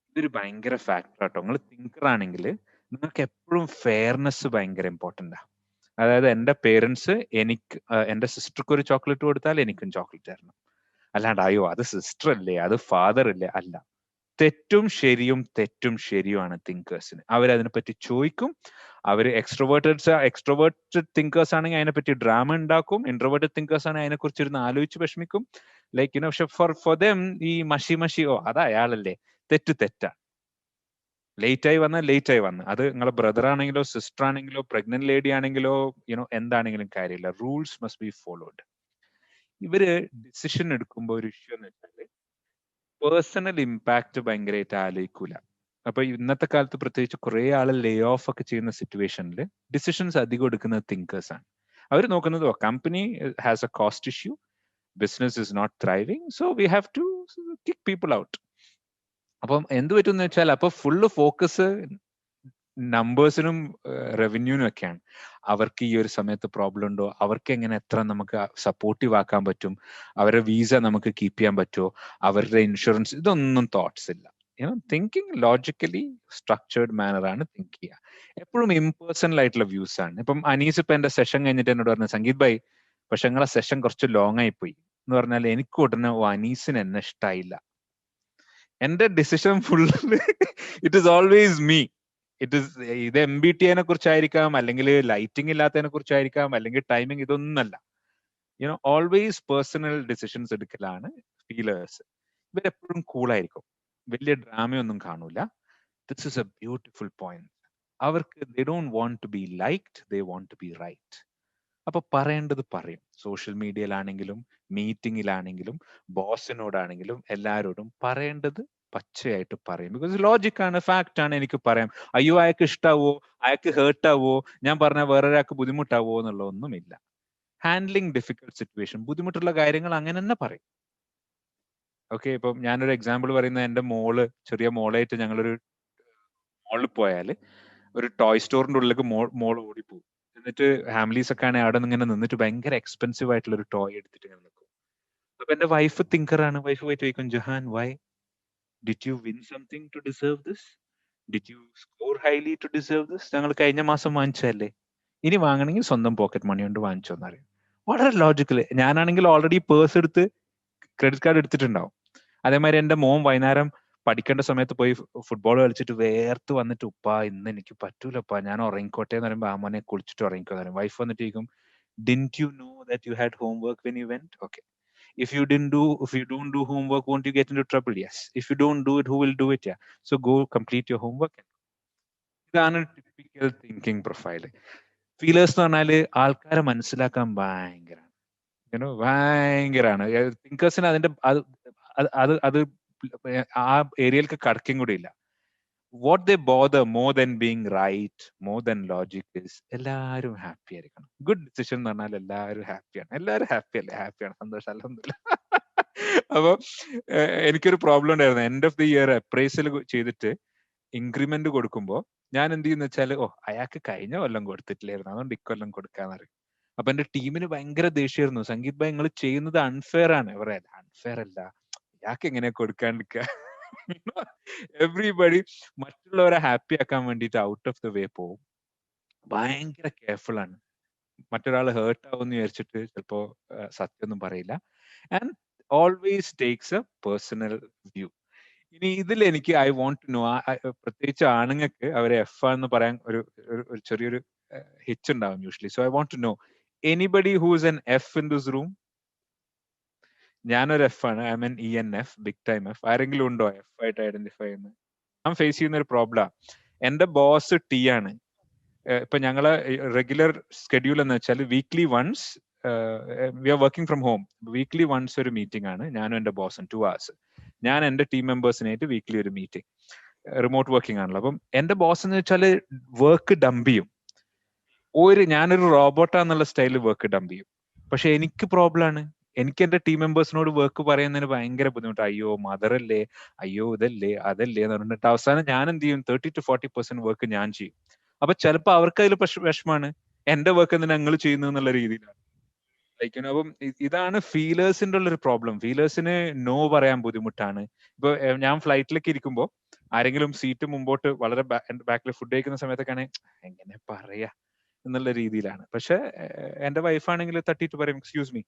ഇതൊരു ഭയങ്കര ഫാക്ടർ ആട്ടോ. നിങ്ങൾ തിങ്കർ ആണെങ്കിൽ നിങ്ങൾക്ക് എപ്പോഴും ഫെയർനെസ് ഭയങ്കര ഇമ്പോർട്ടൻ്റാ. അതായത് എന്റെ പേരൻസ് എനിക്ക് എന്റെ സിസ്റ്റർക്ക് ഒരു ചോക്ലേറ്റ് കൊടുത്താൽ എനിക്കും ചോക്ലേറ്റ് തരണം. അല്ലാണ്ട് അയ്യോ അത് സിസ്റ്റർ അല്ലേ, അത് ഫാദർ അല്ലേ. അല്ല, തെറ്റും ശരിയുമാണ് തിങ്കേഴ്സിന്. അവരതിനെപ്പറ്റി ചോദിക്കും. അവർ എക്സ്ട്രോവേർട്ടഡ് തിങ്കേഴ്സ് ആണെങ്കിൽ അതിനെപ്പറ്റി ഡ്രാമ ഉണ്ടാക്കും. ഇൻട്രോവേർട്ടഡ് തിങ്കേഴ്സ് ആണെങ്കിൽ അതിനെക്കുറിച്ച് ഇരുന്ന് ആലോചിച്ച് വിഷമിക്കും. ലൈക്ക് പക്ഷെ ഫോർ ദം ഈ മഷി അത് അയാളല്ലേ, തെറ്റാണ്. ലേറ്റ് ആയി വന്ന് അത് നിങ്ങളെ ബ്രദർ ആണെങ്കിലോ സിസ്റ്റർ ആണെങ്കിലോ പ്രഗ്നന്റ് ലേഡി ആണെങ്കിലോ എന്താണെങ്കിലും കാര്യമില്ല. Rules must be followed. ഇവര് ഡിസിഷൻ എടുക്കുമ്പോൾ ഒരു ഇഷ്യൂ എന്ന് വെച്ചാല് പേഴ്സണൽ ഇമ്പാക്ട് ഭയങ്കരമായിട്ട് ആലോചിക്കൂല. അപ്പൊ ഇന്നത്തെ കാലത്ത് പ്രത്യേകിച്ച് കുറെ ആള് ലേ ഓഫ് ഒക്കെ ചെയ്യുന്ന സിറ്റുവേഷനിൽ ഡിസിഷൻസ് അധികം എടുക്കുന്നത് തിങ്കേഴ്സ് ആണ്. അവർ നോക്കുന്നത് company has a cost issue, business is not thriving, so we have to kick people out. അപ്പം എന്ത് പറ്റുമെന്ന് വെച്ചാൽ അപ്പൊ ഫുള്ള് ഫോക്കസ് നമ്പേഴ്സിനും റവന്യൂനും ഒക്കെയാണ്. അവർക്ക് ഈ ഒരു സമയത്ത് പ്രോബ്ലം ഉണ്ടോ, അവർക്ക് എങ്ങനെ എത്ര നമുക്ക് സപ്പോർട്ടീവ് ആക്കാൻ പറ്റും, അവരുടെ വീസ നമുക്ക് കീപ്പ് ചെയ്യാൻ പറ്റുമോ, അവരുടെ ഇൻഷുറൻസ്, ഇതൊന്നും തോട്ട്സ് ഇല്ല. തിങ്കിങ് ലോജിക്കലി സ്ട്രക്ചേർഡ് മാനർ ആണ് തിങ്ക് ചെയ്യുക. എപ്പോഴും ഇംപേഴ്സണൽ ആയിട്ടുള്ള വ്യൂസ് ആണ്. ഇപ്പം അനീസ് ഇപ്പൊ എന്റെ സെഷൻ കഴിഞ്ഞിട്ട് എന്നോട് പറഞ്ഞു, സംഗീത് ഭായ് പക്ഷെ നിങ്ങളെ സെഷൻ കുറച്ച് ലോങ് ആയി പോയി എന്ന് പറഞ്ഞാൽ എനിക്ക് ഉടനെ അനീസിന് എന്നെ ഇഷ്ടമായില്ല. എന്റെ decision full it is always me. ഇത് MBTI കുറിച്ചായിരിക്കാം, അല്ലെങ്കിൽ ലൈറ്റിംഗ് ഇല്ലാത്തതിനെ കുറിച്ചായിരിക്കാം, അല്ലെങ്കിൽ ടൈമിംഗ്, ഇതൊന്നല്ല. ഓൾവേസ് പേഴ്സണൽ ഡിസിഷൻസ് എടുക്കലാണ് ഫീലേഴ്സ്. ഇവരെപ്പോഴും കൂളായിരിക്കും, വലിയ ഡ്രാമയൊന്നും കാണൂല. This is a beautiful point. അവർക്ക് they don't want to be liked, they want to be right. അപ്പൊ പറയേണ്ടത് പറയും. സോഷ്യൽ മീഡിയയിലാണെങ്കിലും മീറ്റിംഗിലാണെങ്കിലും ബോസിനോടാണെങ്കിലും എല്ലാവരോടും പറയേണ്ടത് പച്ചയായിട്ട് പറയും. ബിക്കോസ് ലോജിക് ആണ്, ഫാക്ട് ആണ്. എനിക്ക് പറയാം, അയ്യോ അയാൾക്ക് ഇഷ്ടാവോ, അയാൾക്ക് ഹേർട്ട് ആവോ, ഞാൻ പറഞ്ഞാൽ വേറൊരാൾക്ക് ബുദ്ധിമുട്ടാവോ എന്നുള്ളതൊന്നുമില്ല. ഹാൻഡ്ലിങ് ഡിഫിക്കൽട്ട് സിറ്റുവേഷൻ, ബുദ്ധിമുട്ടുള്ള കാര്യങ്ങൾ അങ്ങനെ തന്നെ പറയും. ഓക്കെ, ഇപ്പം ഞാനൊരു എക്സാമ്പിൾ പറയുന്നത്, എന്റെ ചെറിയ മോളായിട്ട് ഞങ്ങളൊരു മോളിൽ പോയാൽ ഒരു ടോയ് സ്റ്റോറിന്റെ ഉള്ളിലേക്ക് മോൾ ഓടിപ്പോകും. എന്നിട്ട് ഫാമിലീസ് ഒക്കെ ആണെങ്കിൽ അവിടെ ഇങ്ങനെ നിന്നിട്ട് ഭയങ്കര എക്സ്പെൻസീവ് ആയിട്ടുള്ള ഒരു ടോയ് എടുത്തിട്ട് ഇങ്ങനെ നിൽക്കും. അപ്പൊ എന്റെ വൈഫ് തിങ്കറാണ്. വൈഫ് പോയിട്ട് ചോദിക്കും, Jahan why did you win something to deserve this, did you score highly to deserve this? ഞങ്ങൾ കഴിഞ്ഞ മാസം വാങ്ങിച്ചതല്ലേ, ഇനി വാങ്ങണമെങ്കിൽ സ്വന്തം പോക്കറ്റ് മണി കൊണ്ട് വാങ്ങിച്ചോന്നറിയാം. വളരെ ലോജിക്കല്. ഞാനാണെങ്കിൽ ഓൾറെഡി പേഴ്സ് എടുത്ത് ക്രെഡിറ്റ് കാർഡ് എടുത്തിട്ടുണ്ടാവും. അതേമാതിരി എന്റെ മോൻ വൈകുന്നേരം പഠിക്കേണ്ട സമയത്ത് പോയി ഫുട്ബോൾ കളിച്ചിട്ട് വേർത്ത് വന്നിട്ട്, ഉപ്പാ ഇന്ന് എനിക്ക് പറ്റൂലപ്പാ, ഞാൻ ഉറങ്ങിക്കോട്ടെ എന്ന് പറയുമ്പോൾ ആ മോനെ കുളിച്ചിട്ട് ഉറങ്ങിക്കോ എന്ന് പറയും. വൈഫ് വന്നിട്ട് ചോദിക്കും, didn't you know that you had homework when you went? Okay, if you don't do homework, won't you get into trouble? Yes. If you don't do it, who will do it? Yeah. So go complete your homework. ഇതാണ് ടിപ്പിക്കൽ തിങ്കിങ് പ്രൊഫൈല്. ഫീലേഴ്സ് എന്ന് പറഞ്ഞാല് ആൾക്കാരെ മനസ്സിലാക്കാൻ ഭയങ്കരാണ്. തിങ്കേഴ്സിന് അതിന്റെ അത് ആ ഏരിയയിലേക്ക് കടക്കും കൂടി ഇല്ല. What they bother more than being right, more than logic is എല്ലാവരും ഹാപ്പി ആയിരിക്കണം. ഗുഡ് ഡിസിഷൻ എന്ന് പറഞ്ഞാൽ എല്ലാവരും ഹാപ്പിയാണ്. എല്ലാവരും ഹാപ്പി അല്ലേ? ഹാപ്പിയാണ്, സന്തോഷം, അൽഹംദുലില്ലാ. അപ്പൊ എനിക്കൊരു പ്രോബ്ലം ഉണ്ടായിരുന്നു. End of the year appraisal ചെയ്തിട്ട് ഇൻക്രിമെന്റ് കൊടുക്കുമ്പോൾ ഞാൻ എന്ത് ചെയ്യുന്ന വെച്ചാൽ, അയാൾക്ക് കഴിഞ്ഞ കൊല്ലം കൊടുത്തിട്ടില്ലായിരുന്നു, അതുകൊണ്ട് ഇക്കൊല്ലം കൊടുക്കാന്ന് പറയും. അപ്പൊ എന്റെ ടീമിന് ഭയങ്കര ദേഷ്യമായിരുന്നു. സംഗീത് ഭായ് നിങ്ങൾ ചെയ്യുന്നത് അൺഫെയർ ആണ്. പറയാ അൺഫെയർ അല്ല, ഇയാൾക്ക് എങ്ങനെയാ കൊടുക്കാണ്ടിരിക്കുക? എവ്രിബഡി മറ്റുള്ളവരെ ഹാപ്പി ആക്കാൻ വേണ്ടിയിട്ട് ഔട്ട് ഓഫ് ദ വേ പോവും. ഭയങ്കര കെയർഫുൾ ആണ്. മറ്റൊരാൾ ഹേർട്ട് ആവുമെന്ന് വിചാരിച്ചിട്ട് ചിലപ്പോ സത്യമൊന്നും പറയില്ല. And always takes A personal view. ഇനി ഇതിൽ എനിക്ക് ഐ വോണ്ട് ടു നോ, പ്രത്യേകിച്ച് ആണുങ്ങൾക്ക് അവരെ എഫ് ആണെന്ന് പറയാൻ ഒരു ചെറിയൊരു ഹിച്ച് ഉണ്ടാവും usually. So I want to know, anybody who's N F in this room? ഞാനൊരു എഫ് ആണ്. I am N ENF, big time F. ആരെങ്കിലും ഉണ്ടോ എഫ് ആയിട്ട് ഐഡന്റിഫൈ ചെയ്യുന്നത്? ഞാൻ ഫേസ് ചെയ്യുന്ന ഒരു പ്രോബ്ലം, എന്റെ ബോസ് T ആണ്. ഇപ്പൊ ഞങ്ങളെ റെഗുലർ സ്കെഡ്യൂൾ എന്ന് വെച്ചാൽ weekly once we are working from home. Weekly once ഒരു മീറ്റിംഗ് ആണ്, ഞാനും എന്റെ ബോസും 2 hours. ഞാൻ എന്റെ ടീം മെമ്പേഴ്സിനായിട്ട് വീക്ക്ലി ഒരു മീറ്റിംഗ്, റിമോട്ട് വർക്കിംഗ് ആണല്ലോ. അപ്പം എന്റെ ബോസ് എന്ന് വെച്ചാൽ വർക്ക് ഡംപ് ചെയ്യും. ഞാനൊരു റോബോട്ടാന്നുള്ള സ്റ്റൈലിൽ വർക്ക് ഡംപ് ചെയ്യും. പക്ഷെ എനിക്ക് പ്രോബ്ലം ആണ്. എനിക്ക് എന്റെ ടീം മെമ്പേഴ്സിനോട് വർക്ക് പറയുന്നതിന് ഭയങ്കര ബുദ്ധിമുട്ട്. അയ്യോ മദറല്ലേ, അയ്യോ ഇതല്ലേ അതല്ലേ എന്ന് പറഞ്ഞിട്ട് അവസാനം ഞാൻ എന്ത് ചെയ്യും, 30 to 40% വർക്ക് ഞാൻ ചെയ്യും. അപ്പൊ ചിലപ്പോ അവർക്ക് അതിൽ വിഷമാണ്, എന്റെ വർക്ക് എന്തിനാ ഞങ്ങൾ ചെയ്യുന്നു എന്നുള്ള രീതിയിലാണ്. അപ്പം ഇതാണ് ഫീലേഴ്സിന്റെ ഉള്ളൊരു പ്രോബ്ലം. ഫീലേഴ്സിന് നോ പറയാൻ ബുദ്ധിമുട്ടാണ്. ഇപ്പൊ ഞാൻ ഫ്ലൈറ്റിലേക്ക് ഇരിക്കുമ്പോ ആരെങ്കിലും സീറ്റ് മുമ്പോട്ട് വളരെ ബാക്കിൽ ഫുഡ് കഴിക്കുന്ന സമയത്തൊക്കെയാണ് എങ്ങനെ പറയാ എന്നുള്ള രീതിയിലാണ്. പക്ഷെ എന്റെ വൈഫാണെങ്കിൽ തട്ടിയിട്ട് പറയും എക്സ്ക്യൂസ് മീ.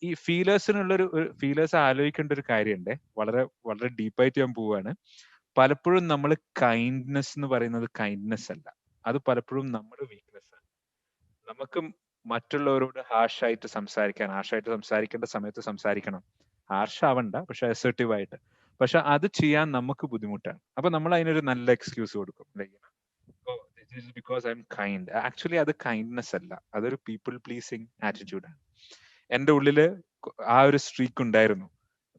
ഈ ഫീലേഴ്സിനുള്ളൊരു ഫീലേഴ്സ് ആലോചിക്കേണ്ട ഒരു കാര്യമുണ്ട്. വളരെ വളരെ ഡീപ്പായിട്ട് ഞാൻ പോവാണ്. പലപ്പോഴും നമ്മൾ കൈൻഡ്നെസ് എന്ന് പറയുന്നത് കൈൻഡ്നെസ് അല്ല, അത് പലപ്പോഴും നമ്മുടെ വീക്ക്നെസ് ആണ്. നമുക്ക് മറ്റുള്ളവരോട് ഹാർഷായിട്ട് സംസാരിക്കേണ്ട സമയത്ത് സംസാരിക്കണം. ഹാർഷ് ആവണ്ട, പക്ഷെ അസർട്ടീവ് ആയിട്ട്. പക്ഷെ അത് ചെയ്യാൻ നമുക്ക് ബുദ്ധിമുട്ടാണ്. അപ്പൊ നമ്മൾ അതിനൊരു നല്ല എക്സ്ക്യൂസ് കൊടുക്കും, because I M kind. Actually അത് കൈൻഡ്നെസ് അല്ല, അതൊരു പീപ്പിൾ പ്ലീസിങ് ആറ്റിറ്റ്യൂഡാണ്. എന്റെ ഉള്ളില് ആ ഒരു സ്ട്രീക്ക് ഉണ്ടായിരുന്നു.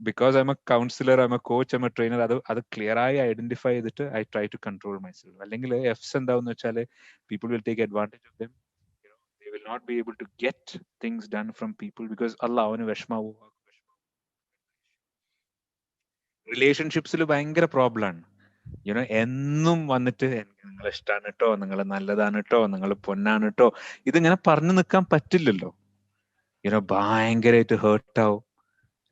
Because I am a counsellor, I am a coach, I am a trainer. അത് ക്ലിയർ ആയി ഐഡന്റിഫൈ ചെയ്തിട്ട് I try to control myself. അല്ലെങ്കിൽ എഫ്സ് എന്താവെന്ന് വെച്ചാൽ people will take advantage of them. They will not be able to get things done from people because Allah അവന് വിഷമാവോ. റിലേഷൻഷിപ്സിൽ ഭയങ്കര പ്രോബ്ലം ആണ്. എന്നും വന്നിട്ട് നിങ്ങൾ ഇഷ്ടമാണ് കേട്ടോ, നിങ്ങൾ നല്ലതാണ് കേട്ടോ, നിങ്ങൾ പൊന്നാണ് കേട്ടോ, ഇതിങ്ങനെ പറഞ്ഞു നിൽക്കാൻ പറ്റില്ലല്ലോ. ഭയങ്കരമായിട്ട് ഹേർട്ട് ആവും.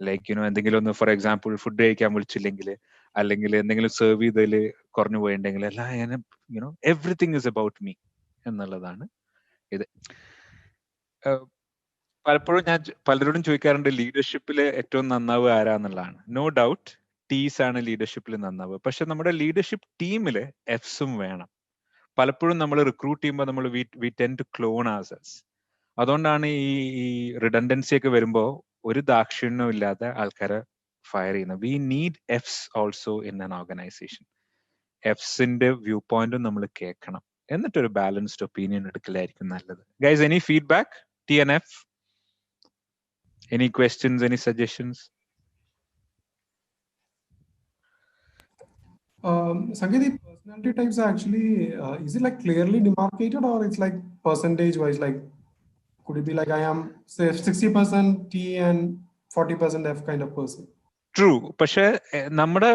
ലൈക്ക് എന്തെങ്കിലും ഒന്ന്, ഫോർ എക്സാമ്പിൾ ഫുഡ് കഴിക്കാൻ വിളിച്ചില്ലെങ്കിൽ, അല്ലെങ്കിൽ എന്തെങ്കിലും സെർവ് ചെയ്തതിൽ കുറഞ്ഞു പോയിട്ടുണ്ടെങ്കിൽ എല്ലാം എവറിത്തിങ് ഇസ് അബൌട്ട് മീ എന്നുള്ളതാണ് ഇത്. പലപ്പോഴും ഞാൻ പലരോടും ചോദിക്കാറുണ്ട് ലീഡർഷിപ്പിൽ ഏറ്റവും നന്നാവുക ആരാന്നുള്ളതാണ്. നോ ഡൗട്ട് ടീസ് ആണ് ലീഡർഷിപ്പിൽ നന്നാവുക. പക്ഷെ നമ്മുടെ ലീഡർഷിപ്പ് ടീമിൽ എഫ്സും വേണം. പലപ്പോഴും നമ്മൾ റിക്രൂട്ട് ചെയ്യുമ്പോൾ നമ്മൾ we tend to clone ourselves. അതുകൊണ്ടാണ് ഈ റിഡൻഡൻസി ഒക്കെ വരുമ്പോൾ ഒരു ദാക്ഷിണ്യവും ഇല്ലാതെ ആൾക്കാരെ ഫയർ ചെയ്യുന്നത്. We need Fs also in an organisation. എഫ്സിന്റെ വ്യൂ പോയിന്റും നമ്മൾ കേൾക്കണം, എന്നിട്ടൊരു ബാലൻസ്ഡ് ഒപ്പീനിയൻ എടുക്കലായിരിക്കും നല്ലത്. Guys, any feedback? TNF, any questions, any suggestions? Sangeet, personality types are actually, is it like clearly demarcated, or it's like percentage wise? Like, could it be like I am say 60% T and 40% F kind of person? True. പക്ഷെ നമ്മുടെ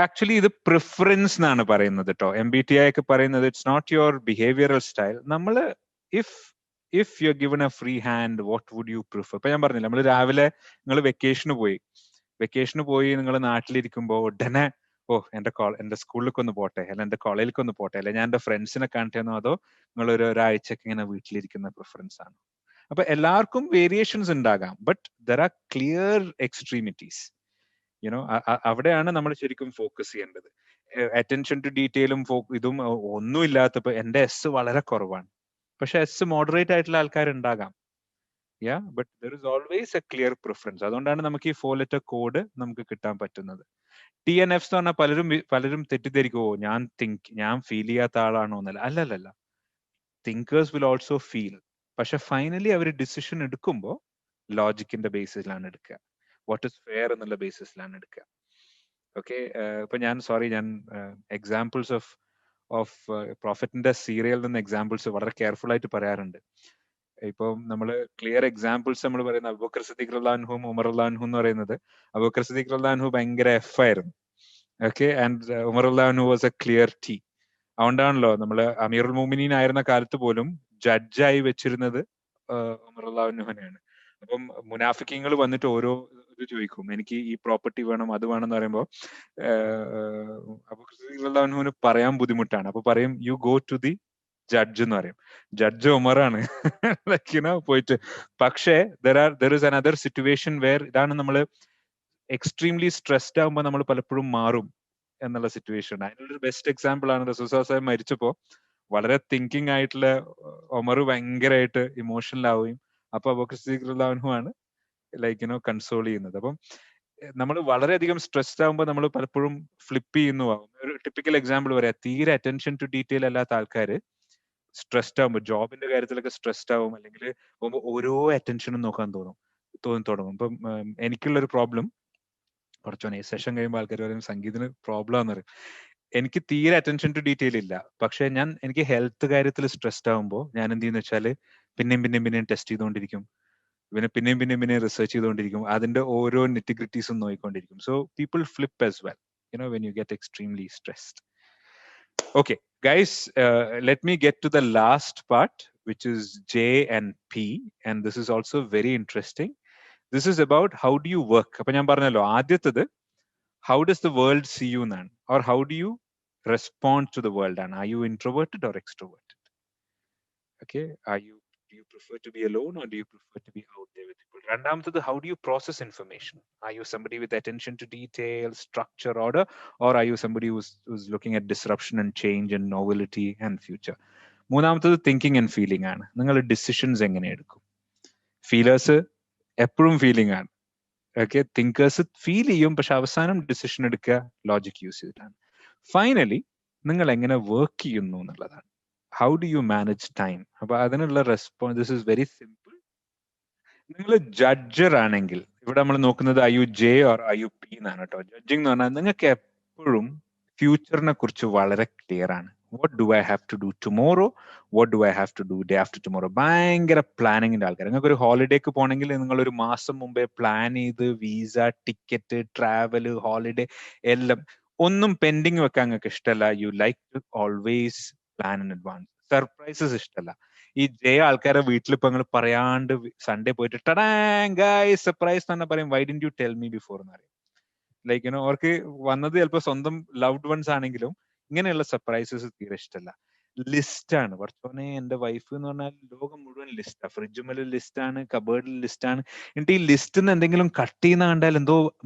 ആക്ച്വലി ഇത് പ്രിഫറൻസ് എന്നാണ് പറയുന്നത് കേട്ടോ. MBTI ഒക്കെ പറയുന്നത് it's not your behavioural style. നമ്മൾ if you're given a free hand, what would you prefer? ഇപ്പൊ ഞാൻ പറഞ്ഞില്ല, നമ്മൾ രാവിലെ നിങ്ങൾ വെക്കേഷന് പോയി നിങ്ങൾ നാട്ടിലിരിക്കുമ്പോൾ ഉടനെ എന്റെ സ്കൂളിലേക്ക് ഒന്ന് പോട്ടെ, അല്ല എന്റെ കോളേജിലേക്ക് ഒന്ന് പോട്ടെ, അല്ലെ ഞാൻ എന്റെ ഫ്രണ്ട്സിനെ കാണട്ടെന്നോ, അതോ നിങ്ങൾ ഒരാഴ്ചക്ക് ഇങ്ങനെ വീട്ടിലിരിക്കുന്ന പ്രിഫറൻസ് ആണ്? അപ്പൊ എല്ലാവർക്കും വേരിയേഷൻസ് ഉണ്ടാകാം, but there are clear extremities. അവിടെയാണ് നമ്മൾ ശരിക്കും ഫോക്കസ് ചെയ്യേണ്ടത്. അറ്റൻഷൻ ടു ഡീറ്റെയിലും ഇതും ഒന്നും ഇല്ലാത്തപ്പോ എന്റെ എസ് വളരെ കുറവാണ്, പക്ഷെ എസ് മോഡറേറ്റ് ആയിട്ടുള്ള ആൾക്കാരുണ്ടാകാം. But there is always a clear preference. അതുകൊണ്ടാണ് നമുക്ക് ഈ 4 letter കോഡ് നമുക്ക് കിട്ടാൻ പറ്റുന്നത്. TNFs എന്ന് പറഞ്ഞാൽ പലരും തെറ്റിദ്ധരിക്കുമോ, ഞാൻ ഫീൽ ചെയ്യാത്ത ആളാണോ എന്നല്ല. അല്ലല്ല, തിങ്കേഴ്സ് വിൽ ഓൾസോ ഫീൽ. പക്ഷെ ഫൈനലി അവർ ഡിസിഷൻ എടുക്കുമ്പോൾ ലോജിക്കിന്റെ ബേസിസിലാണ് എടുക്കുക, വാട്ട് ഇസ് ഫെയർ എന്നുള്ള ബേസിസിലാണ് എടുക്കുക. ഓക്കെ, ഇപ്പൊ ഞാൻ എക്സാമ്പിൾസ് ഓഫ് പ്രോഫറ്റിന്റെ സീരിയലിൽ നിന്ന് എക്സാമ്പിൾസ് വളരെ കെയർഫുൾ ആയിട്ട് പറയാറുണ്ട്. ഇപ്പൊ നമ്മള് ക്ലിയർ എക്സാമ്പിൾസ് നമ്മൾ പറയുന്ന അബൂബക്കർ സിദ്ദീഖ് റളിയല്ലാഹു അൻഹും ഉമർ റളിയല്ലാഹു അൻഹു എന്ന് പറയുന്നത്, അബൂബക്കർ സിദ്ദീഖ് റളിയല്ലാഹു അൻഹു ഭയങ്കര F ആയിരുന്നു. ഓക്കെ, ആൻഡ് ഉമർ റളിയല്ലാഹു അൻഹു വാസ് എ ക്ലിയർ T. അതുകൊണ്ടാണല്ലോ നമ്മള് അമീറുൽ മുഅ്മിനീൻ ആയിരുന്ന കാലത്ത് പോലും ജഡ്ജായി വെച്ചിരുന്നത് ഉമർ റളിയല്ലാഹു അൻഹുവിനെയാണ്. അപ്പം മുനാഫിക്കീങ്ങൾ വന്നിട്ട് ഓരോ ഇത് ചോദിക്കും, എനിക്ക് ഈ പ്രോപ്പർട്ടി വേണം അത് വേണം എന്ന് പറയുമ്പോൾ അപ്പൊ പറയാൻ ബുദ്ധിമുട്ടാണ്. അപ്പൊ പറയും you go to the judge എന്ന് പറയും. ജഡ്ജ് ഉമറാണ് പോയിട്ട്. പക്ഷേ there is another situation where ഇതാണ് നമ്മൾ എക്സ്ട്രീംലി സ്ട്രെസ്ഡ് ആകുമ്പോൾ നമ്മൾ പലപ്പോഴും മാറും എന്നുള്ള സിറ്റുവേഷൻ. അതിനൊരു ബെസ്റ്റ് എക്സാമ്പിൾ ആണ് റസൂൽ സാഹിബ് മരിച്ചപ്പോ വളരെ തിങ്കിങ് ആയിട്ടുള്ള ഒമർ ഭയങ്കരമായിട്ട് ഇമോഷണൽ ആവുകയും അപ്പൊ അബൂബക്കർ സിദ്ദീഖ് റളിയല്ലാഹു അൻഹു ആണ് ലൈക്ക് കൺസോൾ ചെയ്യുന്നത്. അപ്പം നമ്മൾ വളരെയധികം സ്ട്രെസ്ഡ് ആകുമ്പോൾ നമ്മൾ പലപ്പോഴും ഫ്ലിപ്പ് ചെയ്യുന്നു ആവും. ഒരു ടിപ്പിക്കൽ എക്സാമ്പിൾ പറയാം, തീരെ അറ്റൻഷൻ ടു ഡീറ്റെയിൽ അല്ലാത്ത ആൾക്കാര് സ്ട്രെസ്ഡ് ആകുമ്പോൾ, ജോബിന്റെ കാര്യത്തിലൊക്കെ സ്ട്രെസ്ഡ് ആവും, അല്ലെങ്കിൽ ഓരോ അറ്റൻഷനും നോക്കാൻ തോന്നി തുടങ്ങും. ഇപ്പം എനിക്കുള്ളൊരു പ്രോബ്ലം, കുറച്ചോനെ സെഷൻ കഴിയുമ്പോൾ ആൾക്കാർ പറയും സംഗീതത്തിന് പ്രോബ്ലം ആണെന്ന് പറയും. എനിക്ക് തീരെ അറ്റൻഷൻ ടു ഡീറ്റെയിൽ ഇല്ല. പക്ഷെ എനിക്ക് ഹെൽത്ത് കാര്യത്തിൽ സ്ട്രെസ്ഡ് ആകുമ്പോൾ ഞാൻ എന്ത് ചെയ്യുന്ന വെച്ചാൽ പിന്നെയും ടെസ്റ്റ് ചെയ്തുകൊണ്ടിരിക്കും, പിന്നെയും റിസർച്ച് ചെയ്തുകൊണ്ടിരിക്കും, അതിന്റെ ഓരോ നെറ്റിഗ്രിറ്റീസും നോക്കിക്കൊണ്ടിരിക്കും. So people flip as well when you get extremely stressed. Okay, guys, let me get to the last part, which is J and P, and this is also very interesting. This is about how do you work. Appo njan parnallo aadyathathu how does the world see you nan, or how do you respond to the world, and are you introverted or extroverted? Okay, do you prefer to be alone, or do you prefer to be out there with people? Randamathathu, how do you process information? Are you somebody with attention to detail, structure, order, or are you somebody who's looking at disruption and change and novelty and future? മൂന്നാമത്തത് തിങ്കിങ് ആൻഡ് ഫീലിംഗ് ആണ്. നിങ്ങൾ ഡിസിഷൻസ് എങ്ങനെ എടുക്കും? ഫീലേഴ്സ് എപ്പോഴും ഫീലിംഗ് ആണ്. ഓക്കെ, തിങ്കേഴ്സ് ഫീൽ ചെയ്യും, പക്ഷെ അവസാനം ഡിസിഷൻ എടുക്കുക ലോജിക് യൂസ് ചെയ്തിട്ടാണ്. ഫൈനലി നിങ്ങൾ എങ്ങനെ വർക്ക് ചെയ്യുന്നു എന്നുള്ളതാണ്. How do you manage time? അപ്പൊ അതിനുള്ള response this is very simple. നിങ്ങൾ ജഡ്ജർ ആണെങ്കിൽ ഇവിടെ നമ്മൾ നോക്കുന്നത് I U J or I U P എന്നാണ് കേട്ടോ. ജഡ്ജിങ് എന്ന് പറഞ്ഞാൽ നിങ്ങൾക്ക് എപ്പോഴും ഫ്യൂച്ചറിനെ കുറിച്ച് വളരെ ക്ലിയർ ആണ്. What do I have to do tomorrow, what do I have to do day after tomorrow. ഭയങ്കര പ്ലാനിങ്ങിന്റെ ആൾക്കാർ. നിങ്ങൾക്ക് ഒരു ഹോളിഡേക്ക് പോകണമെങ്കിൽ നിങ്ങൾ ഒരു മാസം മുമ്പേ പ്ലാൻ ചെയ്ത് വിസ, ടിക്കറ്റ്, ട്രാവൽ, ഹോളിഡേ എല്ലാം. ഒന്നും പെൻഡിങ് വെക്കാൻ നിങ്ങൾക്ക് ഇഷ്ടമല്ല. You like to always plan in advance. Surprises ഇഷ്ടമല്ല. ഈ ജയ ആൾക്കാരെ വീട്ടിൽ ഇപ്പൊ നിങ്ങൾ പറയാണ്ട് സൺഡേ പോയിട്ട് ടടാങ് ഗൈസ് സർപ്രൈസ് തന്നെ പറയും, why didn't you tell me before എന്ന് പറയും. ലൈക്ക് അവർക്ക് വന്നത് ചിലപ്പോൾ സ്വന്തം ലവ്ഡ് വൺസ് ആണെങ്കിലും ഇങ്ങനെയുള്ള സർപ്രൈസസ് തീരെ ഇഷ്ടമല്ല. ലിസ്റ്റ് ആണ്. കുറച്ചോനെ എന്റെ വൈഫ് എന്ന് പറഞ്ഞാൽ ലോകം മുഴുവൻ ലിസ്റ്റാ. ഫ്രിഡ്ജുമേൽ ലിസ്റ്റ് ആണ്, കബേർഡിൽ ലിസ്റ്റ് ആണ്. എന്നിട്ട് ഈ ലിസ്റ്റിൽ നിന്ന് എന്തെങ്കിലും കട്ട് ചെയ്യുന്ന കണ്ടാൽ എന്തോ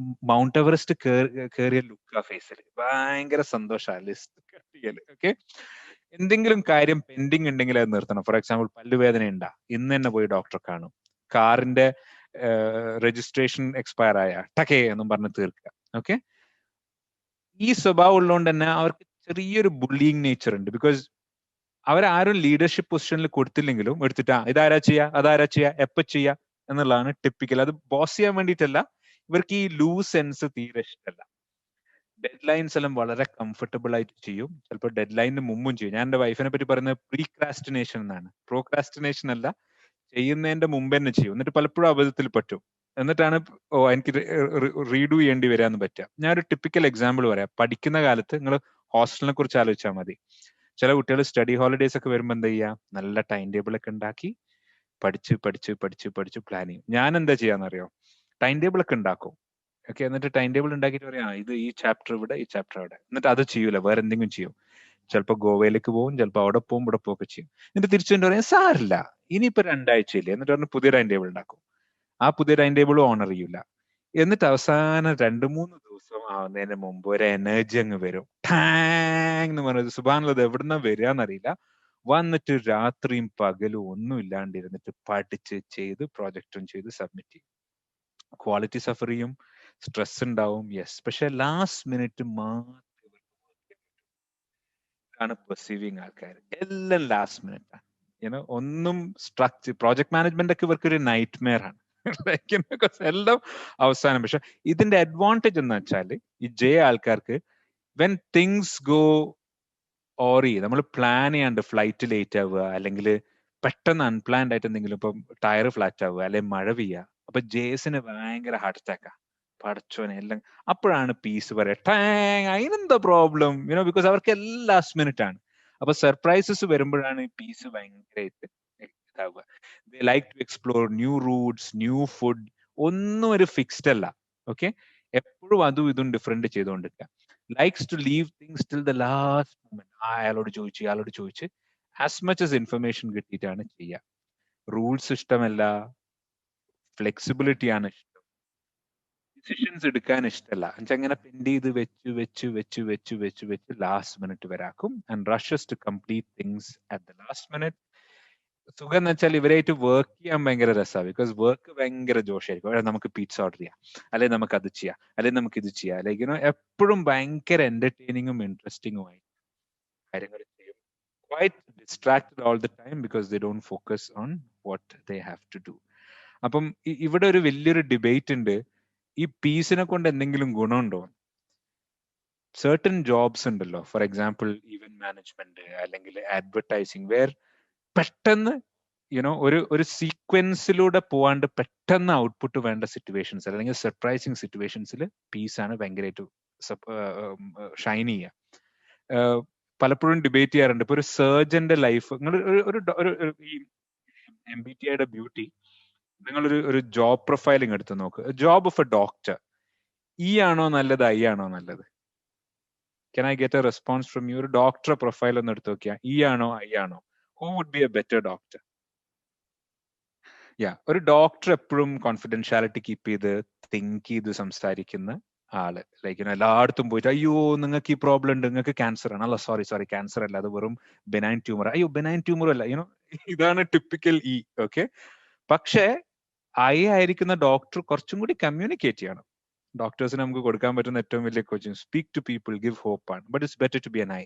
മൗണ്ട് എവറസ്റ്റ് കയറിയ ലുക്കാ ഫേസിൽ. ഭയങ്കര സന്തോഷമാണ് ലിസ്റ്റ് കട്ട് ചെയ്യല്. ഓക്കെ, എന്തെങ്കിലും കാര്യം പെൻഡിങ് ഉണ്ടെങ്കിൽ അത് നിർത്തണം. ഫോർ എക്സാമ്പിൾ പല്ലുവേദന ഉണ്ടാ, ഇന്ന് തന്നെ പോയി ഡോക്ടറെ കാണും. കാറിന്റെ രജിസ്ട്രേഷൻ എക്സ്പയർ ആയ ടക്കേ എന്നും പറഞ്ഞ് തീർക്കുക. ഓക്കെ, ഈ സ്വഭാവം ഉള്ളതുകൊണ്ട് തന്നെ അവർക്ക് ചെറിയൊരു ബുള്ളിങ് നേച്ചർ ഉണ്ട്. ബിക്കോസ് അവരാരും ലീഡർഷിപ്പ് പൊസിഷനിൽ കൊടുത്തില്ലെങ്കിലും എടുത്തിട്ടാ ഇതാരാ ചെയ്യാ, അതാരാ ചെയ്യാ, എപ്പോ ചെയ്യാ എന്നുള്ളതാണ് ടിപ്പിക്കൽ. അത് ബോസ് ചെയ്യാൻ വേണ്ടിയിട്ടല്ല, ഇവർക്ക് ഈ ലൂസ് സെൻസ് തീരെ ഇഷ്ടമല്ല. ഡെഡ് ലൈൻസ് എല്ലാം വളരെ കംഫർട്ടബിൾ ആയിട്ട് ചെയ്യും. ചിലപ്പോൾ ഡെഡ് ലൈനിന് മുമ്പും ചെയ്യും. ഞാൻ എന്റെ വൈഫിനെ പറ്റി പറയുന്നത് പ്രീക്രാസ്റ്റിനേഷൻ എന്നാണ്. പ്രോക്രാസ്റ്റിനേഷൻ അല്ല, ചെയ്യുന്നതിന്റെ മുമ്പ് തന്നെ ചെയ്യും. എന്നിട്ട് പലപ്പോഴും അബദ്ധത്തിൽ പറ്റും. എന്നിട്ടാണ് എനിക്ക് റീഡു ചെയ്യേണ്ടി വരാന്ന് പറ്റുക. ഞാനൊരു ടിപ്പിക്കൽ എക്സാമ്പിൾ പറയാം. പഠിക്കുന്ന കാലത്ത് നിങ്ങൾ ഹോസ്റ്റലിനെ കുറിച്ച് ആലോചിച്ചാൽ മതി. ചില കുട്ടികൾ സ്റ്റഡി ഹോളിഡേസ് ഒക്കെ വരുമ്പോൾ എന്താ ചെയ്യുക, നല്ല ടൈം ടേബിൾ ഒക്കെ ഉണ്ടാക്കി പഠിച്ച് പ്ലാൻ ചെയ്യും. ഞാൻ എന്താ ചെയ്യാന്നറിയോ, ടൈം ടേബിൾ ഒക്കെ ഉണ്ടാക്കും. ഓക്കെ, എന്നിട്ട് ടൈം ടേബിൾ ഉണ്ടാക്കിയിട്ട് പറയാം ഇത് ഈ ചാപ്റ്റർ ഇവിടെ, ഈ ചാപ്റ്റർ അവിടെ. എന്നിട്ട് അത് ചെയ്യൂല, വേറെ എന്തെങ്കിലും ചെയ്യും. ചിലപ്പോൾ ഗോവയിലേക്ക് പോകും, ചിലപ്പോൾ അവിടെ പോകും, ഇവിടെ പോകുക ചെയ്യും. എന്നിട്ട് തിരിച്ചു കൊണ്ട് പറയാം സാറില്ല ഇനിയിപ്പോ 2 ആഴ്ചയില്ലേ, എന്നിട്ട് പറഞ്ഞ് പുതിയ ടൈം ടേബിൾ ഉണ്ടാക്കും. ആ പുതിയ ടൈം ടേബിൾ ഓണർ ചെയ്യൂല. എന്നിട്ട് അവസാനം 2-3 ദിവസം ആവുന്നതിന് മുമ്പ് ഒരു എനർജി അങ്ങ് വരും. ടാങ് എന്ന് പറഞ്ഞത് സുബ്ഹാനല്ലാഹ് എവിടുന്ന വരികയെന്നറിയില്ല. വന്നിട്ട് രാത്രിയും പകലും ഒന്നും ഇല്ലാണ്ടിരുന്നിട്ട് പഠിച്ച് ചെയ്ത് പ്രോജക്റ്റും ചെയ്ത് സബ്മിറ്റ് ചെയ്യും. ക്വാളിറ്റി സഫർ ചെയ്യും, സ്ട്രെസ് ഉണ്ടാവും, യെസ്. പക്ഷെ ലാസ്റ്റ് മിനിറ്റ് മാത്രമാണ് പെർസീവിങ് ആൾക്കാർ. എല്ലാം ലാസ്റ്റ് മിനിറ്റ് ആണ്. ഒന്നും സ്ട്രക്ചർ, പ്രോജക്ട് മാനേജ്മെന്റ് ഒക്കെ ഇവർക്ക് ഒരു നൈറ്റ് മെയർ ആണ്. എല്ലാം അവസാനം. പക്ഷെ ഇതിന്റെ അഡ്വാൻറ്റേജ് എന്ന് വെച്ചാൽ ഈ ആൾക്കാർക്ക് വെൻ തിങ്സ് ഗോ ഓറി, നമ്മൾ പ്ലാൻ ചെയ്യാണ്ട് ഫ്ലൈറ്റ് ലേറ്റ് ആവുക, അല്ലെങ്കിൽ പെട്ടെന്ന് അൺപ്ലാൻഡ് ആയിട്ട് എന്തെങ്കിലും, ഇപ്പം ടയർ ഫ്ലാറ്റ് ആവുക, അല്ലെങ്കിൽ മഴ പെയ്യുക, അപ്പൊ ജേസിന് ഭയങ്കര ഹാർട്ട് അറ്റാക്കാ. പടച്ചോനെ എല്ലാം. അപ്പോഴാണ് പീസ് പറയാ ടാങ് അതിനെന്താ പ്രോബ്ലം, ബിക്കോസ് അവർക്ക് എല്ലാം ലാസ്റ്റ് മിനിറ്റ് ആണ്. അപ്പൊ സർപ്രൈസസ് വരുമ്പോഴാണ് പീസ് ഭയങ്കരമായിട്ട് ഇതാവുക. They like to explore new routes, new food, ഒന്നും ഒരു ഫിക്സ്ഡ് അല്ല. ഓക്കെ, എപ്പോഴും അതും ഇതും ഡിഫറെന്റ് ചെയ്തുകൊണ്ടിരിക്കുക. Likes to leave things till the last moment. അയാളോട് ചോദിച്ചു, ഇയാളോട് ചോദിച്ച് ആസ് മച്ച് as ഇൻഫർമേഷൻ കിട്ടിയിട്ടാണ് ചെയ്യുക. റൂൾസ് ഇഷ്ടമല്ല, ഫ്ലെക്സിബിലിറ്റി ആണ് ഇഷ്ടം, ഡിസിഷൻസ് എടുക്കാൻ ഇഷ്ടമല്ല. എന്നുവെച്ചാൽ അങ്ങനെ പെൻഡ് ചെയ്ത് വെച്ച് ലാസ്റ്റ് മിനിറ്റ് വരാക്കും and rushes to complete things at the last minute. സുഖം എന്ന് വെച്ചാൽ ഇവരായിട്ട് വർക്ക് ചെയ്യാൻ ഭയങ്കര രസമാണ്. ബിക്കോസ് വർക്ക് ഭയങ്കര ജോഷായിരിക്കും. നമുക്ക് പിസ്സ ഓർഡർ ചെയ്യാം, അല്ലെങ്കിൽ നമുക്ക് അത് ചെയ്യാം, അല്ലെങ്കിൽ നമുക്ക് ഇത് ചെയ്യാം. ലൈക്ക് എപ്പോഴും ഭയങ്കര എന്റർടൈനിങ്ങും ഇൻട്രസ്റ്റിംഗും ആയി കാര്യങ്ങൾ ചെയ്യും. Quite distracted all the time because they don't focus on what they have to do. അപ്പം ഇവിടെ ഒരു വലിയൊരു ഡിബേറ്റ് ഉണ്ട്, ഈ പീസിനെ കൊണ്ട് എന്തെങ്കിലും ഗുണമുണ്ടോ? സർട്ടൻ ജോബ്സ് ഉണ്ടല്ലോ, ഫോർ എക്സാമ്പിൾ ഈവന്റ് മാനേജ്മെന്റ് അല്ലെങ്കിൽ അഡ്വർടൈസിങ്, വേർ പെട്ടെന്ന് ഒരു സീക്വൻസിലൂടെ പോവാണ്ട് പെട്ടെന്ന് ഔട്ട്പുട്ട് വേണ്ട സിറ്റുവേഷൻസ് അല്ലെങ്കിൽ സർപ്രൈസിങ് സിറ്റുവേഷൻസിൽ പീസാണ് ഭയങ്കരമായിട്ട് ഷൈൻ ചെയ്യുക. പലപ്പോഴും ഡിബേറ്റ് ചെയ്യാറുണ്ട്. ഇപ്പൊ ഒരു സർജന്റെ ലൈഫ്, നിങ്ങൾ ഈ MBTIയുടെ ബ്യൂട്ടി, നിങ്ങളൊരു ജോബ് പ്രൊഫൈലിംഗ് എടുത്ത് നോക്ക്. Job of A doctor, E ആണോ നല്ലത്, ഐ ആണോ നല്ലത്? Can I get a response from you? ഒരു ഡോക്ടറെ പ്രൊഫൈൽ ഒന്ന് എടുത്ത് നോക്കിയാ, ഇ ആണോ ഐ ആണോ? Who would be a better doctor? ഒരു ഡോക്ടർ എപ്പോഴും കോൺഫിഡൻഷ്യാലിറ്റി കീപ്പ് ചെയ്ത് തിങ്ക് ചെയ്ത് സംസാരിക്കുന്ന ആള്. ലൈക്ക് എല്ലായിടത്തും പോയിട്ട് അയ്യോ നിങ്ങൾക്ക് ഈ പ്രോബ്ലം ഉണ്ട്, നിങ്ങൾക്ക് ക്യാൻസർ ആണ്, അല്ല സോറി ക്യാൻസർ അല്ല, അത് വെറും ബെനൈൻ ട്യൂമർ, അയ്യോ ബെനൈൻ ട്യൂമർ അല്ല, ഇതാണ് ടിപ്പിക്കൽ ഇ. ഓക്കെ, പക്ഷേ ഐ ആയിരിക്കുന്ന ഡോക്ടർ കുറച്ചും കൂടി കമ്മ്യൂണിക്കേറ്റ് ചെയ്യണം. ഡോക്ടേഴ്സിന് നമുക്ക് കൊടുക്കാൻ പറ്റുന്ന ഏറ്റവും വലിയ coaching speak to people, give hope ആണ്. But it's better to be N I.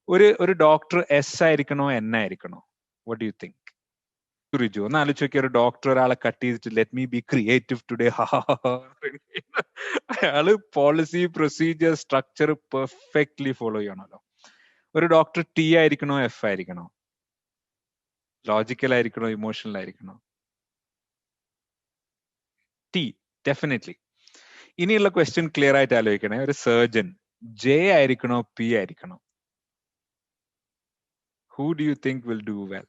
ഒരു ഡോക്ടർ എസ് ആയിരിക്കണോ എൻ ആയിരിക്കണോ? What do you think? Riju ഒന്ന് ആലോചിച്ച് നോക്കിയ, ഒരു ഡോക്ടർ ഒരാളെ കട്ട് ചെയ്തിട്ട് let me be creative today, അയാള് policy procedure structure perfectly follow ചെയ്യണമല്ലോ. ഒരു ഡോക്ടർ ടി ആയിരിക്കണോ എഫ് ആയിരിക്കണോ? ലോജിക്കൽ ആയിരിക്കണോ ഇമോഷണൽ ആയിരിക്കണോ? T, definitely. ഇനിയുള്ള ക്വസ്റ്റ്യൻ ക്ലിയർ ആയിട്ട് ആലോചിക്കണേ. ഒരു സർജൻ ജെ ആയിരിക്കണോ പി ആയിരിക്കണോ? Who do you think will do well?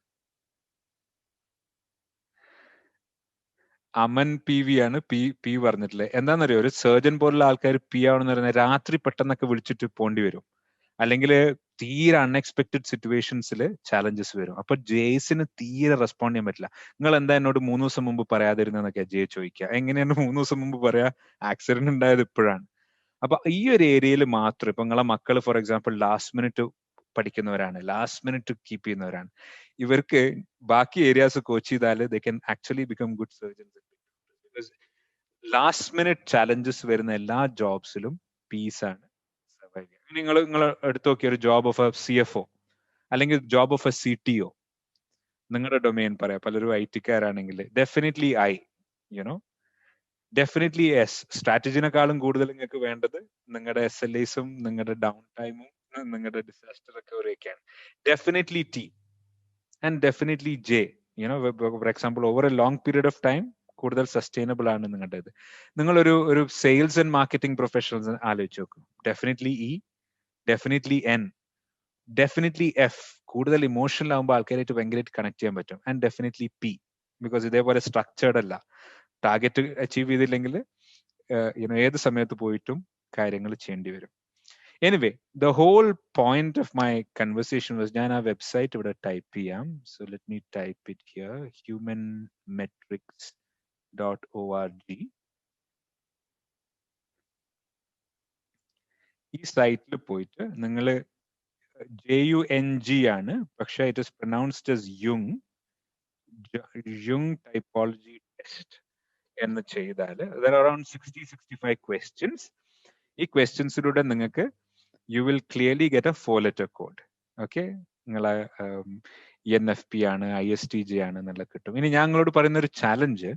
Aman PV ആണ് പി പറഞ്ഞിട്ടില്ലേ. എന്താണെന്നറിയോ, ഒരു സർജൻ പോലുള്ള ആൾക്കാർ പി ആവണമെന്ന് പറയുന്നത് രാത്രി പെട്ടെന്നൊക്കെ വിളിച്ചിട്ട് പോണ്ടി വരും, അല്ലെങ്കിൽ തീരെ അൺഎക്സ്പെക്ടഡ് സിറ്റുവേഷൻസിൽ ചാലഞ്ചസ് വരും. അപ്പൊ ജെയ്സിന് തീരെ റെസ്പോണ്ട് ചെയ്യാൻ പറ്റില്ല. നിങ്ങൾ എന്താ എന്നോട് 3 ദിവസം മുമ്പ് പറയാതിരുന്നൊക്കെ ജെ ചോദിക്കുക. എങ്ങനെയാണ് 3 ദിവസം മുമ്പ് പറയാ? ആക്സിഡന്റ് ഉണ്ടായത് ഇപ്പോഴാണ്. അപ്പൊ ഈ ഒരു ഏരിയയിൽ മാത്രം, ഇപ്പൊ നിങ്ങളെ മക്കൾ ഫോർ എക്സാമ്പിൾ ലാസ്റ്റ് മിനിറ്റ് പഠിക്കുന്നവരാണ്, ലാസ്റ്റ് മിനിറ്റ് കീപ്പ് ചെയ്യുന്നവരാണ്, ഇവർക്ക് ബാക്കി ഏരിയാസ് കോച്ച് ചെയ്താൽ they can actually become good surgeons. Last minute challenges വരുന്ന എല്ലാ ജോബ്സിലും പീസാണ് സർവൈവ് ചെയ്യുക. നിങ്ങൾ എടുത്തു നോക്കിയ ഒരു ജോബ് ഓഫ് എ CFO അല്ലെങ്കിൽ ജോബ് ഓഫ് എ CTO, നിങ്ങളുടെ ഡൊമെയിൻ പറയാം, പലരും IT-കാരാണെങ്കിൽ ഡെഫിനറ്റ്ലി ഡെഫിനറ്റ്ലി എസ്. സ്ട്രാറ്റജിനെക്കാളും കൂടുതൽ നിങ്ങൾക്ക് വേണ്ടത് നിങ്ങളുടെ SLAസും നിങ്ങളുടെ ഡൗൺ ടൈമും നിങ്ങളുടെ ഡിസാസ്റ്റർ റിക്കവറി ഒക്കെയാണ്. Definitely T and definitely J. For example over A long period of time കൂടുതൽ സസ്റ്റൈനബിൾ ആണ് നിങ്ങളുടേത്. നിങ്ങളൊരു സെയിൽസ് ആൻഡ് മാർക്കറ്റിംഗ് പ്രൊഫഷണൽസ് ആലോചിച്ച് നോക്കും. Definitely E, definitely N, definitely F. കൂടുതൽ ഇമോഷണൽ ആകുമ്പോൾ ആൾക്കാരായിട്ട് ഭയങ്കരമായിട്ട് കണക്ട് ചെയ്യാൻ പറ്റും. ആൻഡ് ഡെഫിനറ്റ്ലി പി, ബിക്കോസ് ഇതേപോലെ സ്ട്രക്ചേർഡ് അല്ല. ടാർഗറ്റ് അച്ചീവ് ചെയ്തില്ലെങ്കിൽ ഏത് സമയത്ത് പോയിട്ടും കാര്യങ്ങൾ ചെയ്യേണ്ടി വരും. Anyway, the whole point of my conversation was, ഞാൻ ആ വെബ്സൈറ്റ് ഇവിടെ ടൈപ്പ് ചെയ്യാം. So let me type it here, humanmetrics.org. ഈ സൈറ്റിൽ പോയിട്ട് നിങ്ങൾ JUNG ആണ്, പക്ഷെ ഇറ്റ് ഇസ് പ്രൊനൗൺസ്ഡ് as യുങ് ടൈപ്പോളജി ടെസ്റ്റ് എന്ന് ചെയ്താൽ there are around 60-65 questions. ഈ ക്വസ്റ്റ്യൻസിലൂടെ നിങ്ങൾക്ക് U will clearly get A 4-letter code. Okay, നിങ്ങളെ ENFP ആണ്, ISTJ ആണ് എന്നുള്ള കിട്ടും. ഇനി ഞങ്ങളോട് പറയുന്ന ഒരു ചാലഞ്ച്,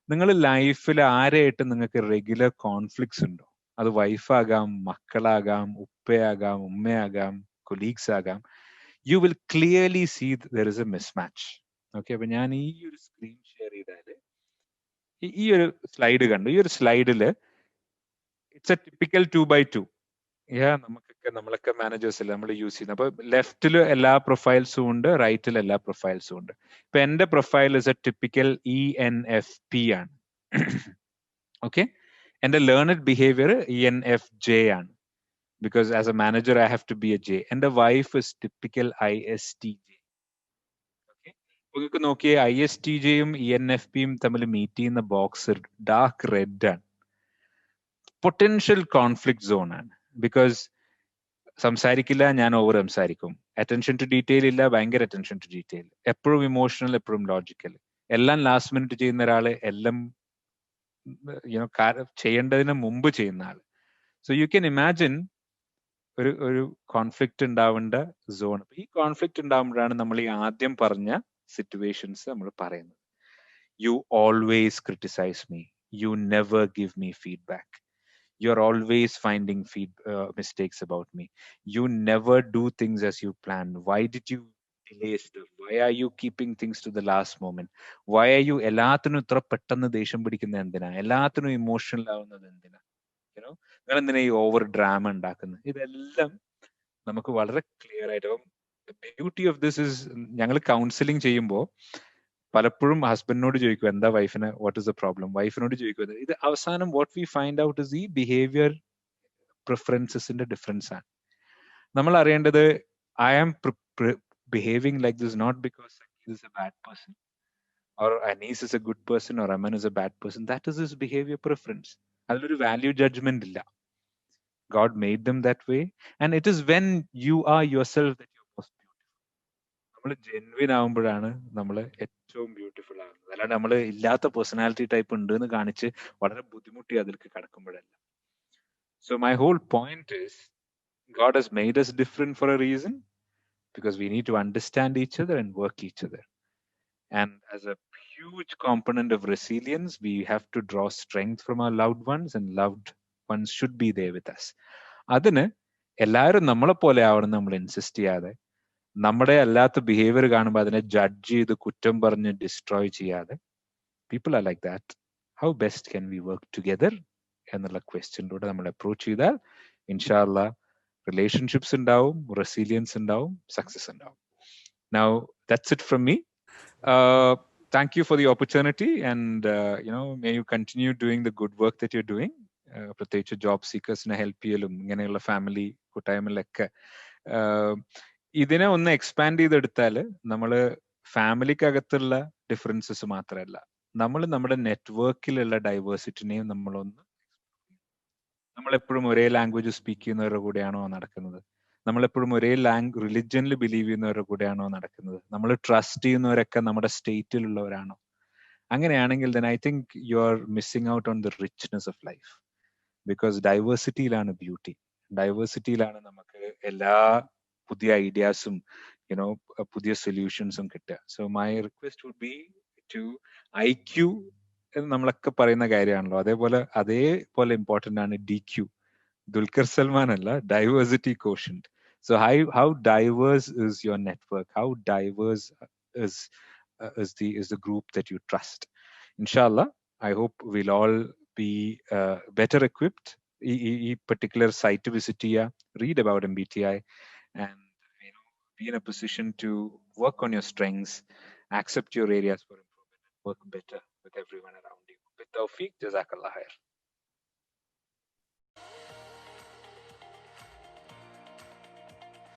നിങ്ങൾ ലൈഫിൽ ആരെയായിട്ട് നിങ്ങൾക്ക് റെഗുലർ കോൺഫ്ലിക്ട്സ് ഉണ്ടോ? അത് വൈഫാകാം, മക്കളാകാം, ഉപ്പയാകാം, ഉമ്മയാകാം, കൊലീഗ്സ് ആകാം. You will clearly see there is a mismatch. Okay, അപ്പൊ ഞാൻ ഈ ഒരു സ്ക്രീൻ ഷെയർ ചെയ്താല് ഈ ഒരു സ്ലൈഡ് കണ്ടു. ഈ ഒരു സ്ലൈഡില് ഇറ്റ്സ് എ ടിപ്പിക്കൽ 2x2. നമ്മളൊക്കെ മാനേജേഴ്സ് അല്ലേ നമ്മൾ യൂസ് ചെയ്യുന്നത്. അപ്പൊ ലെഫ്റ്റിൽ എല്ലാ പ്രൊഫൈൽസും ഉണ്ട്, റൈറ്റിൽ എല്ലാ പ്രൊഫൈൽസും ഉണ്ട്. ഇപ്പൊ എന്റെ profile is A typical ENFP ആണ്. Okay, and the learned behavior ENFJ ആണ്, because as a manager I have to be a J, and the wife is typical ISTJ. Okay, നിങ്ങൾക്ക് നോക്കിയേ ISTJയും ENFPയും തമ്മിൽ മീറ്റ് ചെയ്യുന്ന ബോക്സ് ഡാർക്ക് റെഡ് ആണ്. പൊട്ടൻഷ്യൽ കോൺഫ്ലിക്ട് സോൺ ആണ്. ബിക്കോസ് സംസാരിക്കില്ല, ഞാൻ ഓവർ സംസാരിക്കും. അറ്റൻഷൻ ടു ഡീറ്റെയിൽ ഇല്ല, ഭയങ്കര അറ്റൻഷൻ ടു ഡീറ്റെയിൽ. എപ്പോഴും ഇമോഷണൽ, എപ്പോഴും ലോജിക്കൽ. എല്ലാം ലാസ്റ്റ് മിനിറ്റ് ചെയ്യുന്ന ഒരാള്, എല്ലാം ചെയ്യേണ്ടതിന് മുമ്പ് ചെയ്യുന്ന ആള്. സോ യു ക്യാൻ ഇമാജിൻ ഒരു കോൺഫ്ലിക്റ്റ് ഉണ്ടാവേണ്ട സോൺ. ഈ കോൺഫ്ലിക്റ്റ് ഉണ്ടാകുമ്പോഴാണ് നമ്മൾ ഈ ആദ്യം പറഞ്ഞ സിറ്റുവേഷൻസ് നമ്മൾ പറയുന്നത്. You always criticise me, you never give me feedback, you're always finding mistakes about me, you never do things as you plan, why did you delay stuff, why are you keeping things to the last moment, why are you എല്ലാത്തിനും ഇത്ര പെട്ടെന്ന് ദേഷ്യം പിടിക്കുന്നത് എന്തിനാ, എല്ലാത്തിനും ഇമോഷണൽ ആവുന്നത് എന്തിനാ, നിങ്ങൾ എന്തിനാ ഈ ഓവർ ഡ്രാമ ഉണ്ടാക്കുന്നത്. ഇതെല്ലാം നമുക്ക് വളരെ ക്ലിയർ ആയിട്ട്. ബ്യൂട്ടി ഓഫ് ദിസ് ഇസ്, ഞങ്ങൾ കൗൺസിലിംഗ് ചെയ്യുമ്പോൾ പലപ്പോഴും ഹസ്ബൻഡിനോട് ചോദിക്കും എന്താ വൈഫിന്, വാട്ട് ഇസ് ദ പ്രോബ്ലം, വൈഫിനോട് ചോദിക്കും. ഇത് അവസാനം what we find out is ഈ ബിഹേവിയർ പ്രിഫറൻസസിന്റെ ഡിഫറൻസ് ആണ്. നമ്മൾ അറിയേണ്ടത്, I am behaving like this not because Sakil is a bad person or Anis is a good person or Aman is a bad person. That is his behavior preference. അതിലൊരു വാല്യൂ ജഡ്ജ്മെന്റ് ഇല്ല. God made them that way, and it is when you are yourself that you're most beautiful. നമ്മൾ ജെന്വിൻ ആവുമ്പോഴാണ് നമ്മൾ ഏറ്റവും ബ്യൂട്ടിഫുൾ ആകുന്നത്. അല്ലാണ്ട് നമ്മൾ ഇല്ലാത്ത പേഴ്സണാലിറ്റി ടൈപ്പ് ഉണ്ട് എന്ന് കാണിച്ച് വളരെ ബുദ്ധിമുട്ടി അതിലേക്ക് കടക്കുമ്പോഴല്ല. So my whole point is, God has made us different for a reason, because we need to understand each other and work each other. And as a huge component of resilience, we have to draw strength from our loved ones, and loved ones should be there with us. അതിന് എല്ലാവരും നമ്മളെ പോലെ ആവണം നമ്മൾ ഇൻസിസ്റ്റ് ചെയ്യാതെ, നമ്മുടെ അല്ലാത്ത ബിഹേവിയർ കാണുമ്പോൾ അതിനെ ജഡ്ജ് ചെയ്ത് കുറ്റം പറഞ്ഞ് ഡിസ്ട്രോയ് ചെയ്യാതെ, people are like that, how best can we work together എന്നുള്ള ക്വസ്റ്റ്യനിലൂടെ നമ്മൾ അപ്രോച്ച് ചെയ്താൽ ഇൻഷാല്ലാ റിലേഷൻഷിപ്സ് ഉണ്ടാവും, റെസിലിയൻസ് ഉണ്ടാവും, സക്സസ് ഉണ്ടാവും. Now that's it from me. Thank you for the opportunity, and may you continue doing the good work that you're doing. പ്രത്യേകിച്ച് ജോബ് സീക്കേഴ്സിനെ ഹെൽപ്പ് ചെയ്യലും ഇങ്ങനെയുള്ള ഫാമിലി കൂട്ടായ്മകളിലൊക്കെ ഇതിനെ ഒന്ന് എക്സ്പാൻഡ് ചെയ്തെടുത്താൽ നമ്മൾ ഫാമിലിക്കകത്തുള്ള ഡിഫറൻസസ് മാത്രമല്ല, നമ്മൾ നമ്മുടെ നെറ്റ്വർക്കിലുള്ള ഡൈവേഴ്സിറ്റിനെയും നമ്മളെപ്പോഴും ഒരേ ലാംഗ്വേജ് സ്പീക്ക് ചെയ്യുന്നവരുടെ കൂടെയാണോ നടക്കുന്നത്, നമ്മളെപ്പോഴും ഒരേ റിലിജനിൽ ബിലീവ് ചെയ്യുന്നവരുടെ കൂടെയാണോ നടക്കുന്നത്, നമ്മൾ ട്രസ്റ്റ് ചെയ്യുന്നവരൊക്കെ നമ്മുടെ സ്റ്റേറ്റിലുള്ളവരാണോ? അങ്ങനെയാണെങ്കിൽ then I think you are missing out on the richness of life, because ഡൈവേഴ്സിറ്റിയിലാണ് ബ്യൂട്ടി. ഡൈവേഴ്സിറ്റിയിലാണ് നമുക്ക് എല്ലാ പുതിയ ഐഡിയാസും പുതിയ സൊല്യൂഷൻസും കിട്ടുക. So my request would be to IQ എന്ന് നമ്മളൊക്കെ പറയുന്ന കാര്യമാണല്ലോ, അതേപോലെ ഇമ്പോർട്ടൻ്റ് ആണ് DQ. ദുൽഖർ സൽമാൻ അല്ല, diversity quotient. So how diverse is your network? How diverse is the group that you trust? Inshallah, I hope we'll all be better equipped. E particular site to visit here, read about MBTI, and be in a position to work on your strengths, accept your areas for improvement, and work better with everyone around you. With Tawfiq, Jazakallah khair.